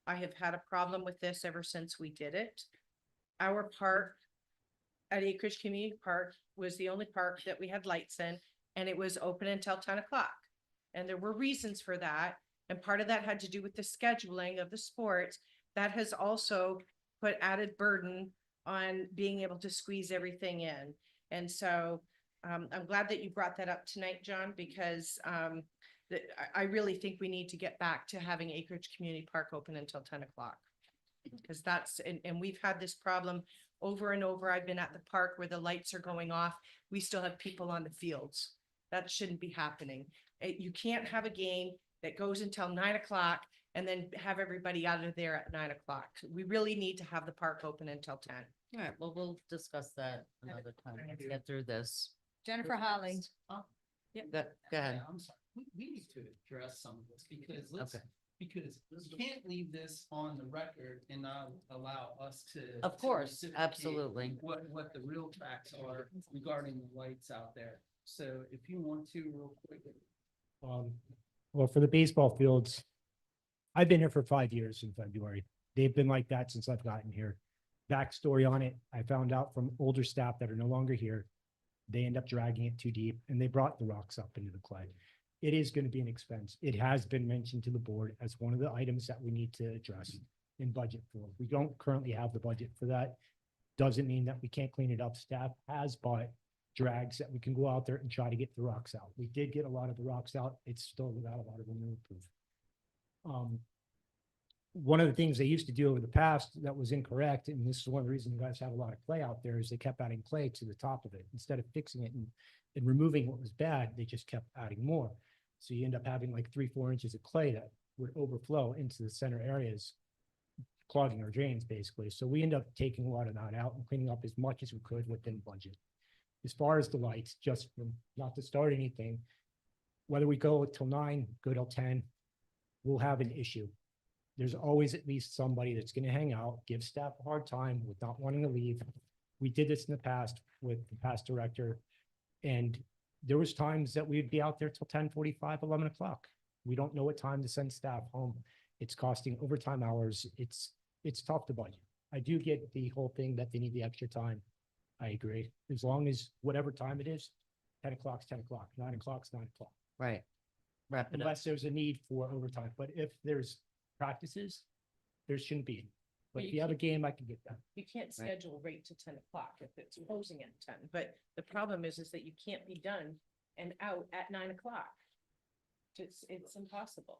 I have had a problem with this ever since we did it. Our park at Acreage Community Park was the only park that we had lights in, and it was open until 10 o'clock. And there were reasons for that. And part of that had to do with the scheduling of the sports. That has also put added burden on being able to squeeze everything in. And so I'm glad that you brought that up tonight, John, because I really think we need to get back to having Acreage Community Park open until 10 o'clock. Because and we've had this problem over and over. I've been at the park where the lights are going off. We still have people on the fields. That shouldn't be happening. You can't have a game that goes until 9 o'clock and then have everybody out of there at 9 o'clock. We really need to have the park open until 10. All right, well, we'll discuss that another time. Let's get through this. Jennifer Holly. Go ahead. I'm sorry, we need to address some of this because Okay. because you can't leave this on the record and not allow us to. Of to course, reciprocate absolutely. What the real facts are regarding the lights out there. So if you want to real quick. Well, for the baseball fields, I've been here for 5 years in February. They've been like that since I've gotten here. Backstory on it, I found out from older staff that are no longer here. They end up dragging it too deep and they brought the rocks up into the clay. It is going to be an expense. It has been mentioned to the board as one of the items that we need to address in budget for. We don't currently have the budget for that. Doesn't mean that we can't clean it up. Staff has bought drags that we can go out there and try to get the rocks out. We did get a lot of the rocks out. It's still without a lot of remove proof. One of the things they used to do over the past that was incorrect, and this is one of the reasons you guys have a lot of clay out there, is they kept adding clay to the top of it. Instead of fixing it and removing what was bad, they just kept adding more. So you end up having like 3-4 inches of clay that would overflow into the center areas, clogging our drains basically. So we end up taking a lot of that out and cleaning up as much as we could within budget. As far as the lights, just not to start anything, whether we go till 9, go till 10, we'll have an issue. There's always at least somebody that's going to hang out, give staff a hard time with not wanting to leave. We did this in the past with the past director, and there was times that we'd be out there till 10:45, 11 o'clock. We don't know what time to send staff home. It's costing overtime hours. It's tough to budget. I do get the whole thing that they need the extra time. I agree. As long as whatever time it is, 10 o'clock's 10 o'clock, 9 o'clock's 9 o'clock. Right. Wrap it up. Unless there's a need for overtime. But if there's practices, there shouldn't be. But Well, if you you have a game, I can get that. You can't schedule right to 10 o'clock if it's closing at 10, but the problem is that you can't be done and out at 9 o'clock. It's impossible.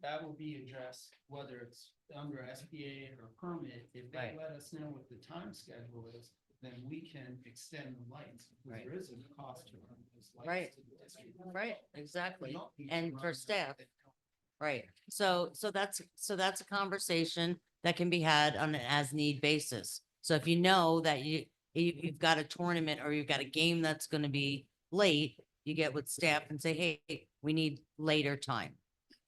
That will be addressed, whether it's under SBA or permit. If they Right. let us know what the time schedule is, then we can extend the lights. Because Right. There is a cost to run those lights. Right. to the district. Right, We exactly. don't need to And for run staff. them. Right, so that's a conversation that can be had on an as-need basis. So if you know that you've got a tournament or you've got a game that's gonna be late, you get with staff and say, hey, we need later time.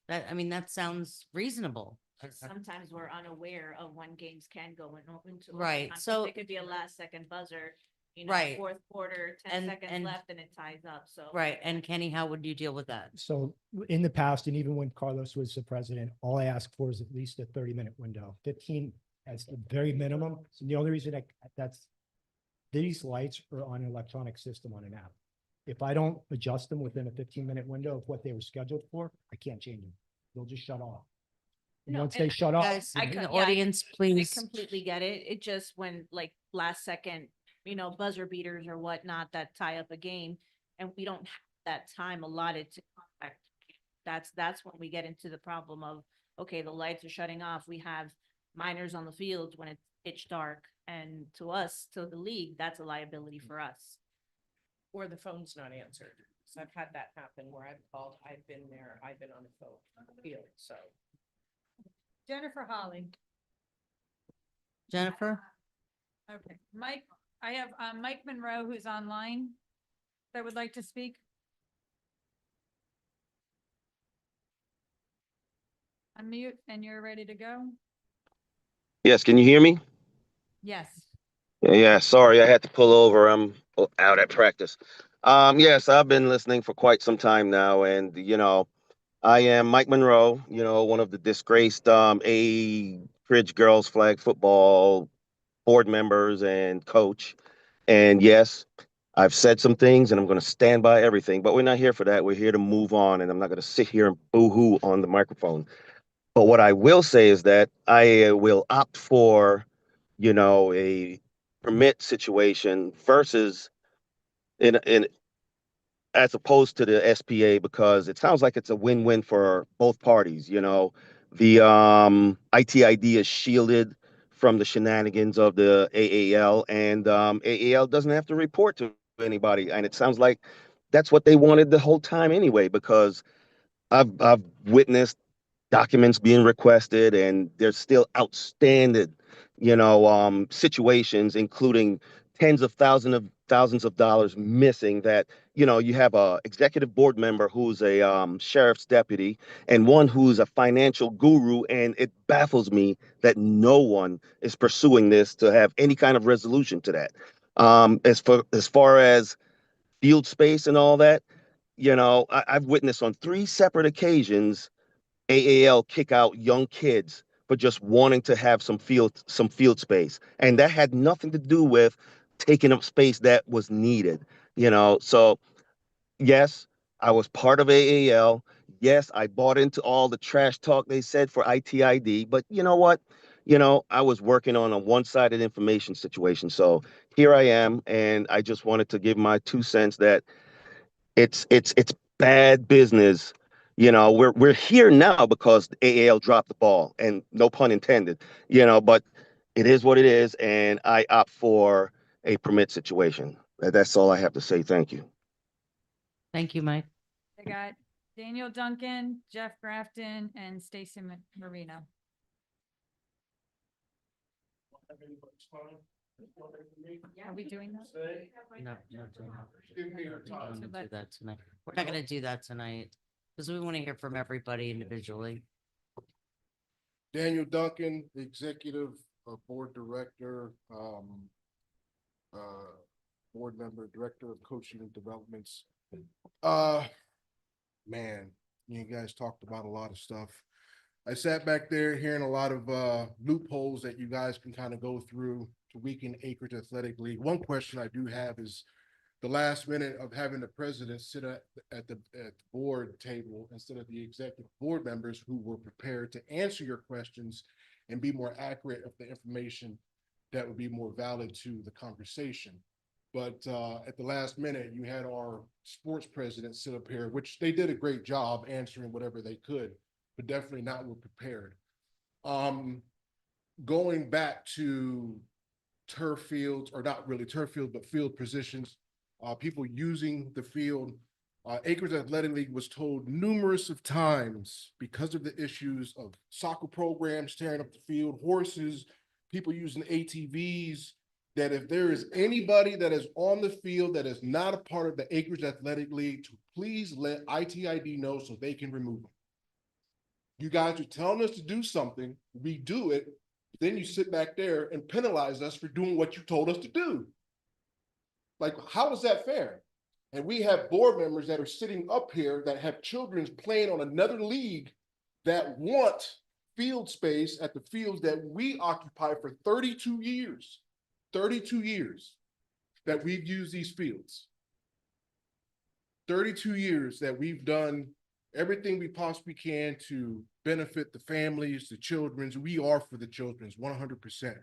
That sounds reasonable. Sometimes we're unaware of when games can go into. Right, overtime, 'cause so- It could be a last second buzzer, Right. fourth quarter, 10 And- seconds and- left and it ties up, so. Right, and Kenny, how would you deal with that? So in the past, and even when Carlos was the president, all I asked for is at least a 30-minute window, 15 as the very minimum. So the only reason these lights are on an electronic system on an app. If I don't adjust them within a 15-minute window of what they were scheduled for, I can't change them. They'll just shut off. And No, once and they shut off, Guys, I in could- the yeah, audience, I please. completely get it. It just when like last second, buzzer beaters or whatnot that tie up a game and we don't have that time allotted to contact. That's when we get into the problem of, okay, the lights are shutting off. We have minors on the fields when it's pitch dark. And to us, to the league, that's a liability for us. Or the phone's not answered. So I've had that happen where I've called, I've been there, I've been on the phone field, so. Jennifer Holly. Jennifer? Okay, Mike, I have Mike Monroe who's online that would like to speak. Unmute and you're ready to go? Yes, can you hear me? Yes. Yeah, sorry, I had to pull over. I'm out at practice. Yes, I've been listening for quite some time now, and I am Mike Monroe, you know, one of the disgraced A Bridge girls flag football board members and coach. And yes, I've said some things and I'm going to stand by everything, but we're not here for that. We're here to move on, and I'm not going to sit here and boo-hoo on the microphone. But what I will say is that I will opt for, you know, a permit situation versus in as opposed to the SPA, because it sounds like it's a win-win for both parties. You know, the ITID is shielded from the shenanigans of the AAL, and AAL doesn't have to report to anybody. And it sounds like that's what they wanted the whole time anyway, because I've witnessed documents being requested, and there's still outstanding, you know, situations, including tens of thousands of dollars missing. That, you know, you have a executive board member who's a sheriff's deputy and one who's a financial guru, and it baffles me that no one is pursuing this to have any kind of resolution to that. As far as field space and all that, you know, I've witnessed on 3 separate occasions AAL kick out young kids for just wanting to have some field space. And that had nothing to do with taking up space that was needed, you know. So yes, I was part of AAL. Yes, I bought into all the trash talk they said for ITID, but you know what? You know, I was working on a one-sided information situation. So here I am, and I just wanted to give my 2 cents that it's bad business. You know, we're here now because the AAL dropped the ball, and no pun intended, you know, but it is what it is, and I opt for a permit situation. That's all I have to say. Thank you. Thank you, Mike. I got Daniel Duncan, Jeff Grafton, and Stacy Marino. Are we doing that? No, no, don't do that tonight. We're not gonna do that tonight, because we want to hear from everybody individually. Daniel Duncan, Executive Board Director, Board Member, Director of Coaching and Developments. Man, you guys talked about a lot of stuff. I sat back there hearing a lot of loopholes that you guys can kind of go through to weaken Acreage Athletic League. One question I do have is the last minute of having the president sit at the board table instead of the executive board members who were prepared to answer your questions and be more accurate of the information that would be more valid to the conversation. But at the last minute, you had our sports president sit up here, which they did a great job answering whatever they could, but definitely not were prepared. Going back to turf fields, or not really turf field, but field positions, people using the field. Acres Athletic League was told numerous of times, because of the issues of soccer programs tearing up the field, horses, people using ATVs, that if there is anybody that is on the field that is not a part of the Acres Athletic League, to please let ITID know so they can remove them. You guys are telling us to do something, we do it, then you sit back there and penalize us for doing what you told us to do. Like, how is that fair? And we have board members that are sitting up here that have children playing on another league that want field space at the fields that we occupy for 32 years. 32 years that we've used these fields. 32 years that we've done everything we possibly can to benefit the families, the children's. We are for the children's 100%.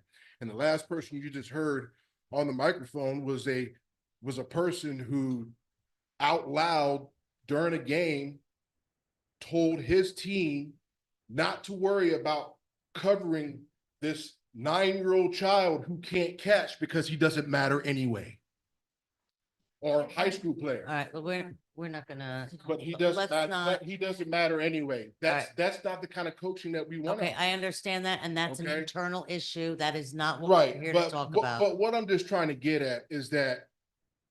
And the last person you just heard on the microphone was a person who out loud during a game told his team not to worry about covering this 9-year-old child who can't catch because he doesn't matter anyway. Or a high school player. All right, well, we're not gonna. But he let's doesn't not- he doesn't matter anyway. right. That's not the kind of coaching that we want. Okay, I understand that, and that's an Okay. internal issue. That is not what we're Right, here to but, talk but, about. but what I'm just trying to get at is that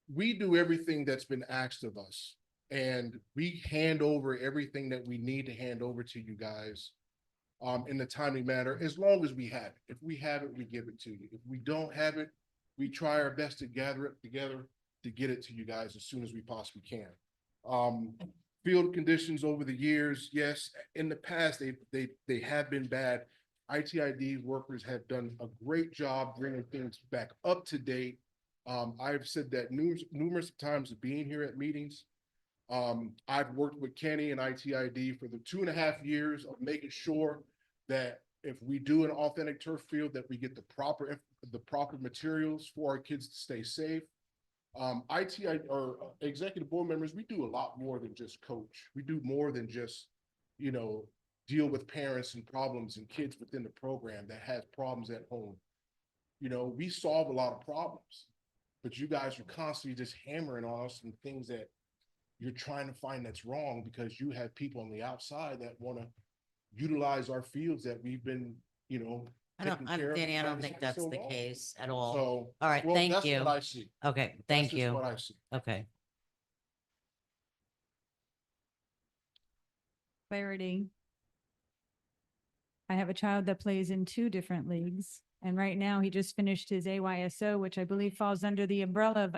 we do everything that's been asked of us, and we hand over everything that we need to hand over to you guys in the timely manner, as long as we have it. If we have it, we give it to you. If we don't have it, we try our best to gather it together to get it to you guys as soon as we possibly can. Field conditions over the years, yes, in the past, they have been bad. ITID workers have done a great job bringing things back up to date. I've said that numerous times of being here at meetings. I've worked with Kenny and ITID for the 2.5 years of making sure that if we do an authentic turf field, that we get the proper materials for our kids to stay safe. ITI or executive board members, we do a lot more than just coach. We do more than just, deal with parents and problems and kids within the program that has problems at home. We solve a lot of problems, but you guys are constantly just hammering on us and things that you're trying to find that's wrong because you have people on the outside that want to utilize our fields that we've been, taking care of Danny, I and don't think for that's so the long. case at all. So, All right, well, thank that's you. what I see. Okay, That's thank just you. what I see. Okay. Clarity. I have a child that plays in 2 different leagues, and right now he just finished his AYSO, which I believe falls under the umbrella of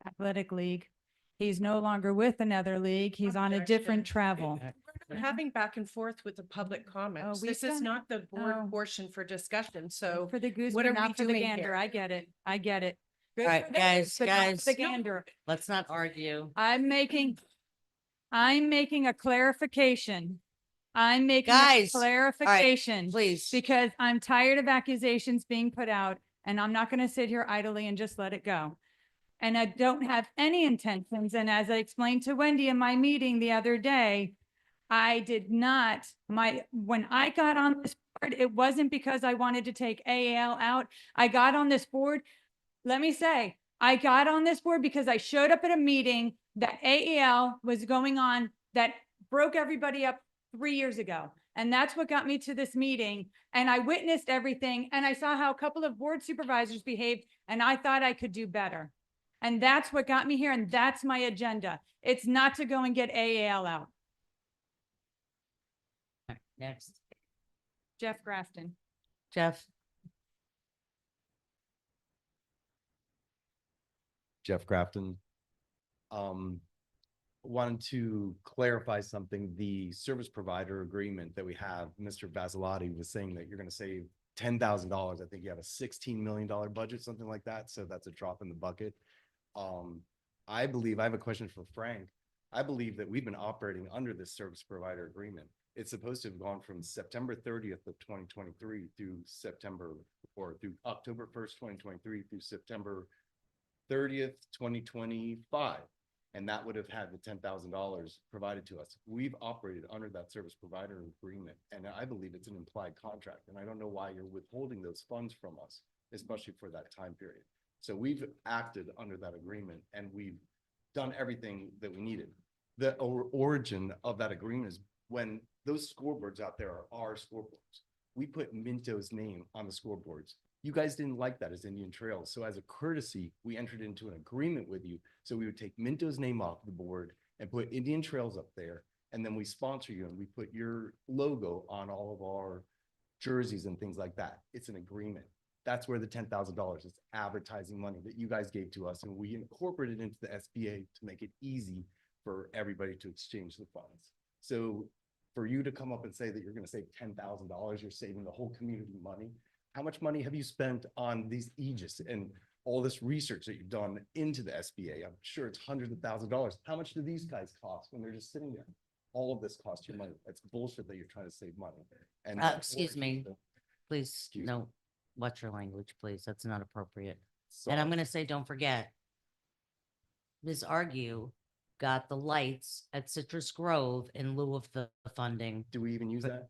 athletic league. He's no longer with another league. He's on a different travel. We're having back and forth with the public comments. we've This is done- not the board oh. portion for discussion, so. For the goose, what but are we not for the doing gander. here? I get it. I get it. Good All for right, the guys, goose, but not for The guys. gander. Let's not argue. I'm making a clarification. I'm making a Guys, clarification. please. Because I'm tired of accusations being put out, and I'm not gonna sit here idly and just let it go. And I don't have any intentions, and as I explained to Wendy in my meeting the other day, I did not, when I got on this board, it wasn't because I wanted to take AAL out. I got on this board, let me say, I got on this board because I showed up at a meeting that AAL was going on that broke everybody up 3 years ago. And that's what got me to this meeting. And I witnessed everything and I saw how a couple of board supervisors behaved and I thought I could do better. And that's what got me here. And that's my agenda. It's not to go and get AAL out. Next, Jeff Grafton. Jeff. Jeff Grafton. Wanted to clarify something. The service provider agreement that we have, Mr. Basilati was saying that you're going to save $10,000. I think you have a $16 million budget, something like that. So that's a drop in the bucket. I believe, I have a question for Frank. I believe that we've been operating under this service provider agreement. It's supposed to have gone from September 30th of 2023 through October 1st, 2023 through September 30th, 2025. And that would have had the $10,000 provided to us. We've operated under that service provider agreement, and I believe it's an implied contract. And I don't know why you're withholding those funds from us, especially for that time period. So we've acted under that agreement and we've done everything that we needed. The origin of that agreement is when those scoreboards out there are our scoreboards. We put Minto's name on the scoreboards. You guys didn't like that as Indian Trails. So as a courtesy, we entered into an agreement with you. So we would take Minto's name off the board and put Indian Trails up there. And then we sponsor you and we put your logo on all of our jerseys and things like that. It's an agreement. That's where the $10,000 is advertising money that you guys gave to us. And we incorporated into the SBA to make it easy for everybody to exchange the funds. So for you to come up and say that you're going to save $10,000, you're saving the whole community money. How much money have you spent on these Aegis and all this research that you've done into the SBA? I'm sure it's hundreds of thousands of dollars. How much do these guys cost when they're just sitting there? All of this costs you money. That's bullshit that you're trying to save money. And Excuse me, please, no, watch your language, please. That's not appropriate. And I'm gonna say, don't forget, Ms. Argue got the lights at Citrus Grove in lieu of the funding. Do we even use that?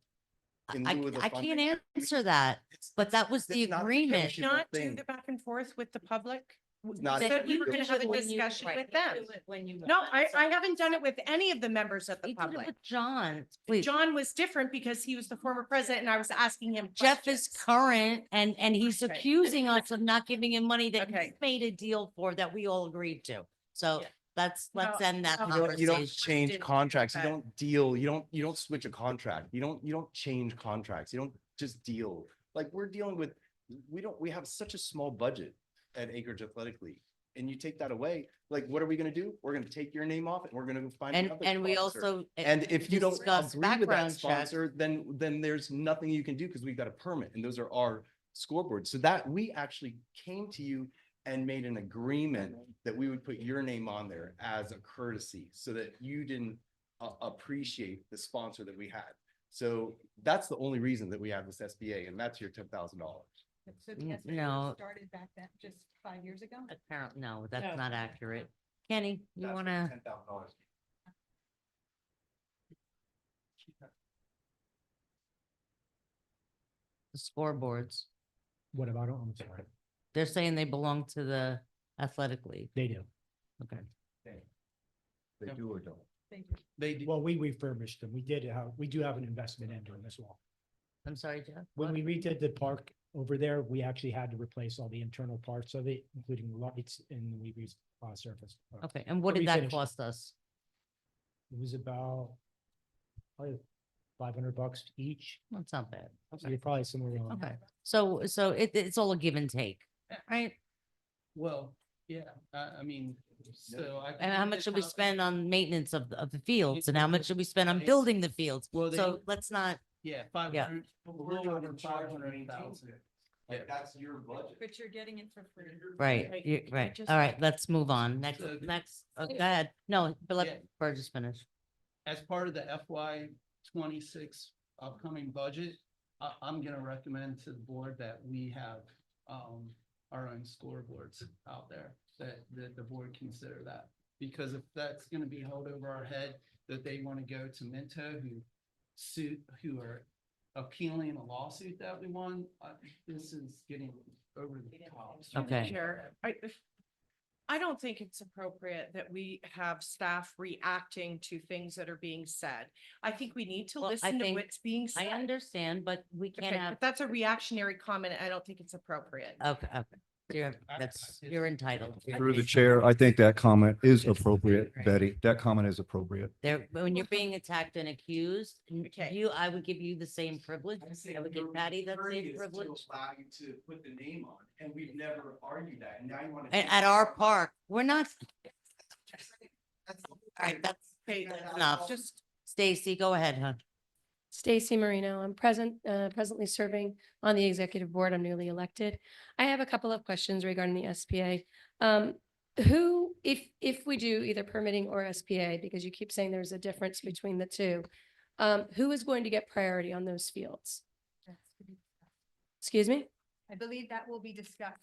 In I lieu of the can't funding? answer that, but that was the That's not the agreement. commission. Not do thing. the back and forth with the public. We not- said we were You gonna do have it a when you- discussion right, with you them. do it when you- No, I haven't done it with any of the members of the You did it public. with John, please. John was different because he was the former president and I was asking him. Jeff is questions. current and he's Okay. accusing us of not giving him money that Okay. he made a deal for that we all agreed to. So Yeah. let's end that No, You don't conversation. change Didn't- contracts. You okay. don't deal. You don't switch a contract. You don't change contracts. You don't just deal. Like we're dealing with, we have such a small budget at Acreage Athletic League. and you take that away, like, what are we gonna do? We're gonna take your name off and we're gonna go find And, another and we sponsor. also. And if you don't discuss agree with that background checks. sponsor, then there's nothing you can do because we've got a permit and those are our scoreboards. So that we actually came to you and made an agreement that we would put your name on there as a courtesy so that you didn't appreciate the sponsor that we had. So that's the only reason that we have this SBA, and that's your $10,000. So N- the SBA no. started back then, just 5 years ago? Apparently, no, No. that's not accurate. Kenny, you That's wanna? $10,000. The scoreboards, What about, I'm sorry, they're saying they belong to the athletic league. they do. Okay. They do or don't. Thank you. They do. Well, we refurbished them. We do have an investment in them as well. I'm sorry, Jeff. When what? we redid the park over there, we actually had to replace all the internal parts of it, including the lights and the surface. Okay, and what did that refinished. cost us? It was about probably $500 each. That's not bad. So you're probably somewhere around. Okay, so it's all a give and take, right? Well, yeah, I mean, so. I And how think much that should we how- spend on maintenance of the fields, and how It's- much should we spend on it's- building the fields? Well, they- So let's not, Yeah, 500, a little over 500,000. Like, that's your budget. But you're getting it for free. right, you I right, just- all right, let's move on, next, So- go ahead, no, but Yeah. let Burgess finish. As part of the FY 26 upcoming budget, I'm gonna recommend to the board that we have, our own scoreboards out there, that the board consider that. Because if that's gonna be held over our head, that they wanna go to Minto who are appealing a lawsuit that we won, this is getting over the top. Okay. Chair, I don't think it's appropriate that we have staff reacting to things that are being said. I think we need to Well, I listen to think- what's being I said. understand, but we can't Okay, have, but that's a reactionary comment. I don't think it's appropriate. okay, you're entitled. Through the chair, I think that comment is appropriate, Betty. That comment is appropriate. There, when you're being attacked and accused, Okay. I would give you the same privilege, I would give Patty that same privilege. Allow you to put the name on, and we've never argued that, and now you want to. And at our park, we're not. All right, that's enough. Just Stacy, go ahead, huh? Stacy Marino. I'm presently serving on the executive board. I'm newly elected. I have a couple of questions regarding the SPA. Who, if we do either permitting or SPA, because you keep saying there's a difference between the two, who is going to get priority on those fields? Excuse me? I believe that will be discussed.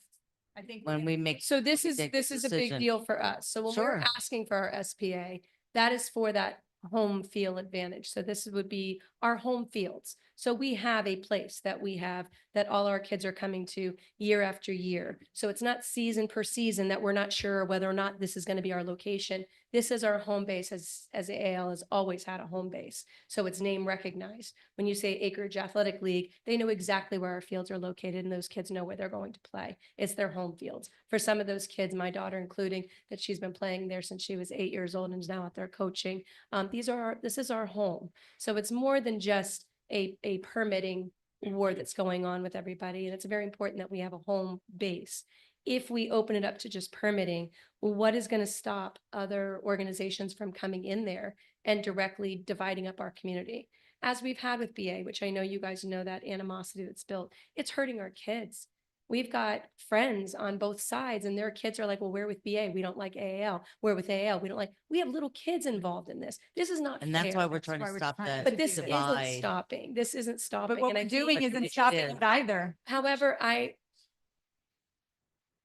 I think. When we make. So this is make a big decision. deal for us. So when we're Sure. asking for our SPA, that is for that home field advantage. So this would be our home fields. So we have a place that we have that all our kids are coming to year after year. So it's not season per season that we're not sure whether or not this is going to be our location. This is our home base as the AL has always had a home base. So it's name recognized. When you say Acreage Athletic League, they know exactly where our fields are located and those kids know where they're going to play. It's their home fields. For some of those kids, my daughter including, that she's been playing there since she was 8 years old and is now out there coaching. This is our home. So it's more than just a permitting war that's going on with everybody. And it's very important that we have a home base. If we open it up to just permitting, what is going to stop other organizations from coming in there and directly dividing up our community? As we've had with BA, which I know you guys know that animosity that's built, it's hurting our kids. We've got friends on both sides and their kids are like, well, we're with BA. We don't like AAL. We're with AAL. We don't like, we have little kids involved in this. This is not And that's fair. why we're trying to stop that. But this divide. isn't stopping. This isn't stopping. But what and I we're think- doing isn't stopping it either. However,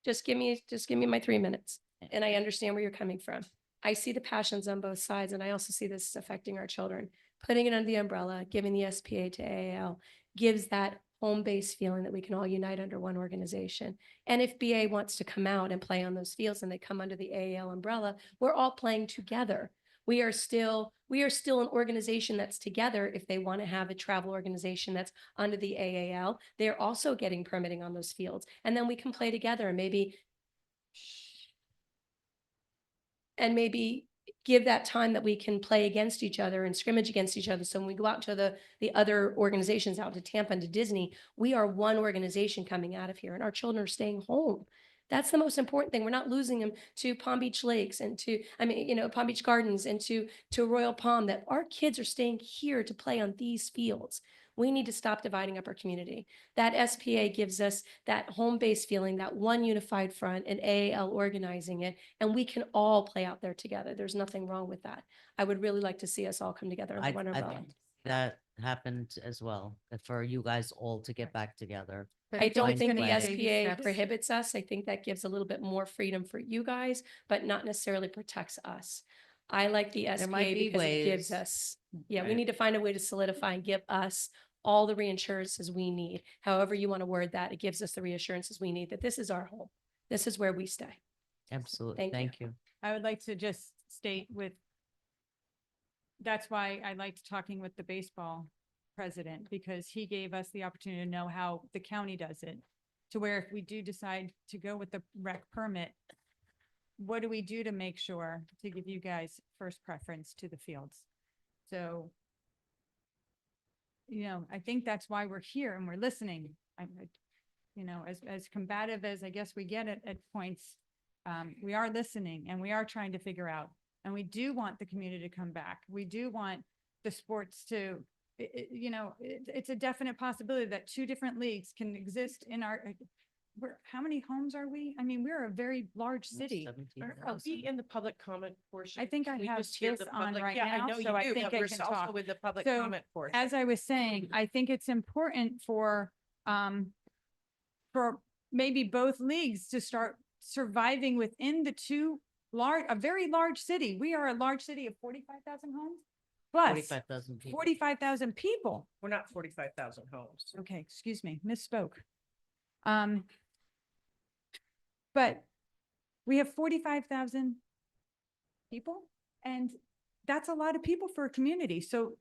just give me my 3 minutes and I understand where you're coming from. I see the passions on both sides and I also see this affecting our children. Putting it under the umbrella, giving the SPA to AAL gives that home-based feeling that we can all unite under one organization. And if BA wants to come out and play on those fields and they come under the AAL umbrella, we're all playing together. We are still an organization that's together. If they want to have a travel organization that's under the AAL, they're also getting permitting on those fields. And then we can play together and maybe give that time that we can play against each other and scrimmage against each other. So when we go out to the other organizations out to Tampa and to Disney, we are one organization coming out of here and our children are staying home. That's the most important thing. We're not losing them to Palm Beach Lakes and Palm Beach Gardens and to Royal Palm, that our kids are staying here to play on these fields. We need to stop dividing up our community. That SPA gives us that home-based feeling, that one unified front, and AAL organizing it, and we can all play out there together. There's nothing wrong with that. I would really like to see us all come together under one I'd umbrella. like to see that happened as well, for you guys all to get back together. I don't find think the plans. SPA prohibits us. I think that gives a little bit more freedom for you guys, but not necessarily protects us. I like the There SPA might be because it gives ways. us, we Right. need to find a way to solidify and give us all the reassurances we need. However you want to word that, it gives us the reassurances we need that this is our home. This is where we stay. Absolutely. Thank you. Thank you. I would like to just state that's why I liked talking with the baseball president, because he gave us the opportunity to know how the county does it. To where if we do decide to go with the rec permit, what do we do to make sure to give you guys first preference to the fields? So, I think that's why we're here and we're listening. As combative as I guess we get at points, we are listening and we are trying to figure out, and we do want the community to come back. We do want the sports to, it's a definite possibility that two different leagues can exist in how many homes are we? I mean, we're a very large city. Are we in the public comment portion? I think I We have just hear this the on public- right Yeah, I now, know you so I do, think but I we're can also talk. with the public So, comment portion. as I was saying, I think it's important for maybe both leagues to start surviving within a very large city. We are a large city of 45,000 homes. Plus 45,000 people. 45,000 people. We're not 45,000 homes. Okay, excuse me, misspoke. But we have 45,000 people, and that's a lot of people for a community. So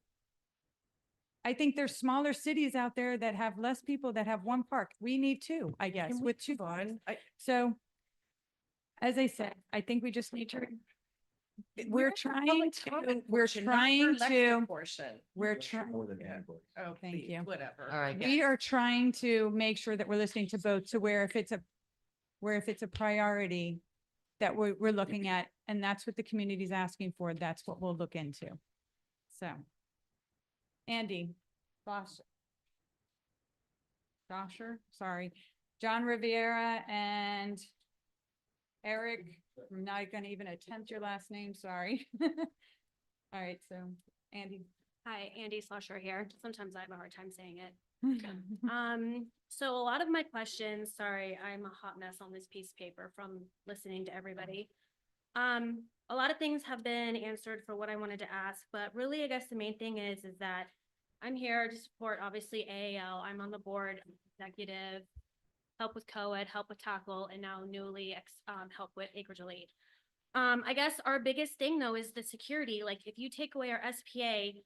I think there's smaller cities out there that have less people that have one park. We need two, I guess, Can we with two. move on? So, as I said, I think we just need to, We're at the public comment portion, not your lecture portion. we're trying, Oh, thank please, you. Whatever. All right. we are trying to make sure that we're listening to both, to where if it's a priority that we're looking at, and that's what the community's asking for, that's what we'll look into. So. Andy, Josher, sorry, John Riviera and Eric, I'm not gonna even attempt your last name, sorry. All right, so Andy. Hi, Andy Slusher here. Sometimes I have a hard time saying it. So a lot of my questions, sorry, I'm a hot mess on this piece of paper from listening to everybody. A lot of things have been answered for what I wanted to ask, but really, I guess the main thing is that I'm here to support, obviously, AAL. I'm on the board, executive, help with co-ed, help with tackle, and now newly help with Acreage Elite. I guess our biggest thing though is the security. Like if you take away our SPA,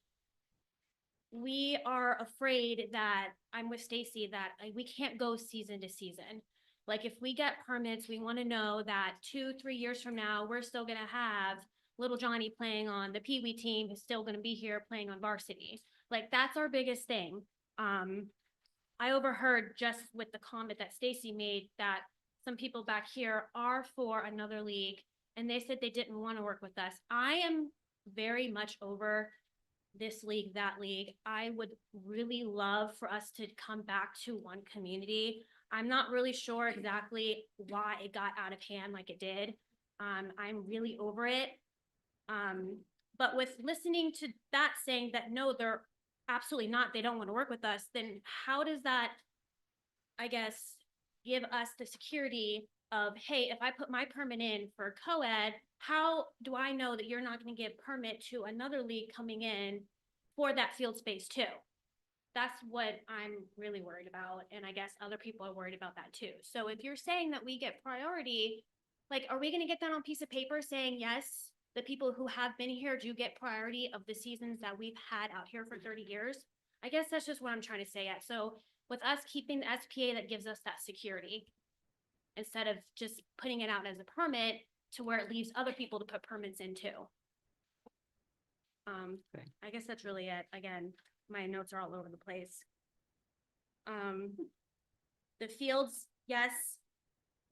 we are afraid that, I'm with Stacy, that we can't go season to season. Like if we get permits, we want to know that 2-3 years from now, we're still going to have little Johnny playing on the Pee Wee team, who's still going to be here playing on varsity. Like that's our biggest thing. I overheard just with the comment that Stacy made that some people back here are for another league, and they said they didn't want to work with us. I am very much over this league, that league. I would really love for us to come back to one community. I'm not really sure exactly why it got out of hand like it did. I'm really over it. But with listening to that saying that, no, they're absolutely not, they don't want to work with us, then how does that, I guess, give us the security of, hey, if I put my permit in for co-ed, how do I know that you're not going to give permit to another league coming in for that field space too? That's what I'm really worried about. And I guess other people are worried about that too. So if you're saying that we get priority, like, are we going to get that on a piece of paper saying, yes, the people who have been here do get priority of the seasons that we've had out here for 30 years? I guess that's just what I'm trying to say at. So with us keeping the SPA, that gives us that security instead of just putting it out as a permit to where it leaves other people to put permits in too. I guess that's really it. Again, my notes are all over the place. The fields, yes,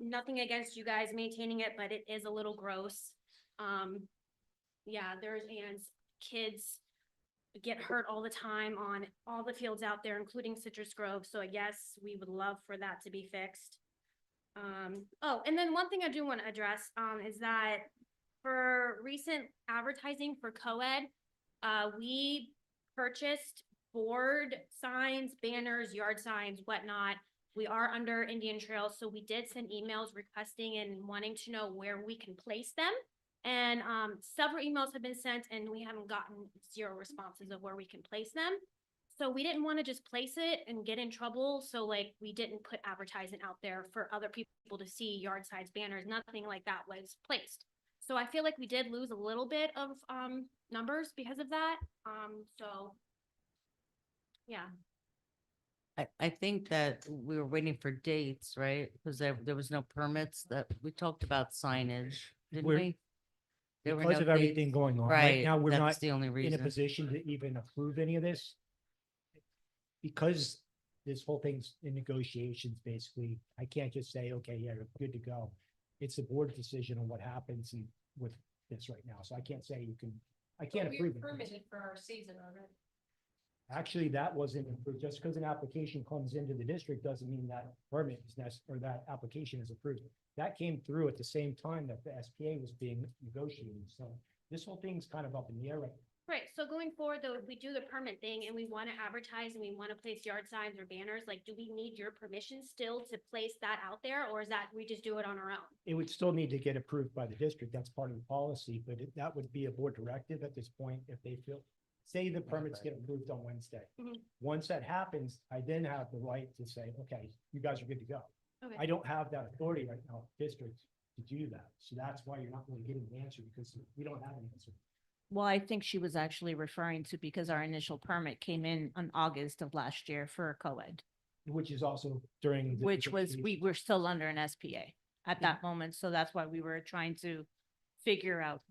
nothing against you guys maintaining it, but it is a little gross. Yeah, and kids get hurt all the time on all the fields out there, including Citrus Grove. So I guess we would love for that to be fixed. Oh, and then one thing I do want to address, is that for recent advertising for co-ed, we purchased board signs, banners, yard signs, whatnot. We are under Indian Trail, so we did send emails requesting and wanting to know where we can place them. And several emails have been sent and we haven't gotten 0 responses of where we can place them. So we didn't want to just place it and get in trouble. So like we didn't put advertising out there for other people to see, yard signs, banners, nothing like that was placed. So I feel like we did lose a little bit of numbers because of that. So yeah. I think that we were waiting for dates, right? Because there was no permits that we talked about signage, didn't We're- we? There were Because no of everything dates. going on, Right, right now, we're that's not the only in a reason. position to even approve any of this. Because this whole thing's in negotiations, basically, I can't just say, okay, yeah, you're good to go. It's the board's decision on what happens and with this right now, so I can't say you can, I can't approve it. for our season already. Actually, that wasn't approved. Just because an application comes into the district doesn't mean that permit is or that application is approved. That came through at the same time that the SPA was being negotiated, so this whole thing's kind of up in the air right now. Right, so going forward, though, if we do the permit thing and we want to advertise and we want to place yard signs or banners, like, do we need your permission still to place that out there? Or is that we just do it on our own? It would still need to get approved by the district. That's part of the policy, but that would be a board directive at this point if they feel, say the permits get approved on Wednesday. Mhm. Once that happens, I then have the right to say, okay, you guys are good to go. Okay. I don't have that authority right now, district, to do that. So that's why you're not really getting the answer because we don't have an answer. Well, I think she was actually referring to because our initial permit came in August of last year for a co-ed, Which is also during. the which was, we negotiation. were still under an SPA at that moment. So that's why we were trying to figure out.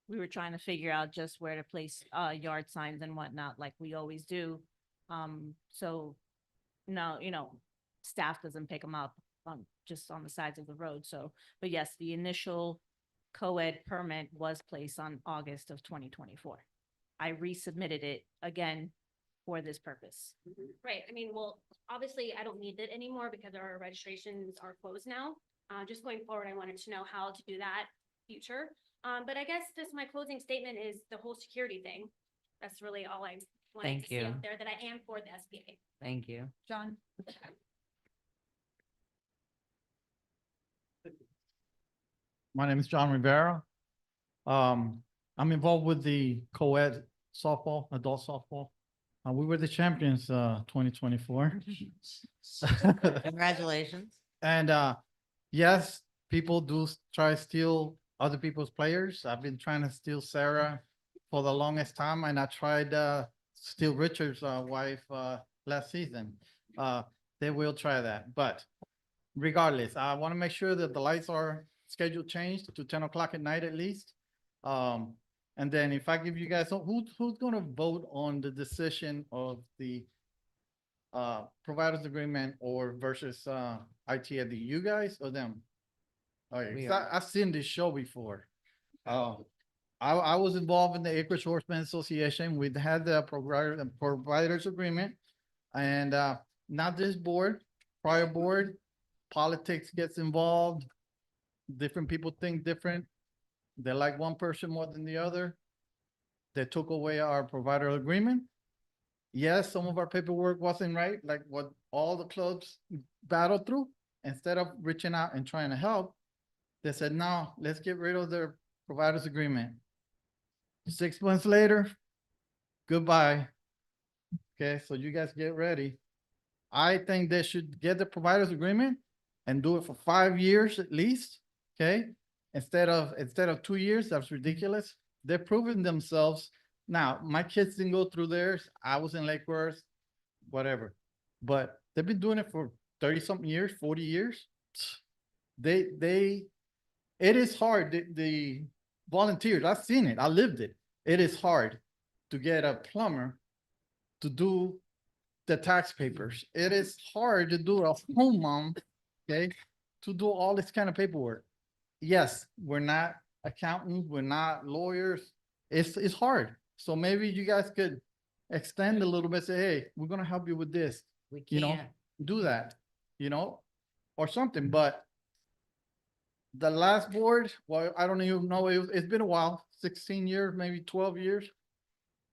We were trying to figure out just where to place yard signs and whatnot, like we always do. So no, staff doesn't pick them up just on the sides of the road. So, but yes, the initial co-ed permit was placed on August of 2024. I resubmitted it again for this purpose. Right, I mean, well, obviously, I don't need it anymore because our registrations are closed now. Just going forward, I wanted to know how to do that future. But I guess just my closing statement is the whole security thing. That's really all I wanted Thank to see you. out there, that I am for the SBA. Thank you. John? My name is John Rivera. I'm involved with the co-ed softball, adult softball. We were the champions, 2024. Congratulations. And, yes, people do try to steal other people's players. I've been trying to steal Sarah for the longest time, and I tried, steal Richard's, wife, last season. They will try that, but regardless, I want to make sure that the lights are schedule changed to 10 o'clock at night at least. And then if I give you guys, who's gonna vote on the decision of the providers agreement or versus ITED, you guys or them? Okay, We 'cause I've seen this show before. I was involved in the Acreage Horsemen Association. We'd had the providers agreement. And not this board, prior board, politics gets involved. Different people think different. They like one person more than the other. They took away our provider agreement. Yes, some of our paperwork wasn't right, like what all the clubs battled through. Instead of reaching out and trying to help, they said, no, let's get rid of their providers agreement. 6 months later, goodbye. Okay, so you guys get ready. I think they should get the providers agreement and do it for 5 years at least. Okay, instead of 2 years, that's ridiculous. They're proving themselves. Now, my kids didn't go through theirs. I was in Lake Worth, whatever. But they've been doing it for 30-something years, 40 years. It is hard. The volunteers, I've seen it. I lived it. It is hard to get a plumber to do the tax papers. It is hard to do a home mom okay, to do all this kind of paperwork. Yes, we're not accountants, we're not lawyers. It's hard. So maybe you guys could extend a little bit, say, hey, we're gonna help you with this, We you know, can't. do that, or something, but the last board, well, I don't even know, it's been a while, 16 years, maybe 12 years.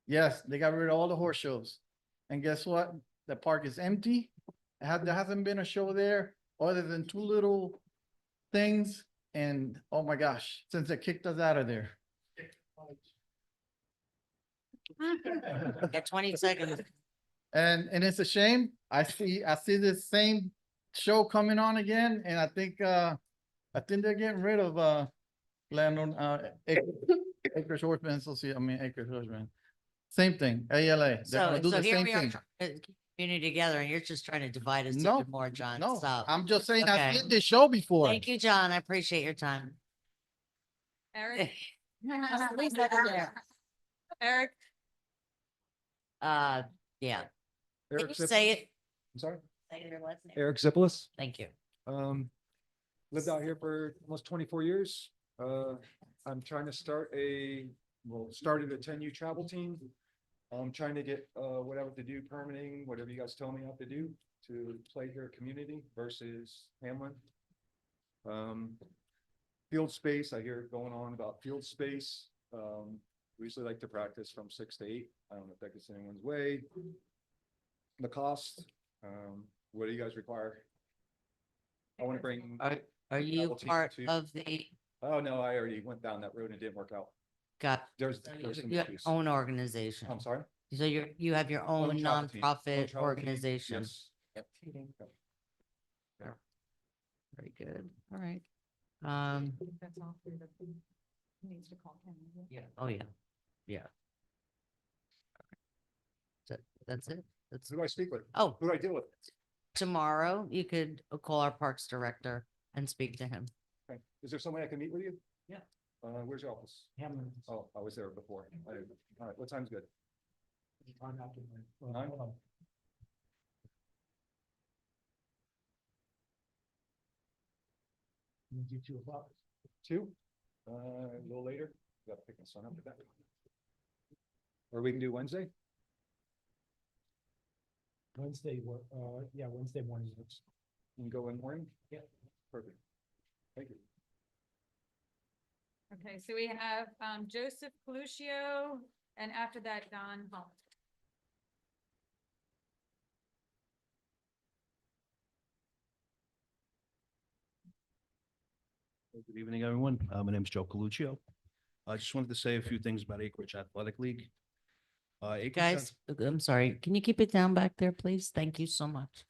Yes, they got rid of all the horse shows. And guess what? The park is empty. There hasn't been a show there other than two little things. And oh my gosh, since they kicked us out of there. Got 20 seconds. And it's a shame. I see this same show coming on again, and I think they're getting rid of landlord Acres Horseman Association, Acres Horseman. Same thing, ALA. They're gonna do So the here same we are, thing. keep community together, and you're just trying to divide us No, even more, John. No, Stop. I'm just saying, I've Okay. seen this show before. Thank you, John. I appreciate your time. Eric, At least I can there. Eric, Yeah. Can Eric you Zippel. say it? I'm sorry? Say your last name. Eric Zipolis. Thank you. Lived out here for almost 24 years. I'm trying to started a 10U travel team. I'm trying to get, whatever to do, permitting, whatever you guys tell me I have to do to play here community versus Hamlin. Field space, I hear going on about field space. We usually like to practice from 6 to 8. I don't know if that gets anyone's way. The cost, what do you guys require? I want to bring. Are you travel team part to- of the, Oh, no, I already went down that road and it didn't work out. There's some you have your issues. own organization? I'm sorry? So you have your own Own travel team. Own nonprofit travel team, organization? yes. Yep. Yeah. Very good. All right. that's all through the, he needs to call Ken. Yeah. Oh, yeah. Yeah. That's it? That's, Who do I speak with? oh, Who do I deal with? tomorrow you could call our Parks Director and speak to him. Okay. Is there somebody I can meet with you? Yeah. Where's your office? Hamlin. Oh, I was there before. All right, what time's good? Nine? Do 2 o'clock. 2? A little later. Got to pick my son up at that. Or we can do Wednesday? Wednesday, Wednesday morning works. We can go in morning? Yeah. Perfect. Thank you. Okay, so we have, Joseph Paluccio, and after that, Don Holland. Good evening, everyone. My name is Joe Coluccio. I just wanted to say a few things about Acreage Athletic League. Guys, I'm sorry. Can you keep it down back there, please? Thank you so much.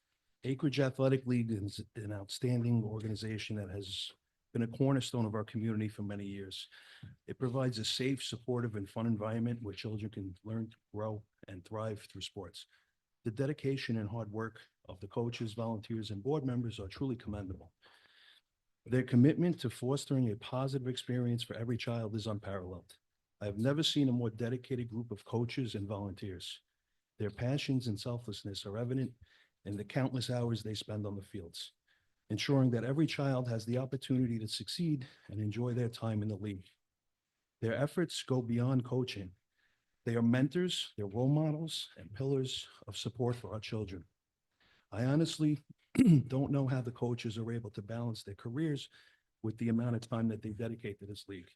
Acreage Athletic League is an outstanding organization that has been a cornerstone of our community for many years. It provides a safe, supportive, and fun environment where children can learn, grow, and thrive through sports. The dedication and hard work of the coaches, volunteers, and board members are truly commendable. Their commitment to fostering a positive experience for every child is unparalleled. I have never seen a more dedicated group of coaches and volunteers. Their passions and selflessness are evident in the countless hours they spend on the fields, ensuring that every child has the opportunity to succeed and enjoy their time in the league. Their efforts go beyond coaching. They are mentors, they're role models, and pillars of support for our children. I honestly don't know how the coaches are able to balance their careers with the amount of time that they dedicate to this league.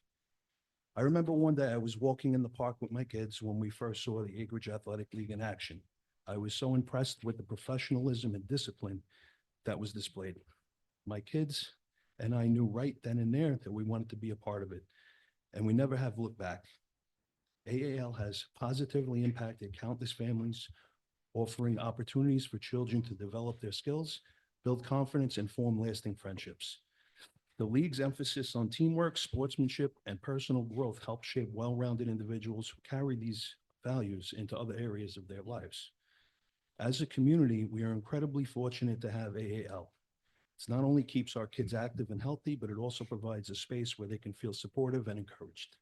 I remember one day I was walking in the park with my kids when we first saw the Acreage Athletic League in action. I was so impressed with the professionalism and discipline that was displayed. My kids and I knew right then and there that we wanted to be a part of it, and we never have looked back. AAL has positively impacted countless families, offering opportunities for children to develop their skills, build confidence, and form lasting friendships. The league's emphasis on teamwork, sportsmanship, and personal growth help shape well-rounded individuals who carry these values into other areas of their lives. As a community, we are incredibly fortunate to have AAL. It not only keeps our kids active and healthy, but it also provides a space where they can feel supportive and encouraged.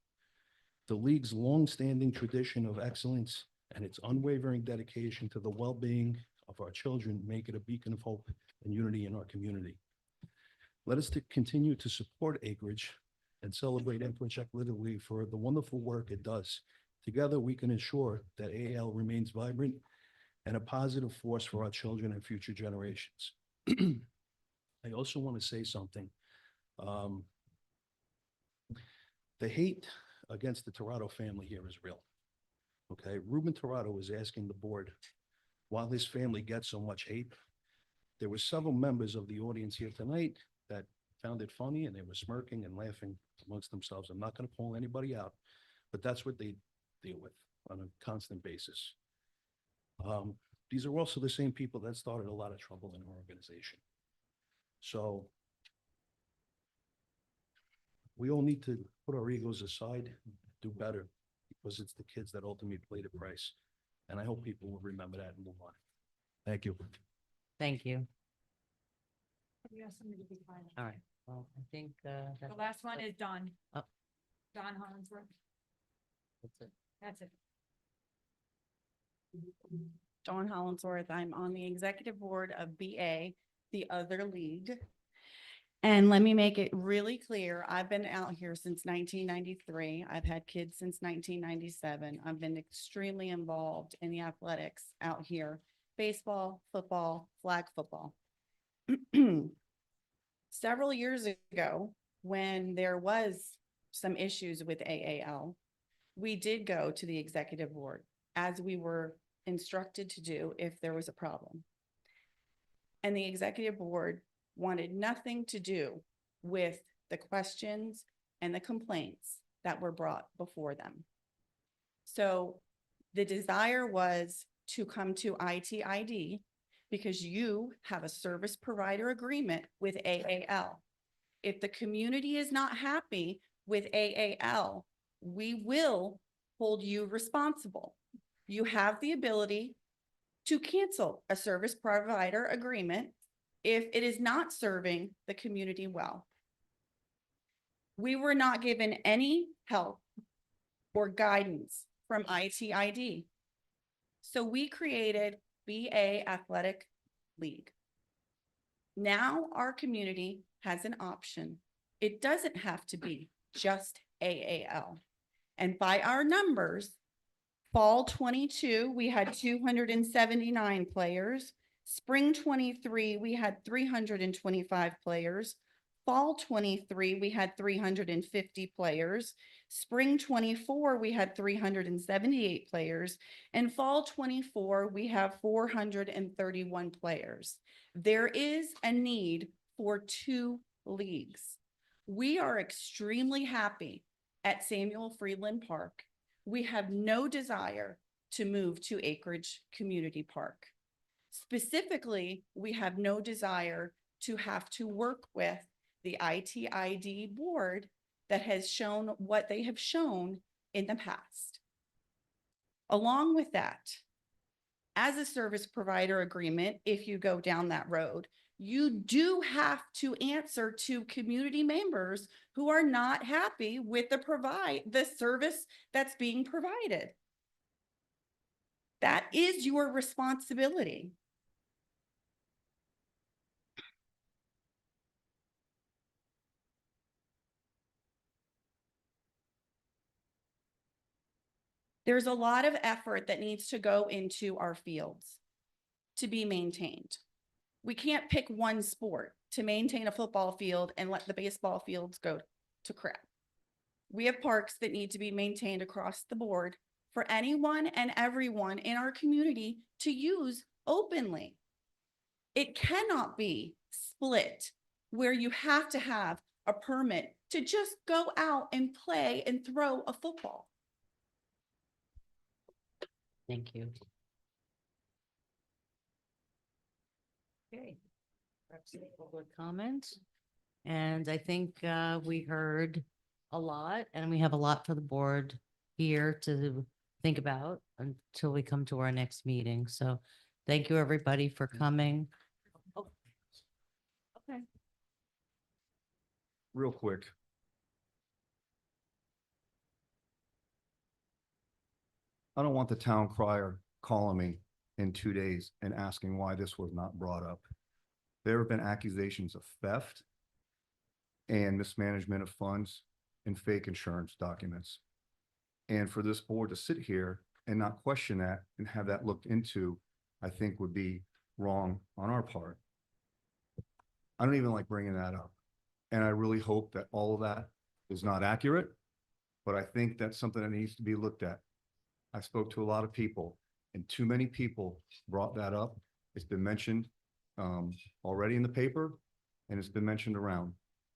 The league's long-standing tradition of excellence and its unwavering dedication to the well-being of our children make it a beacon of hope and unity in our community. Let us to continue to support Acreage and celebrate Acreage Athletic League for the wonderful work it does. Together, we can ensure that AAL remains vibrant and a positive force for our children and future generations. I also want to say something. The hate against the Torado family here is real. Okay, Ruben Torado is asking the board, while his family gets so much hate, there were several members of the audience here tonight that found it funny and they were smirking and laughing amongst themselves. I'm not going to call anybody out, but that's what they deal with on a constant basis. These are also the same people that started a lot of trouble in our organization. So we all need to put our egos aside, do better, because it's the kids that ultimately pay the price. And I hope people will remember that and move on. Thank you. Thank you. You asked somebody to be quiet. All right. Well, I think, The last one is Dawn. Oh. Dawn Hollingsworth. that's it. That's it. Dawn Hollingsworth. I'm on the executive board of BA, the other league. And let me make it really clear, I've been out here since 1993. I've had kids since 1997. I've been extremely involved in the athletics out here, baseball, football, flag football. Several years ago, when there was some issues with AAL, we did go to the executive board as we were instructed to do if there was a problem. And the executive board wanted nothing to do with the questions and the complaints that were brought before them. So the desire was to come to ITID because you have a service provider agreement with AAL. If the community is not happy with AAL, we will hold you responsible. You have the ability to cancel a service provider agreement if it is not serving the community well. We were not given any help or guidance from ITID. So we created BA Athletic League. Now our community has an option. It doesn't have to be just AAL. And by our numbers, fall 22, we had 279 players. Spring 23, we had 325 players. Fall 23, we had 350 players. Spring 24, we had 378 players. And fall 24, we have 431 players. There is a need for 2 leagues. We are extremely happy at Samuel Freeland Park. We have no desire to move to Acreage Community Park. Specifically, we have no desire to have to work with the ITID board that has shown what they have shown in the past. Along with that, as a service provider agreement, if you go down that road, you do have to answer to community members who are not happy with the service that's being provided. That is your responsibility. There's a lot of effort that needs to go into our fields to be maintained. We can't pick one sport to maintain a football field and let the baseball fields go to crap. We have parks that need to be maintained across the board for anyone and everyone in our community to use openly. It cannot be split where you have to have a permit to just go out and play and throw a football. Thank you. Okay. Perhaps any public comment. And I think we heard a lot and we have a lot for the board here to think about until we come to our next meeting. So thank you, everybody, for coming. Oh. Okay. Real quick. I don't want the town crier calling me in 2 days and asking why this was not brought up. There have been accusations of theft. and mismanagement of funds and fake insurance documents. And for this board to sit here and not question that and have that looked into, I think would be wrong on our part. I don't even like bringing that up. And I really hope that all of that is not accurate, but I think that's something that needs to be looked at. I spoke to a lot of people and too many people brought that up. It's been mentioned already in the paper and it's been mentioned around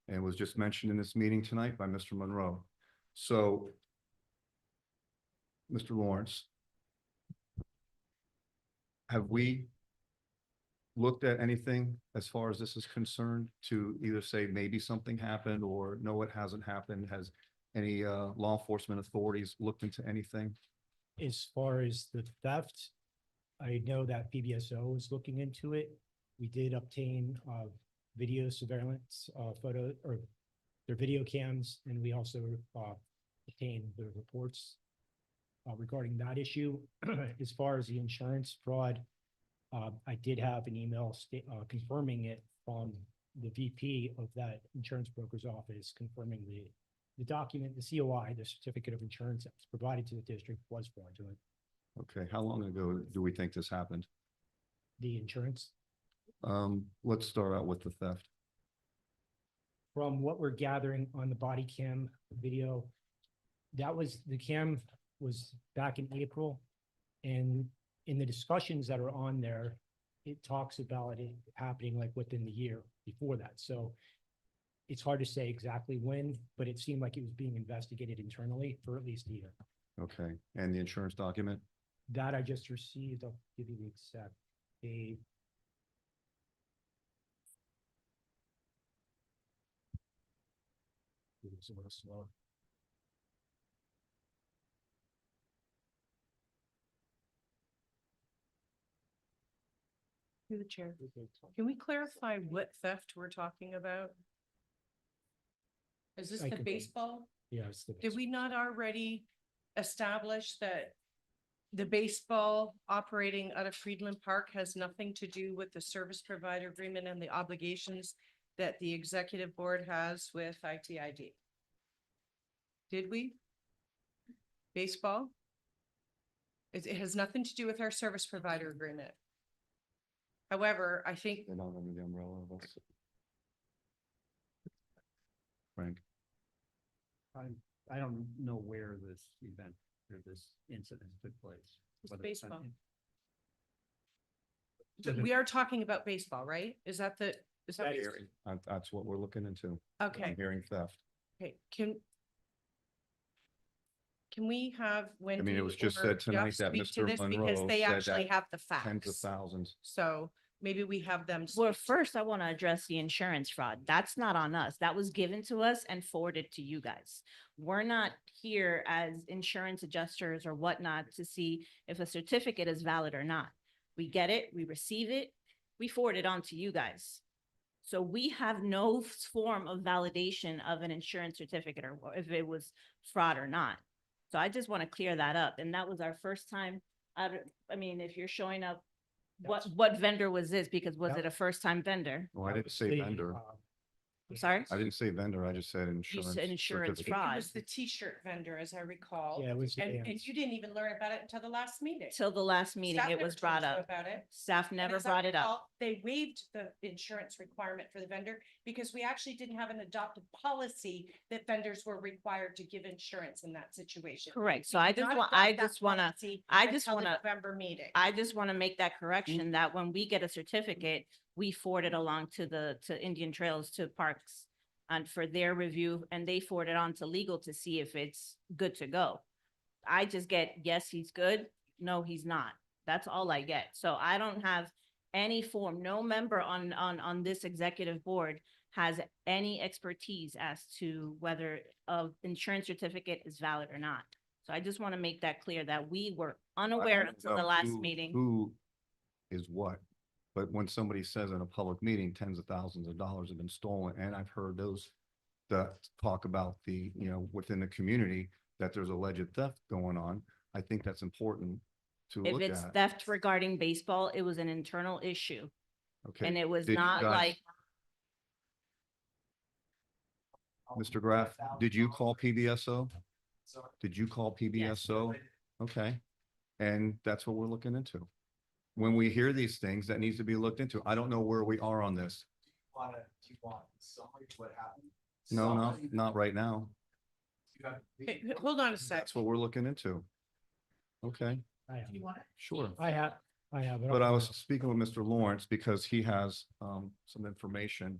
and was just mentioned in this meeting tonight by Mr. Monroe. So, Mr. Lawrence, have we looked at anything as far as this is concerned to either say maybe something happened or no, it hasn't happened? Has any law enforcement authorities looked into anything? As far as the theft, I know that PBSO is looking into it. We did obtain video surveillance photo or their video cams, and we also obtained the reports regarding that issue. As far as the insurance fraud, I did have an email confirming it from the VP of that insurance broker's office, confirming the document, the COI, the certificate of insurance that was provided to the district was fraudulent. Okay, how long ago do we think this happened? The insurance, Let's start out with the theft. from what we're gathering on the body cam video, the cam was back in April. And in the discussions that are on there, it talks about it happening like within the year before that. So it's hard to say exactly when, but it seemed like it was being investigated internally for at least a year. Okay, and the insurance document? That I just received, I'll give you the exact date. It was a little slow. Through the chair. Can we clarify what theft we're talking about? Is this I the can- baseball? Yeah, it's the. Did we not already establish that the baseball operating out of Friedland Park has nothing to do with the service provider agreement and the obligations that the executive board has with ITID? Did we? Baseball? It has nothing to do with our service provider agreement. However, I think They're not under the umbrella of us. Frank? I don't know where this event or this incident took place. It's whether baseball. Does it- we are talking about baseball, right? Is that the, is that? That's what we're looking into. Okay. I'm hearing theft. Okay, can we have Wendy? I mean, it was just or said tonight Jeff that speak to Mr. this because Monroe they said actually that have the tens of facts. thousands. So maybe we have them. Well, speak to- first, I want to address the insurance fraud. That's not on us. That was given to us and forwarded to you guys. We're not here as insurance adjusters or whatnot to see if a certificate is valid or not. We get it, we receive it, we forward it on to you guys. So we have no form of validation of an insurance certificate or if it was fraud or not. So I just want to clear that up. And that was our first time. I mean, if you're showing up, what vendor was this? Because was it a first time vendor? Well, I didn't say vendor. I'm sorry? I didn't say vendor. I just said insurance. said insurance certificate. fraud. It was the T-shirt vendor, as I recall. Yeah, it was And Vans. you didn't even learn about it until the last meeting. Till the last meeting, Staff it never was told brought you up. About it. Staff And never as I brought it up. recall, They waived the insurance requirement for the vendor because we actually didn't have an adopted policy that vendors were required to give insurance in that situation. Correct. So We I did just not want, adopt I that just wanna, policy I just until the wanna, November meeting. I just wanna make that correction that when we get a certificate, we forward it along to Indian Trails, to Parks and for their review, and they forward it on to legal to see if it's good to go. I just get, yes, he's good. No, he's not. That's all I get. So I don't have any form, no member on this executive board has any expertise as to whether a insurance certificate is valid or not. So I just want to make that clear that we were unaware I don't until the know last who- meeting. Who is what? But when somebody says in a public meeting, tens of thousands of dollars have been stolen, and I've heard those that talk about the, within the community, that there's alleged theft going on, I think that's important to If look it's at. theft regarding baseball, it was an internal issue. Okay. And it was Did you not guys- like, Mr. Graff, did you call PBSO? Did you call PBSO? Okay. And that's what we're looking into. When we hear these things, that needs to be looked into. I don't know where we are on this. Do you want summary of what happened? No, not right now. Hold on a sec. That's what we're looking into. Okay, I have, sure. I have it. But I was speaking with Mr. Lawrence because he has some information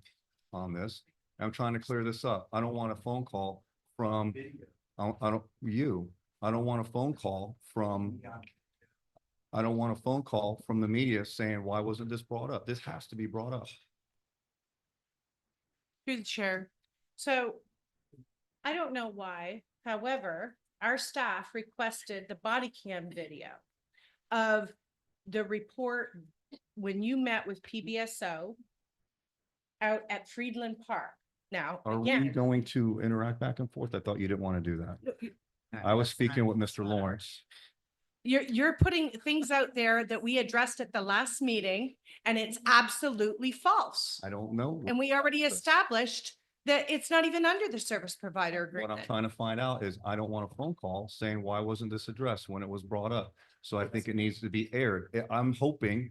on this. I'm trying to clear this up. I don't want a phone call from, I don't want a phone call from, I don't want a phone call from the media saying, why wasn't this brought up? This has to be brought up. Through the chair. So I don't know why, however, our staff requested the body cam video of the report when you met with PBSO out at Friedland Park. Now, Are we again, going to interact back and forth? I thought you didn't want to do that. I was speaking with Mr. Lawrence. you're putting things out there that we addressed at the last meeting, and it's absolutely false. I don't know. And we already established that it's not even under the service provider What I'm agreement. trying to find out is I don't want a phone call saying, why wasn't this addressed when it was brought up? So I think it needs to be aired. I'm hoping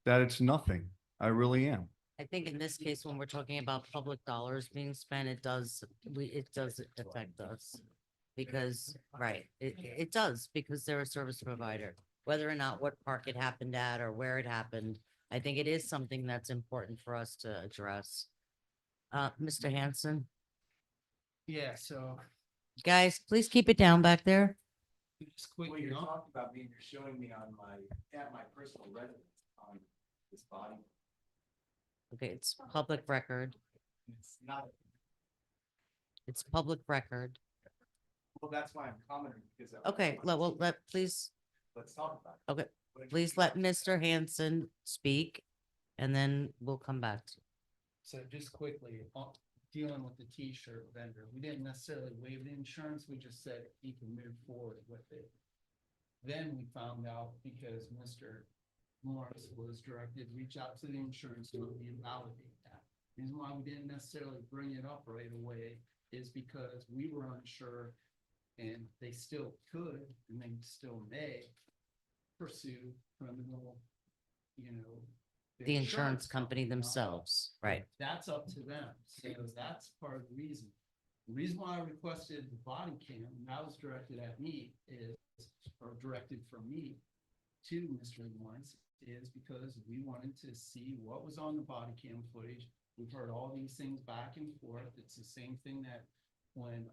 that it's nothing. I really am. I think in this case, when we're talking about public dollars being spent, it does affect us. Because, right, it does, because they're a service provider, whether or not what park it happened at or where it happened. I think it is something that's important for us to address. Mr. Hanson, Yeah, so guys, please keep it down back there. just quick, What you you're know, talking about being, you're showing me on at my personal residence on this body. Okay, it's public record. It's not, It's public record. well, that's why I'm commenting because. Okay, please, Let's talk about it. okay, please let Mr. Hanson speak, and then we'll come back to you. so just quickly, dealing with the T-shirt vendor, we didn't necessarily waive the insurance, we just said he can move forward with it. Then we found out because Mr. Morris was directed, reach out to the insurance company and validate that. Reason why we didn't necessarily bring it up right away is because we were unsure, and they still could, and they still may pursue criminal, The insurance company company. themselves, right? That's up to them, so that's part of the reason. The reason why I requested the body cam, and that was directed at me, or directed from me to Mr. Lawrence, is because we wanted to see what was on the body cam footage. We've heard all these things back and forth. It's the same thing that when,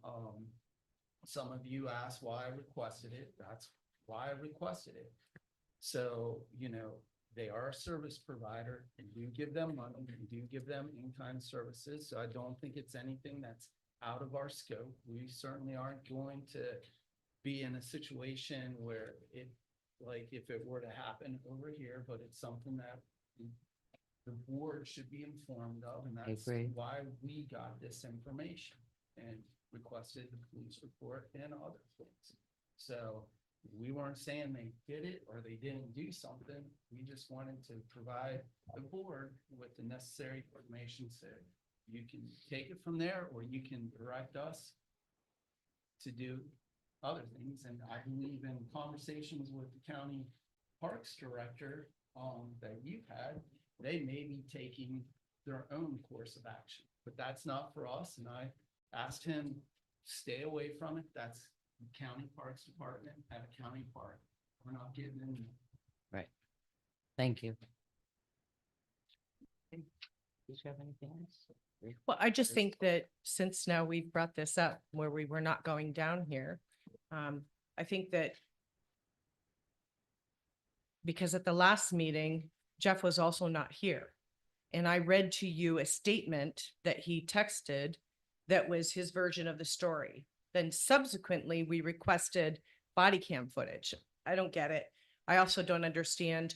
some of you asked why I requested it, that's why I requested it. So, they are a service provider and do give them money and do give them in-kind services. So I don't think it's anything that's out of our scope. We certainly aren't going to be in a situation where like if it were to happen over here, but it's something that the board should be informed of, and that's agree. why we got this information and requested the police report and other things. So we weren't saying they did it or they didn't do something. We just wanted to provide the board with the necessary information, so you can take it from there, or you can direct us to do other things. And I believe in conversations with the county parks director, that you've had, they may be taking their own course of action, but that's not for us. And I asked him, stay away from it. That's the county parks department at a county park. We're not getting in there. Right. Thank you. Did you have anything else? Well, I just think that since now we've brought this up where we were not going down here, I think that because at the last meeting, Jeff was also not here. And I read to you a statement that he texted that was his version of the story. Then subsequently, we requested body cam footage. I don't get it. I also don't understand,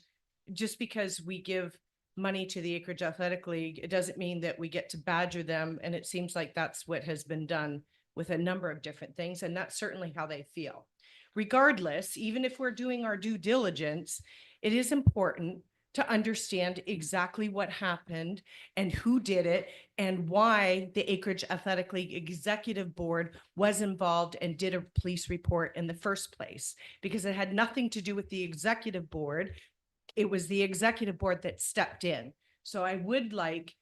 just because we give money to the Acreage Athletic League, it doesn't mean that we get to badger them. And it seems like that's what has been done with a number of different things. And that's certainly how they feel. Regardless, even if we're doing our due diligence, it is important to understand exactly what happened and who did it and why the Acreage Athletic League Executive Board was involved and did a police report in the first place, because it had nothing to do with the executive board. It was the executive board that stepped in. So I would like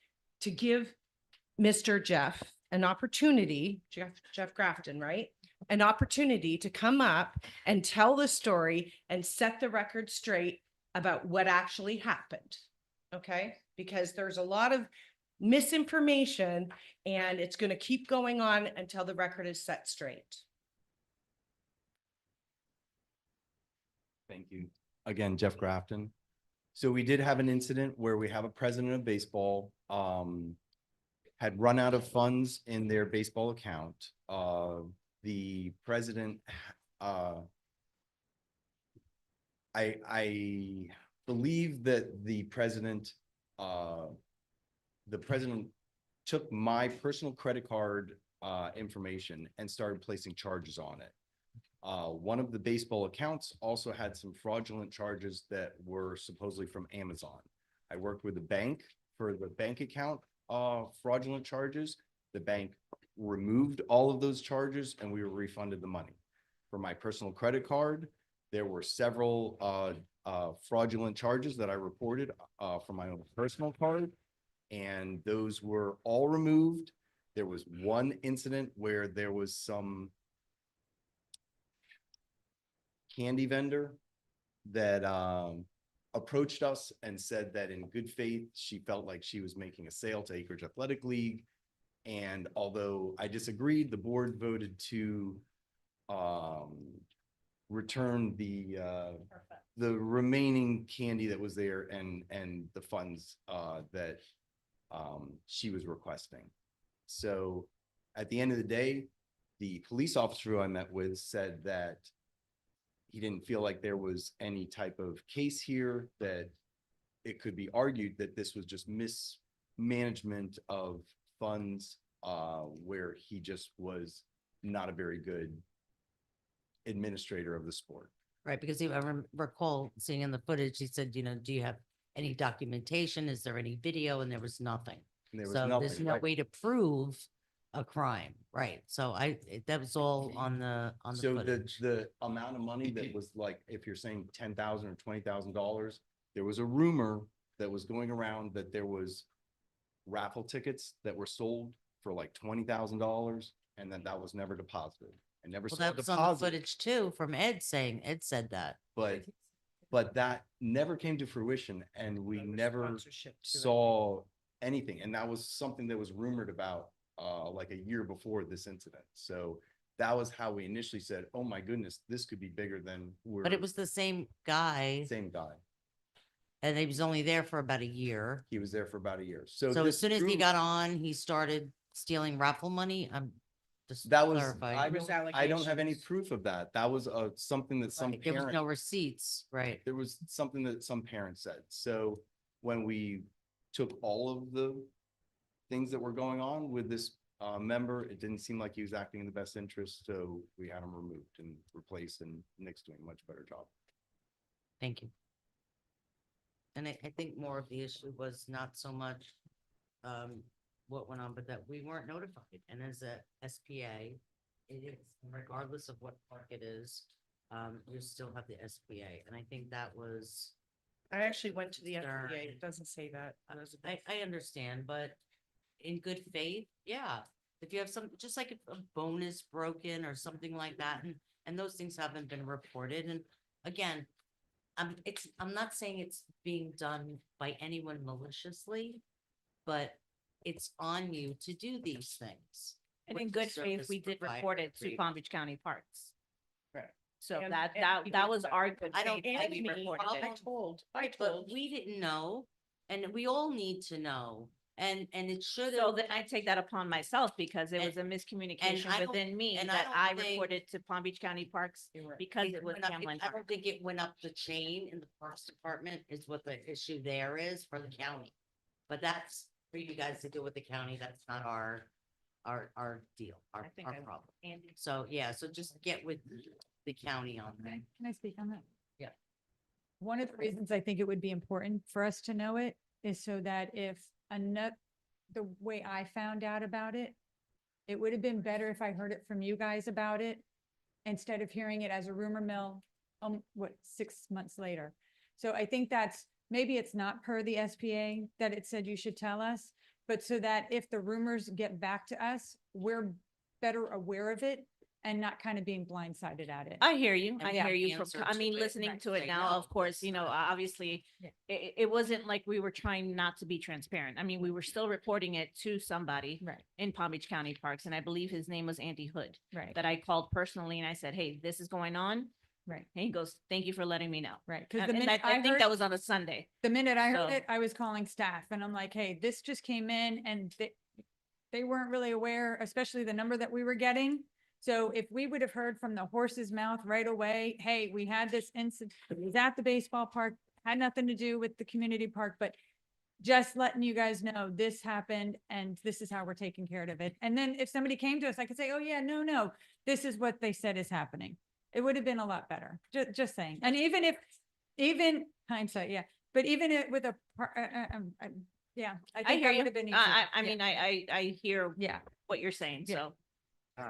to give Mr. Jeff an opportunity, Jeff Grafton, right? An opportunity to come up and tell the story and set the record straight about what actually happened. Okay? Because there's a lot of misinformation and it's going to keep going on until the record is set straight. Thank you. Again, Jeff Grafton. So we did have an incident where we have a president of baseball, had run out of funds in their baseball account. The president, I believe that the president took my personal credit card information and started placing charges on it. One of the baseball accounts also had some fraudulent charges that were supposedly from Amazon. I worked with the bank for the bank account fraudulent charges. The bank removed all of those charges and we were refunded the money. For my personal credit card, there were several fraudulent charges that I reported from my own personal card, and those were all removed. There was one incident where there was some candy vendor that approached us and said that in good faith, she felt like she was making a sale to Acreage Athletic League. And although I disagreed, the board voted to return the remaining candy that was there and the funds that she was requesting. So at the end of the day, the police officer who I met with said that he didn't feel like there was any type of case here, that it could be argued that this was just mismanagement of funds, where he just was not a very good administrator of the sport. Right, because I recall seeing in the footage, he said, do you have any documentation? Is there any video? And there was nothing. And there was So there's nothing, no right? way to prove a crime, right? So that was all on the So footage. the amount of money that was, like, if you're saying $10,000 or $20,000, there was a rumor that was going around that there was raffle tickets that were sold for like $20,000 and then that was never deposited. I never Well, saw a that was on the deposit, footage too, from Ed saying, Ed said that. but that never came to fruition and we never Sponsorship to it. saw anything. And that was something that was rumored about like a year before this incident. So that was how we initially said, oh my goodness, this could be bigger than But it was the same guy same guy. and he was only there for about a year. He was there for about a year. So So this as soon as he rumor- got on, he started stealing raffle money. I'm just that was, clarifying. I don't have any proof of that. That was something that some Right, there was parent, no receipts, right? there was something that some parents said. So when we took all of the things that were going on with this member, it didn't seem like he was acting in the best interest. So we had him removed and replaced, and Nick's doing a much better job. Thank you. And I think more of the issue was not so much what went on, but that we weren't notified. And as a SPA, it is, regardless of what park it is, you still have the SPA. And I think that was, I actually went to the Stern. FBA. It doesn't say that. Elizabeth. I understand, but in good faith, yeah. If you have some, just like if a bone is broken or something like that, and those things haven't been reported. And again, I'm not saying it's being done by anyone maliciously, but it's on you to do these things. And with in the good faith, service we did provider report it to agreement. Palm Beach County Parks. Right. So And- that and we was did- our good I don't faith that think we we reported followed- it. I But told. we didn't know, and we all need to know, and it should So have. then I take that upon myself because it was a And miscommunication I don't- within me and I that don't I think- reported to Palm Beach County Parks because it was went up- Cameron I Park. don't think it went up the chain in the Parks Department is what the issue there is for the county. But that's for you guys to deal with the county. That's not our deal, our think I- problem. Andy. So, yeah, so just get with the county on that. Can I speak on that? Yeah. one of the reasons I think it would be important for us to know it is so that if the way I found out about it, it would have been better if I heard it from you guys about it instead of hearing it as a rumor mill, 6 months later. So I think maybe it's not per the SPA that it said you should tell us, but so that if the rumors get back to us, we're better aware of it and not kind of being blindsided at it. I hear you. And I we have hear the you. answer I to mean, it listening to it right now, now, of course, you know, obviously, Yeah. it wasn't like we were trying not to be transparent. I mean, we were still reporting it to somebody Right, in Palm Beach County Parks, and I believe his name was Andy Hood, right, that I called personally and I said, hey, this is going on. right, And he goes, thank you for letting me know. right. Because And I think that was on a Sunday. the minute I heard So- it, I was calling staff and I'm like, hey, this just came in and they weren't really aware, especially the number that we were getting. So if we would have heard from the horse's mouth right away, hey, we had this incident, it was at the baseball park, had nothing to do with the community park, but just letting you guys know this happened and this is how we're taking care of it. And then if somebody came to us, I could say, oh yeah, no, this is what they said is happening. It would have been a lot better. Just saying. And even hindsight, yeah, but even with a, yeah. I think hear that you. would have been easier. I Yeah. mean, I hear Yeah. what you're saying, Yeah. so.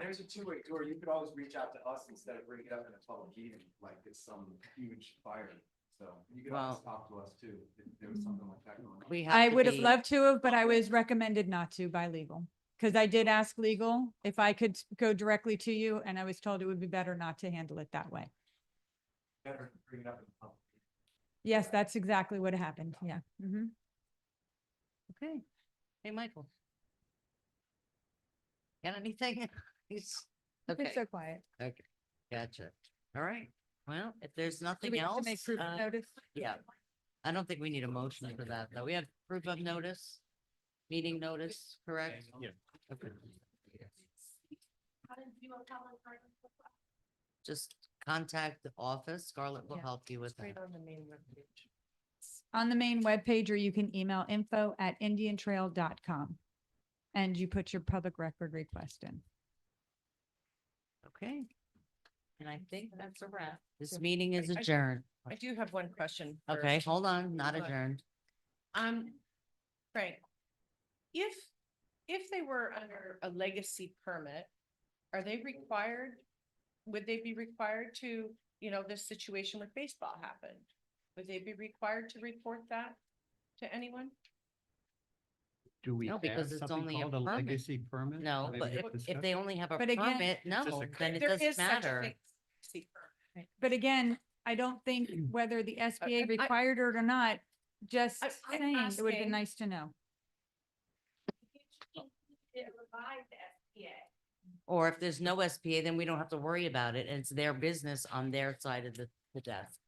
There's a two-way door. You could always reach out to us instead of bringing it up in a public meeting, like it's some huge fire. So you could always talk to us too, if there was something like that going on. We have I to would have be- loved to have, but I was recommended not to by legal. Because I did ask legal if I could go directly to you and I was told it would be better not to handle it that way. Better bring it up in public. Yes, that's exactly what happened. Yeah. Mhm. Okay. Hey, Michael. Got anything? He's, It's okay, so quiet. okay, gotcha. All right. Well, if there's Do nothing we have to else, make proof of notice? yeah. I don't think we need a motion for that, though. We have proof of notice, meeting notice, correct? Yeah. Okay. Just contact the office. Scarlett will Yeah. help you with that. Right on the main webpage. On the main webpage, or you can email info@indiantrail.com. And you put your public record request in. Okay. And I think that's a wrap. This meeting is adjourned. I do have one question. for- Okay, hold on, not Hold on. adjourned. Frank, if they were under a legacy permit, are they required, would they be required to, this situation with baseball happened? Would they be required to report that to anyone? Do we No, have because it's something only a called a permit. legacy permit? No, Maybe but we if, could if discuss they it. only have a But again- permit, no, Just a then it There doesn't is such a matter. legacy permit. But again, I don't think whether the SBA I- required it or not, just I'm saying, it would have been asking- nice to know. Or if there's no SPA, then we don't have to worry about it, and it's their business on their side of the desk.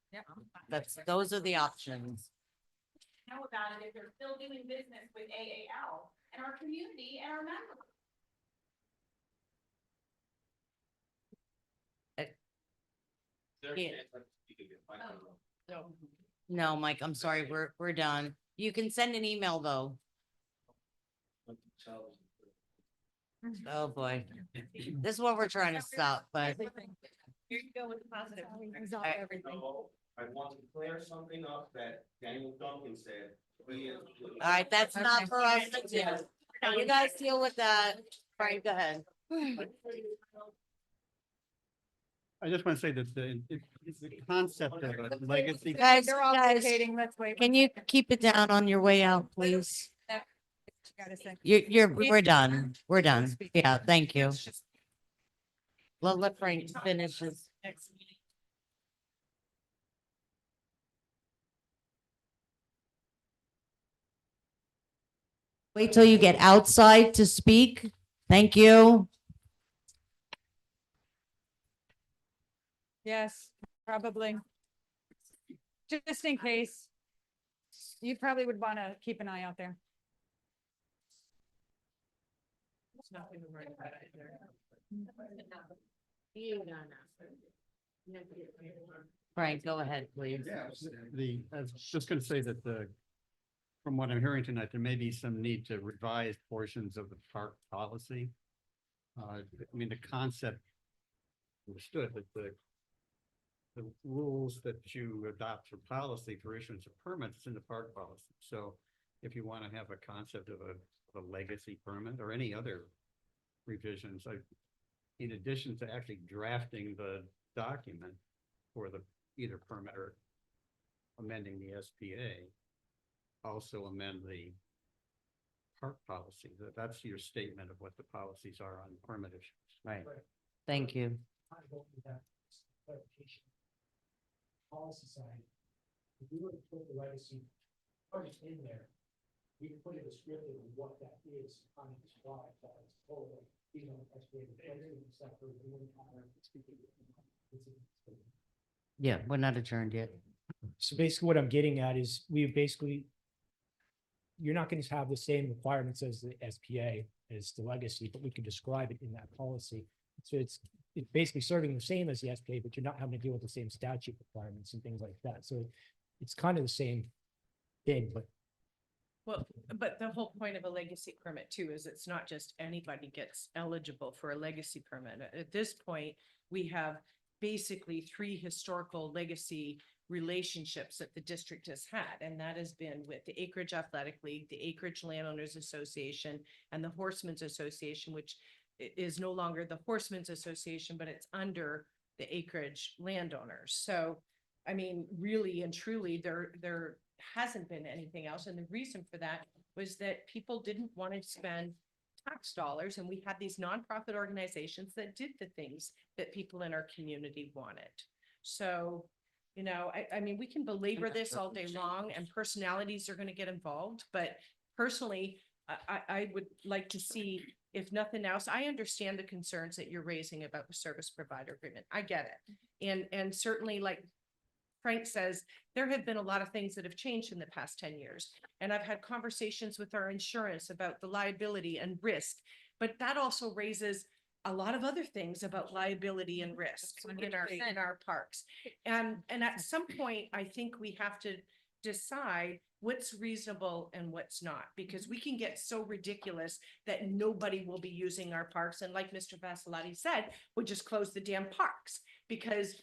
Those are the options. Know about it if they're still doing business with AAL and our community and our members. Yeah. No, Mike, I'm sorry, we're done. You can send an email, though. Oh, boy. This is what we're trying to stop, but Here you go with the positive. I- I want to clear something up that Daniel Duncan said. all right, that's not for us to do. You guys deal with that. Frank, go ahead. I just want to say that it's the concept of a legacy. Guys, They're all guys, rotating, let's wait. can you keep it down on your way out, please? Gotta say. We're done. We're done. Yeah, thank you. Let Frank finish his. Wait till you get outside to speak. Thank you. Yes, probably. Just in case. You probably would want to keep an eye out there. Frank, go ahead, please. I was just going to say that from what I'm hearing tonight, there may be some need to revise portions of the park policy. I mean, the concept understood that the rules that you adopt for policy for issuance of permits in the park policy. So if you want to have a concept of a legacy permit or any other revisions, in addition to actually drafting the document for the either permit or amending the SPA, also amend the park policy. That's your statement of what the policies are on permit issues. Right. Thank you. I hope that clarification. Policy side, if we were to put the legacy part in there, we can put a descriptive of what that is on the slide, that is totally, you know, that's where the stuff for the one time. Yeah, we're not adjourned yet. So basically what I'm getting at is you're not going to have the same requirements as the SPA as the legacy, but we can describe it in that policy. So it's basically serving the same as the SPA, but you're not having to deal with the same statute requirements and things like that. So it's kind of the same thing, but Well, but the whole point of a legacy permit too is it's not just anybody gets eligible for a legacy permit. At this point, we have basically 3 historical legacy relationships that the district has had, and that has been with the Acreage Athletic League, the Acreage Landowners Association, and the Horsemen's Association, which is no longer the Horsemen's Association, but it's under the Acreage landowners. So, I mean, really and truly, there hasn't been anything else. And the reason for that was that people didn't want to spend tax dollars, and we had these nonprofit organizations that did the things that people in our community wanted. So, you know, I mean, we can belabor this all day long and personalities are going to get involved, but personally, I would like to see, if nothing else, I understand the concerns that you're raising about the service provider agreement. I get it. And certainly, like Frank says, there have been a lot of things that have changed in the past 10 years. And I've had conversations with our insurance about the liability and risk, but that also raises a lot of other things about liability and risk in our parks. And at some point, I think we have to decide what's reasonable and what's not, because we can get so ridiculous that nobody will be using our parks. And like Mr. Vasilati said, we'll just close the damn parks because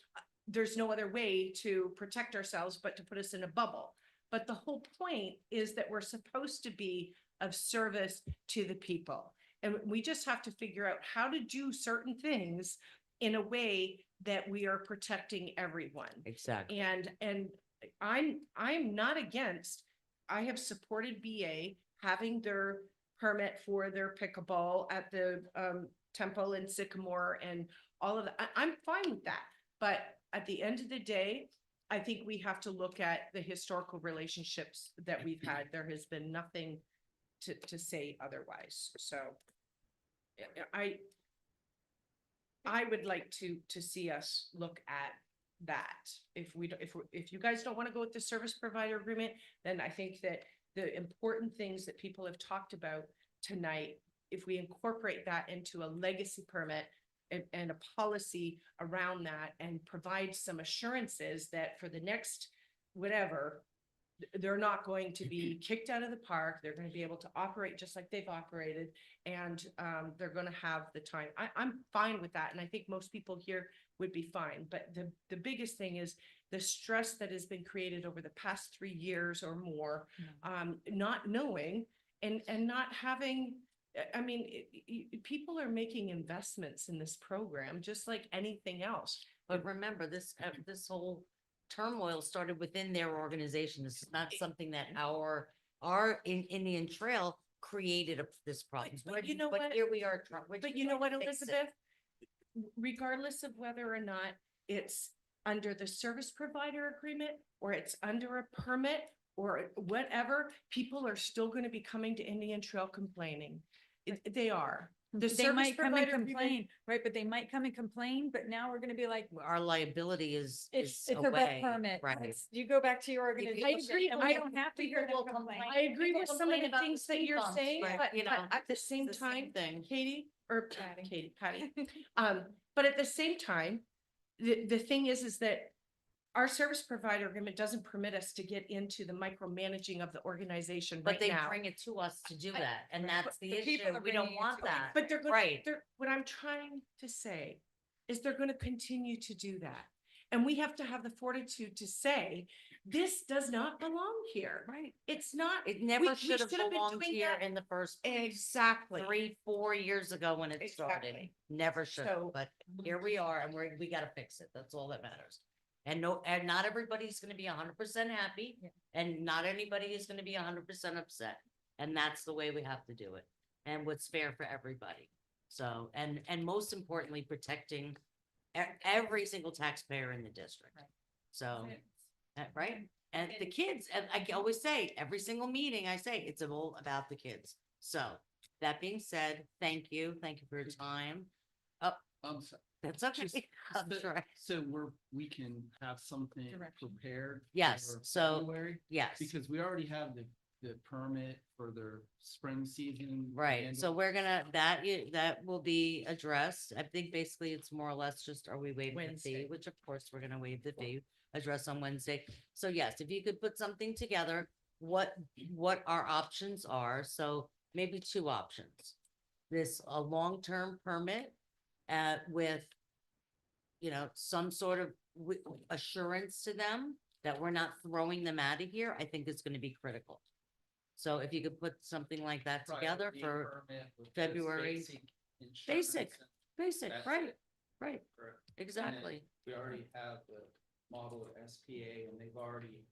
there's no other way to protect ourselves but to put us in a bubble. But the whole point is that we're supposed to be of service to the people. And we just have to figure out how to do certain things in a way that we are protecting everyone. Exactly. And I'm not against, I have supported BA having their permit for their pickleball at the Temple and Sycamore and all of that. I'm fine with that. But at the end of the day, I think we have to look at the historical relationships that we've had. There has been nothing to say otherwise. So I would like to see us look at that. If you guys don't want to go with the service provider agreement, then I think that the important things that people have talked about tonight, if we incorporate that into a legacy permit and a policy around that and provide some assurances that for the next whatever, they're not going to be kicked out of the park. They're going to be able to operate just like they've operated, and they're going to have the time. I'm fine with that. And I think most people here would be fine. But the biggest thing is the stress that has been created over the past 3 years or more, not knowing and not having, I mean, people are making investments in this program, just like anything else. But remember, this whole turmoil started within their organization. This is not something that our Indian Trail created this problem. But you know But what? here we are. But you know what, Elizabeth? Regardless of whether or not it's under the service provider agreement or it's under a permit or whatever, people are still going to be coming to Indian Trail complaining. They are. The They service might come and provider agreement- complain, right? But they might come and complain, but now we're gonna be like, Our liability is it's a away, rep permit. right? It's- You go back to your organization. agree. And we don't have to hear them complain. I agree People with some of complain the about things the that speed you're bumps, saying, but, but you know, at the same it's the same time, thing. Katie, or Patty, but at the same time, the thing is that our service provider agreement doesn't permit us to get into the micromanaging of the organization But right they now. bring it to us to do that, and that's the the people issue. are We don't bringing it want to us. that. But they're going, Right. what I'm trying to say is they're going to continue to do that. And we have to have the fortitude to say, this does not belong here. Right. It's not. It we- never we should have been belonged doing here that- in the first Exactly. 3-4 years ago when it started. Exactly. Never should, So- but here we are and we gotta fix it. That's all that matters. And not everybody's gonna be 100% happy and not anybody is gonna be 100% upset. And that's the way we have to do it. And what's fair for everybody. So, and most importantly, protecting every single taxpayer in the district. So, right? And the kids, and I always say, every single meeting I say, it's all about the kids. So, that being said, thank you for your time. Oh, So that's okay. I'm so- sure. So we can have something prepared. Yes, for so, February, yes. because we already have the permit for their spring season. Right, and- so we're gonna, that will be addressed. I think basically it's more or less just, are we waiving the fee? Wednesday. Which of course we're gonna waive the fee, address on Wednesday. So yes, if you could put something together, what our options are, so maybe 2 options. A long-term permit, with, some sort of assurance to them that we're not throwing them out of here, I think is gonna be critical. So if you could put something like that together Priority for permit with just February. insurance Basic, and basic, that's right, it. right, Correct. And then exactly. We already have the model of SPA and they've already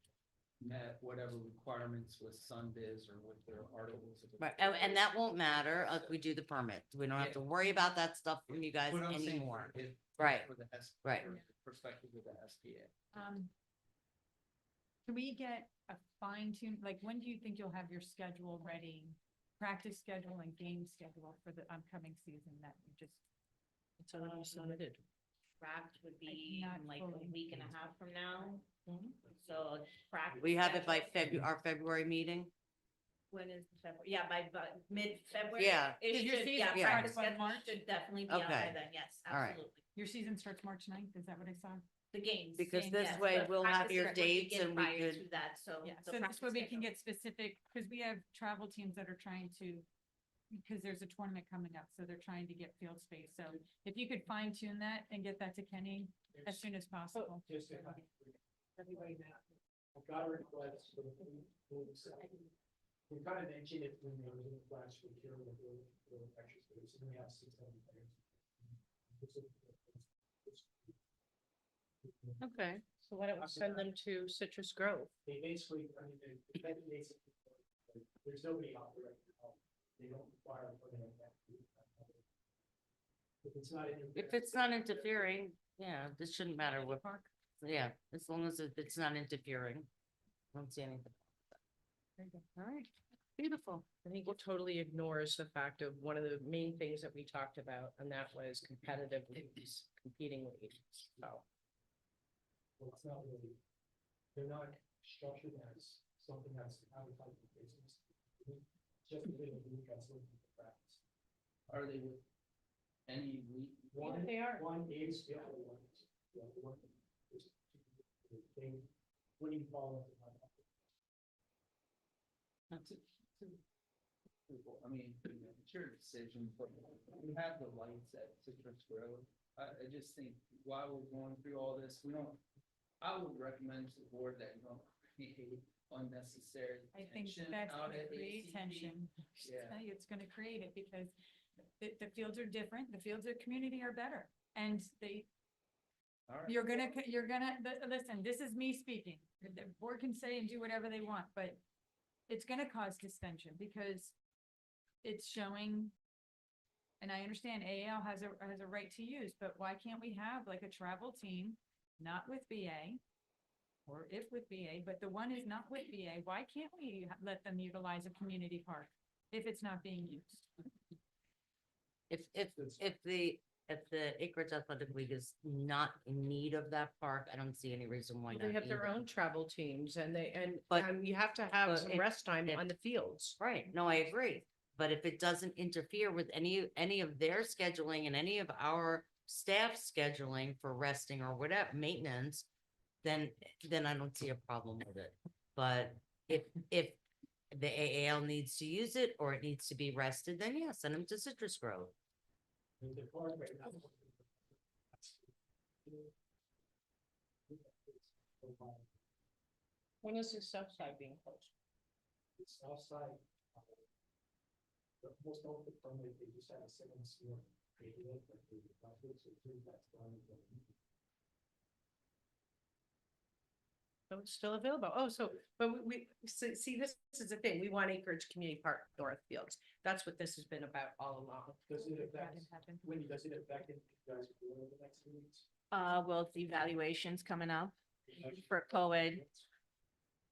met whatever requirements with Sunbiz or with their articles. of Right, and that won't matter if we do the permit. We don't have to worry about that stuff from you guys What I'm saying anymore. is Right, For the right. for the perspective of the SPA. Can we get a fine tune, like, when do you think you'll have your schedule ready? Practice schedule and game schedule for the upcoming season that you just. It's already submitted. Draft would be Not in like fully. a week and a half from now. So practice. We have it by schedule- our February meeting. When is February? Yeah, by mid-February. Yeah. It Is your should, season yeah, practice starts by schedule March? should definitely be out by Okay. then, yes, All right. absolutely. Your season starts March 9th, is that what I saw? The games. Because same, this yes, way but we'll have practice your schedule would dates begin and we prior could- to that, so. Yeah, the so this practice way we can schedule- get specific, because we have travel teams that are trying to, because there's a tournament coming up, so they're trying to get field space. So if you could fine tune that and get that to Kenny as soon as possible. Everybody now, I got a request for the we kind of mentioned it when there was a class for here with the extra space, and we have 600 players. Okay. So why don't we send them to Citrus Grove? They basically, I mean, there's nobody out there right now. They don't require a permit. If it's not. If it's not interfering, yeah, this shouldn't matter what, yeah, as long as it's not interfering. I don't see anything. All right, beautiful. I think it totally ignores the fact of one of the main things that we talked about, and that was competitive leagues, competing leagues. So. Well, it's not really, they're not structured as something that's advertised in business. Just a little group that's looking for practice. Are they with any One, they are. One is, the other one is, the other one is. They, what do you call it? I mean, it's your decision, but we have the lights at Citrus Grove. I just think while we're going through all this, I would recommend to the board that you don't create unnecessary I think tension that's out gonna at create ACP. tension. Yeah. It's gonna create it because the fields are different, the fields of community are better. And All right. you're gonna, listen, this is me speaking. The board can say and do whatever they want, but it's gonna cause distension because it's showing. And I understand AAL has a right to use, but why can't we have like a travel team, not with BA? Or if with BA, but the one is not with BA, why can't we let them utilize a community park if it's not being used? If the Acreage Athletic League is not in need of that park, I don't see any reason why not. They have their either. own travel teams and But- you have to have but some if- rest time if- on the fields. Right, no, I agree. But if it doesn't interfere with any of their scheduling and any of our staff scheduling for resting or whatever, maintenance, then I don't see a problem with it. But if the AAL needs to use it or it needs to be rested, then yeah, send them to Citrus Grove. The park right now. When is the south side being closed? South side. Most of the permit, they just had a second floor. So it's still available. Oh, so, but see, this is the thing. We want Acreage Community Park Northfields. That's what this has been about all along. Does it affect, when does it affect it, you guys do it over the next 2 weeks? Well, the evaluations coming up for co-ed.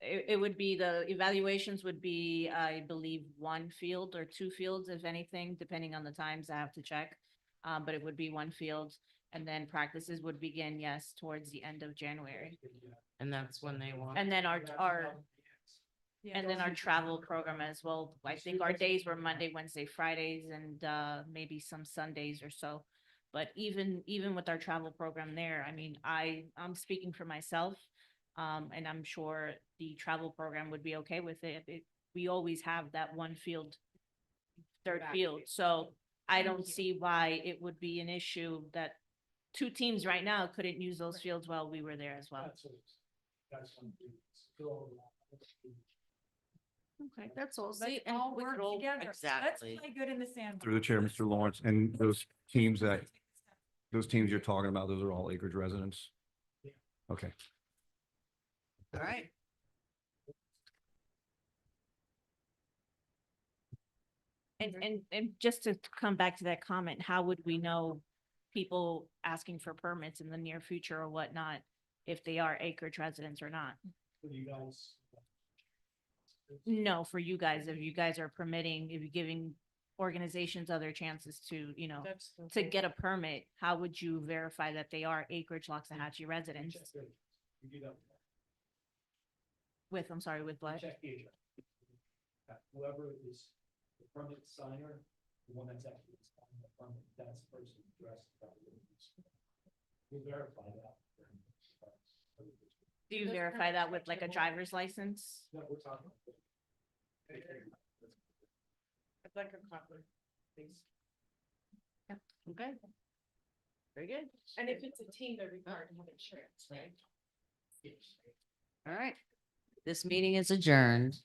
It would be, the evaluations would be, I believe, 1 field or 2 fields, if anything, depending on the times I have to check. But it would be 1 field, and then practices would begin, yes, towards the end of January. And that's when they want. And then our and then our travel program as well. I think our days were Monday, Wednesday, Fridays, and maybe some Sundays or so. But even with our travel program there, I mean, I'm speaking for myself. And I'm sure the travel program would be okay with it. We always have that 1 field, third field. So I don't see why it would be an issue that 2 teams right now couldn't use those fields while we were there as well. Okay, that's all. Let's See, and all we work could all- together. Let's Exactly. play good in the sand. Through the chair, Mr. Lawrence, and those teams you're talking about, those are all Acreage residents? Okay. All right. And just to come back to that comment, how would we know people asking for permits in the near future or whatnot, if they are Acreage residents or not? For you guys. No, for you guys, if you guys are permitting, if you're giving organizations other chances to, That's the to thing. get a permit, how would you verify that they are Acreage Loxahatchee residents? You do that. With, I'm sorry, with what? Check the address. Whoever is the permit signer, the one that's actually signing the permit, that's the person address. You verify that. Do you verify that with like a driver's license? No, we're talking. I'd like a copy, please. Okay. Very good. And if it's a team, they're required to have insurance, right? All right. This meeting is adjourned.